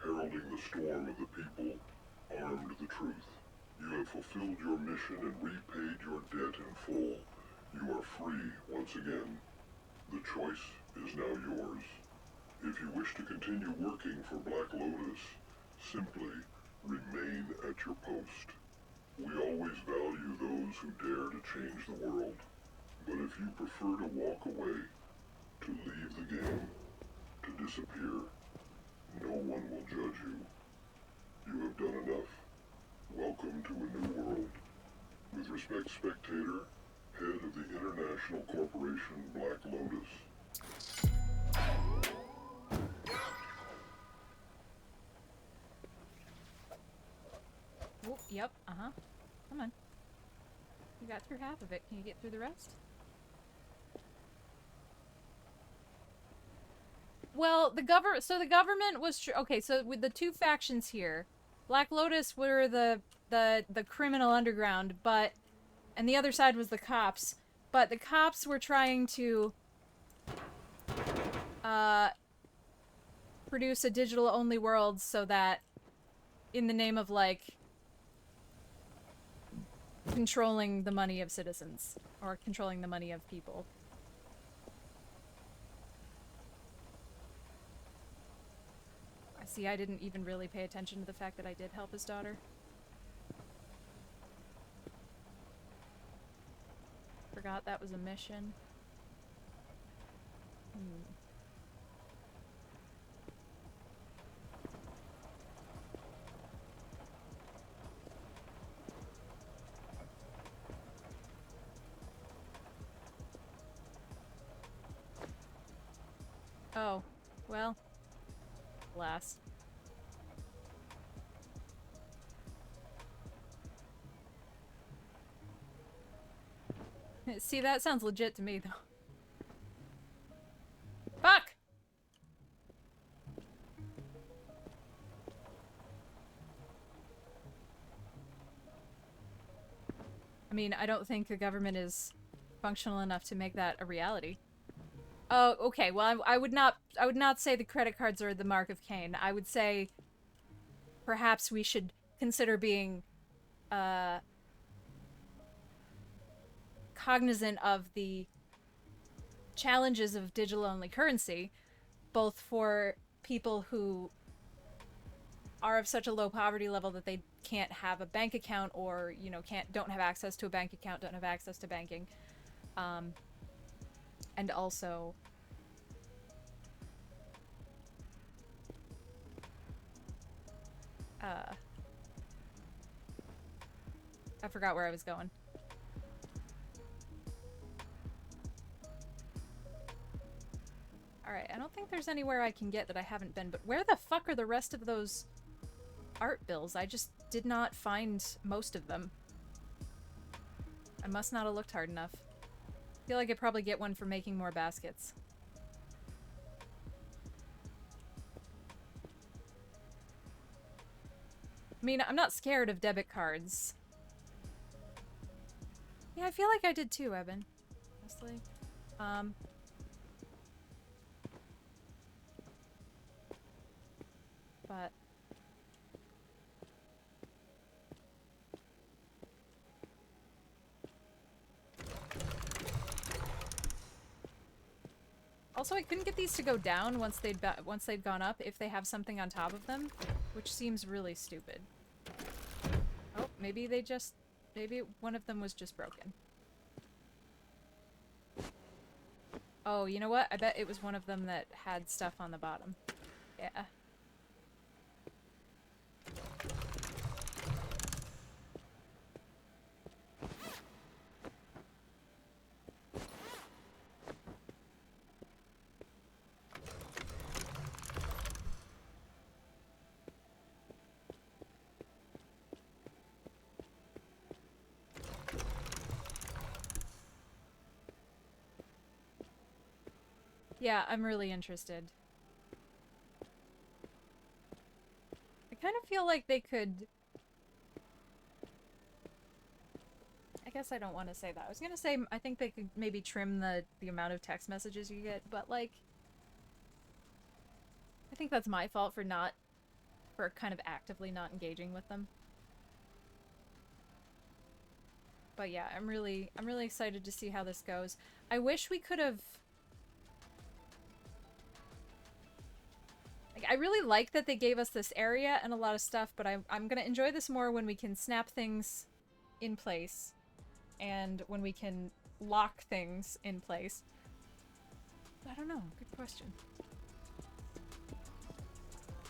heralding the storm of the people armed to the truth. You have fulfilled your mission and repaid your debt in full. You are free once again. The choice is now yours. If you wish to continue working for Black Lotus, simply remain at your post. We always value those who dare to change the world. But if you prefer to walk away, to leave the game, to disappear, no one will judge you. You have done enough. Welcome to a new world. With respect, Spectator, head of the international corporation Black Lotus. Oh, yep, uh-huh. Come on. You got through half of it. Can you get through the rest? Well, the government was okay, so with the two factions here, Black Lotus were the criminal underground, and the other side was the cops. But the cops were trying to produce a digital only world so that in the name of like controlling the money of citizens or controlling the money of people. See, I didn't even really pay attention to the fact that I did help his daughter. Forgot that was a mission. Oh, well, alas. See, that sounds legit to me, though. Fuck! I mean, I don't think the government is functional enough to make that a reality. Oh, okay. Well, I would not say the credit cards are the mark of Cain. I would say perhaps we should consider being cognizant of the challenges of digital-only currency, both for people who are of such a low poverty level that they can't have a bank account, or don't have access to a bank account, don't have access to banking, and also I forgot where I was going. Alright, I don't think there's anywhere I can get that I haven't been, but where the fuck are the rest of those art bills? I just did not find most of them. I must not have looked hard enough. I feel like I'd probably get one for making more baskets. I mean, I'm not scared of debit cards. Yeah, I feel like I did too, Evan. Honestly. But also, I couldn't get these to go down once they'd gone up if they have something on top of them, which seems really stupid. Oh, maybe one of them was just broken. Oh, you know what? I bet it was one of them that had stuff on the bottom. Yeah. Yeah, I'm really interested. I kind of feel like they could... I guess I don't want to say that. I was gonna say I think they could maybe trim the amount of text messages you get, but like... I think that's my fault for kind of actively not engaging with them. But yeah, I'm really excited to see how this goes. I wish we could have... Like, I really like that they gave us this area and a lot of stuff, but I'm gonna enjoy this more when we can snap things in place and when we can lock things in place. I don't know. Good question.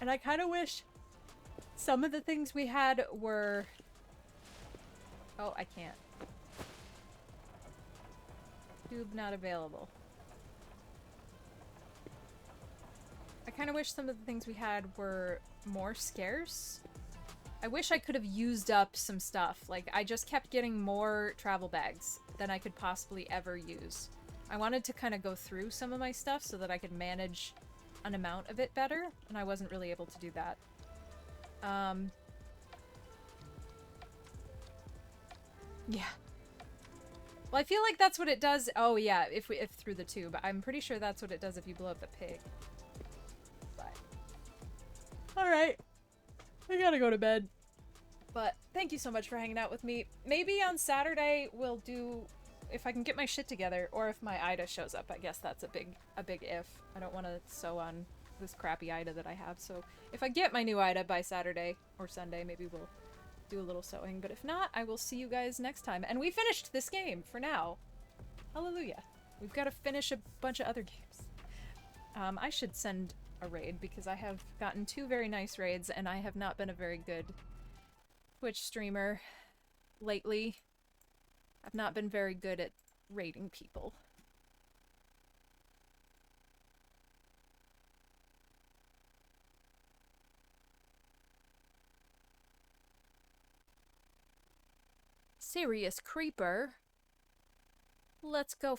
And I kind of wish some of the things we had were... Oh, I can't. Tube not available. I kind of wish some of the things we had were more scarce. I wish I could have used up some stuff. Like, I just kept getting more travel bags than I could possibly ever use. I wanted to kind of go through some of my stuff so that I could manage an amount of it better, and I wasn't really able to do that. Yeah. Well, I feel like that's what it does. Oh yeah, if through the tube. I'm pretty sure that's what it does if you blow up the pig. But all right, I gotta go to bed. But thank you so much for hanging out with me. Maybe on Saturday we'll do, if I can get my shit together, or if my Ida shows up. I guess that's a big if. I don't want to sew on this crappy Ida that I have. So if I get my new Ida by Saturday or Sunday, maybe we'll do a little sewing. But if not, I will see you guys next time. And we finished this game for now. Hallelujah. We've got to finish a bunch of other games. I should send a raid because I have gotten 2 very nice raids and I have not been a very good Twitch streamer lately. I've not been very good at raiding people. Serious Creeper. Let's go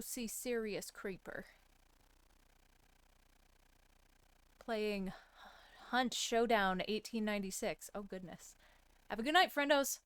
see Serious Creeper. Playing Hunt Showdown 1896. Oh goodness. Have a good night, friendos.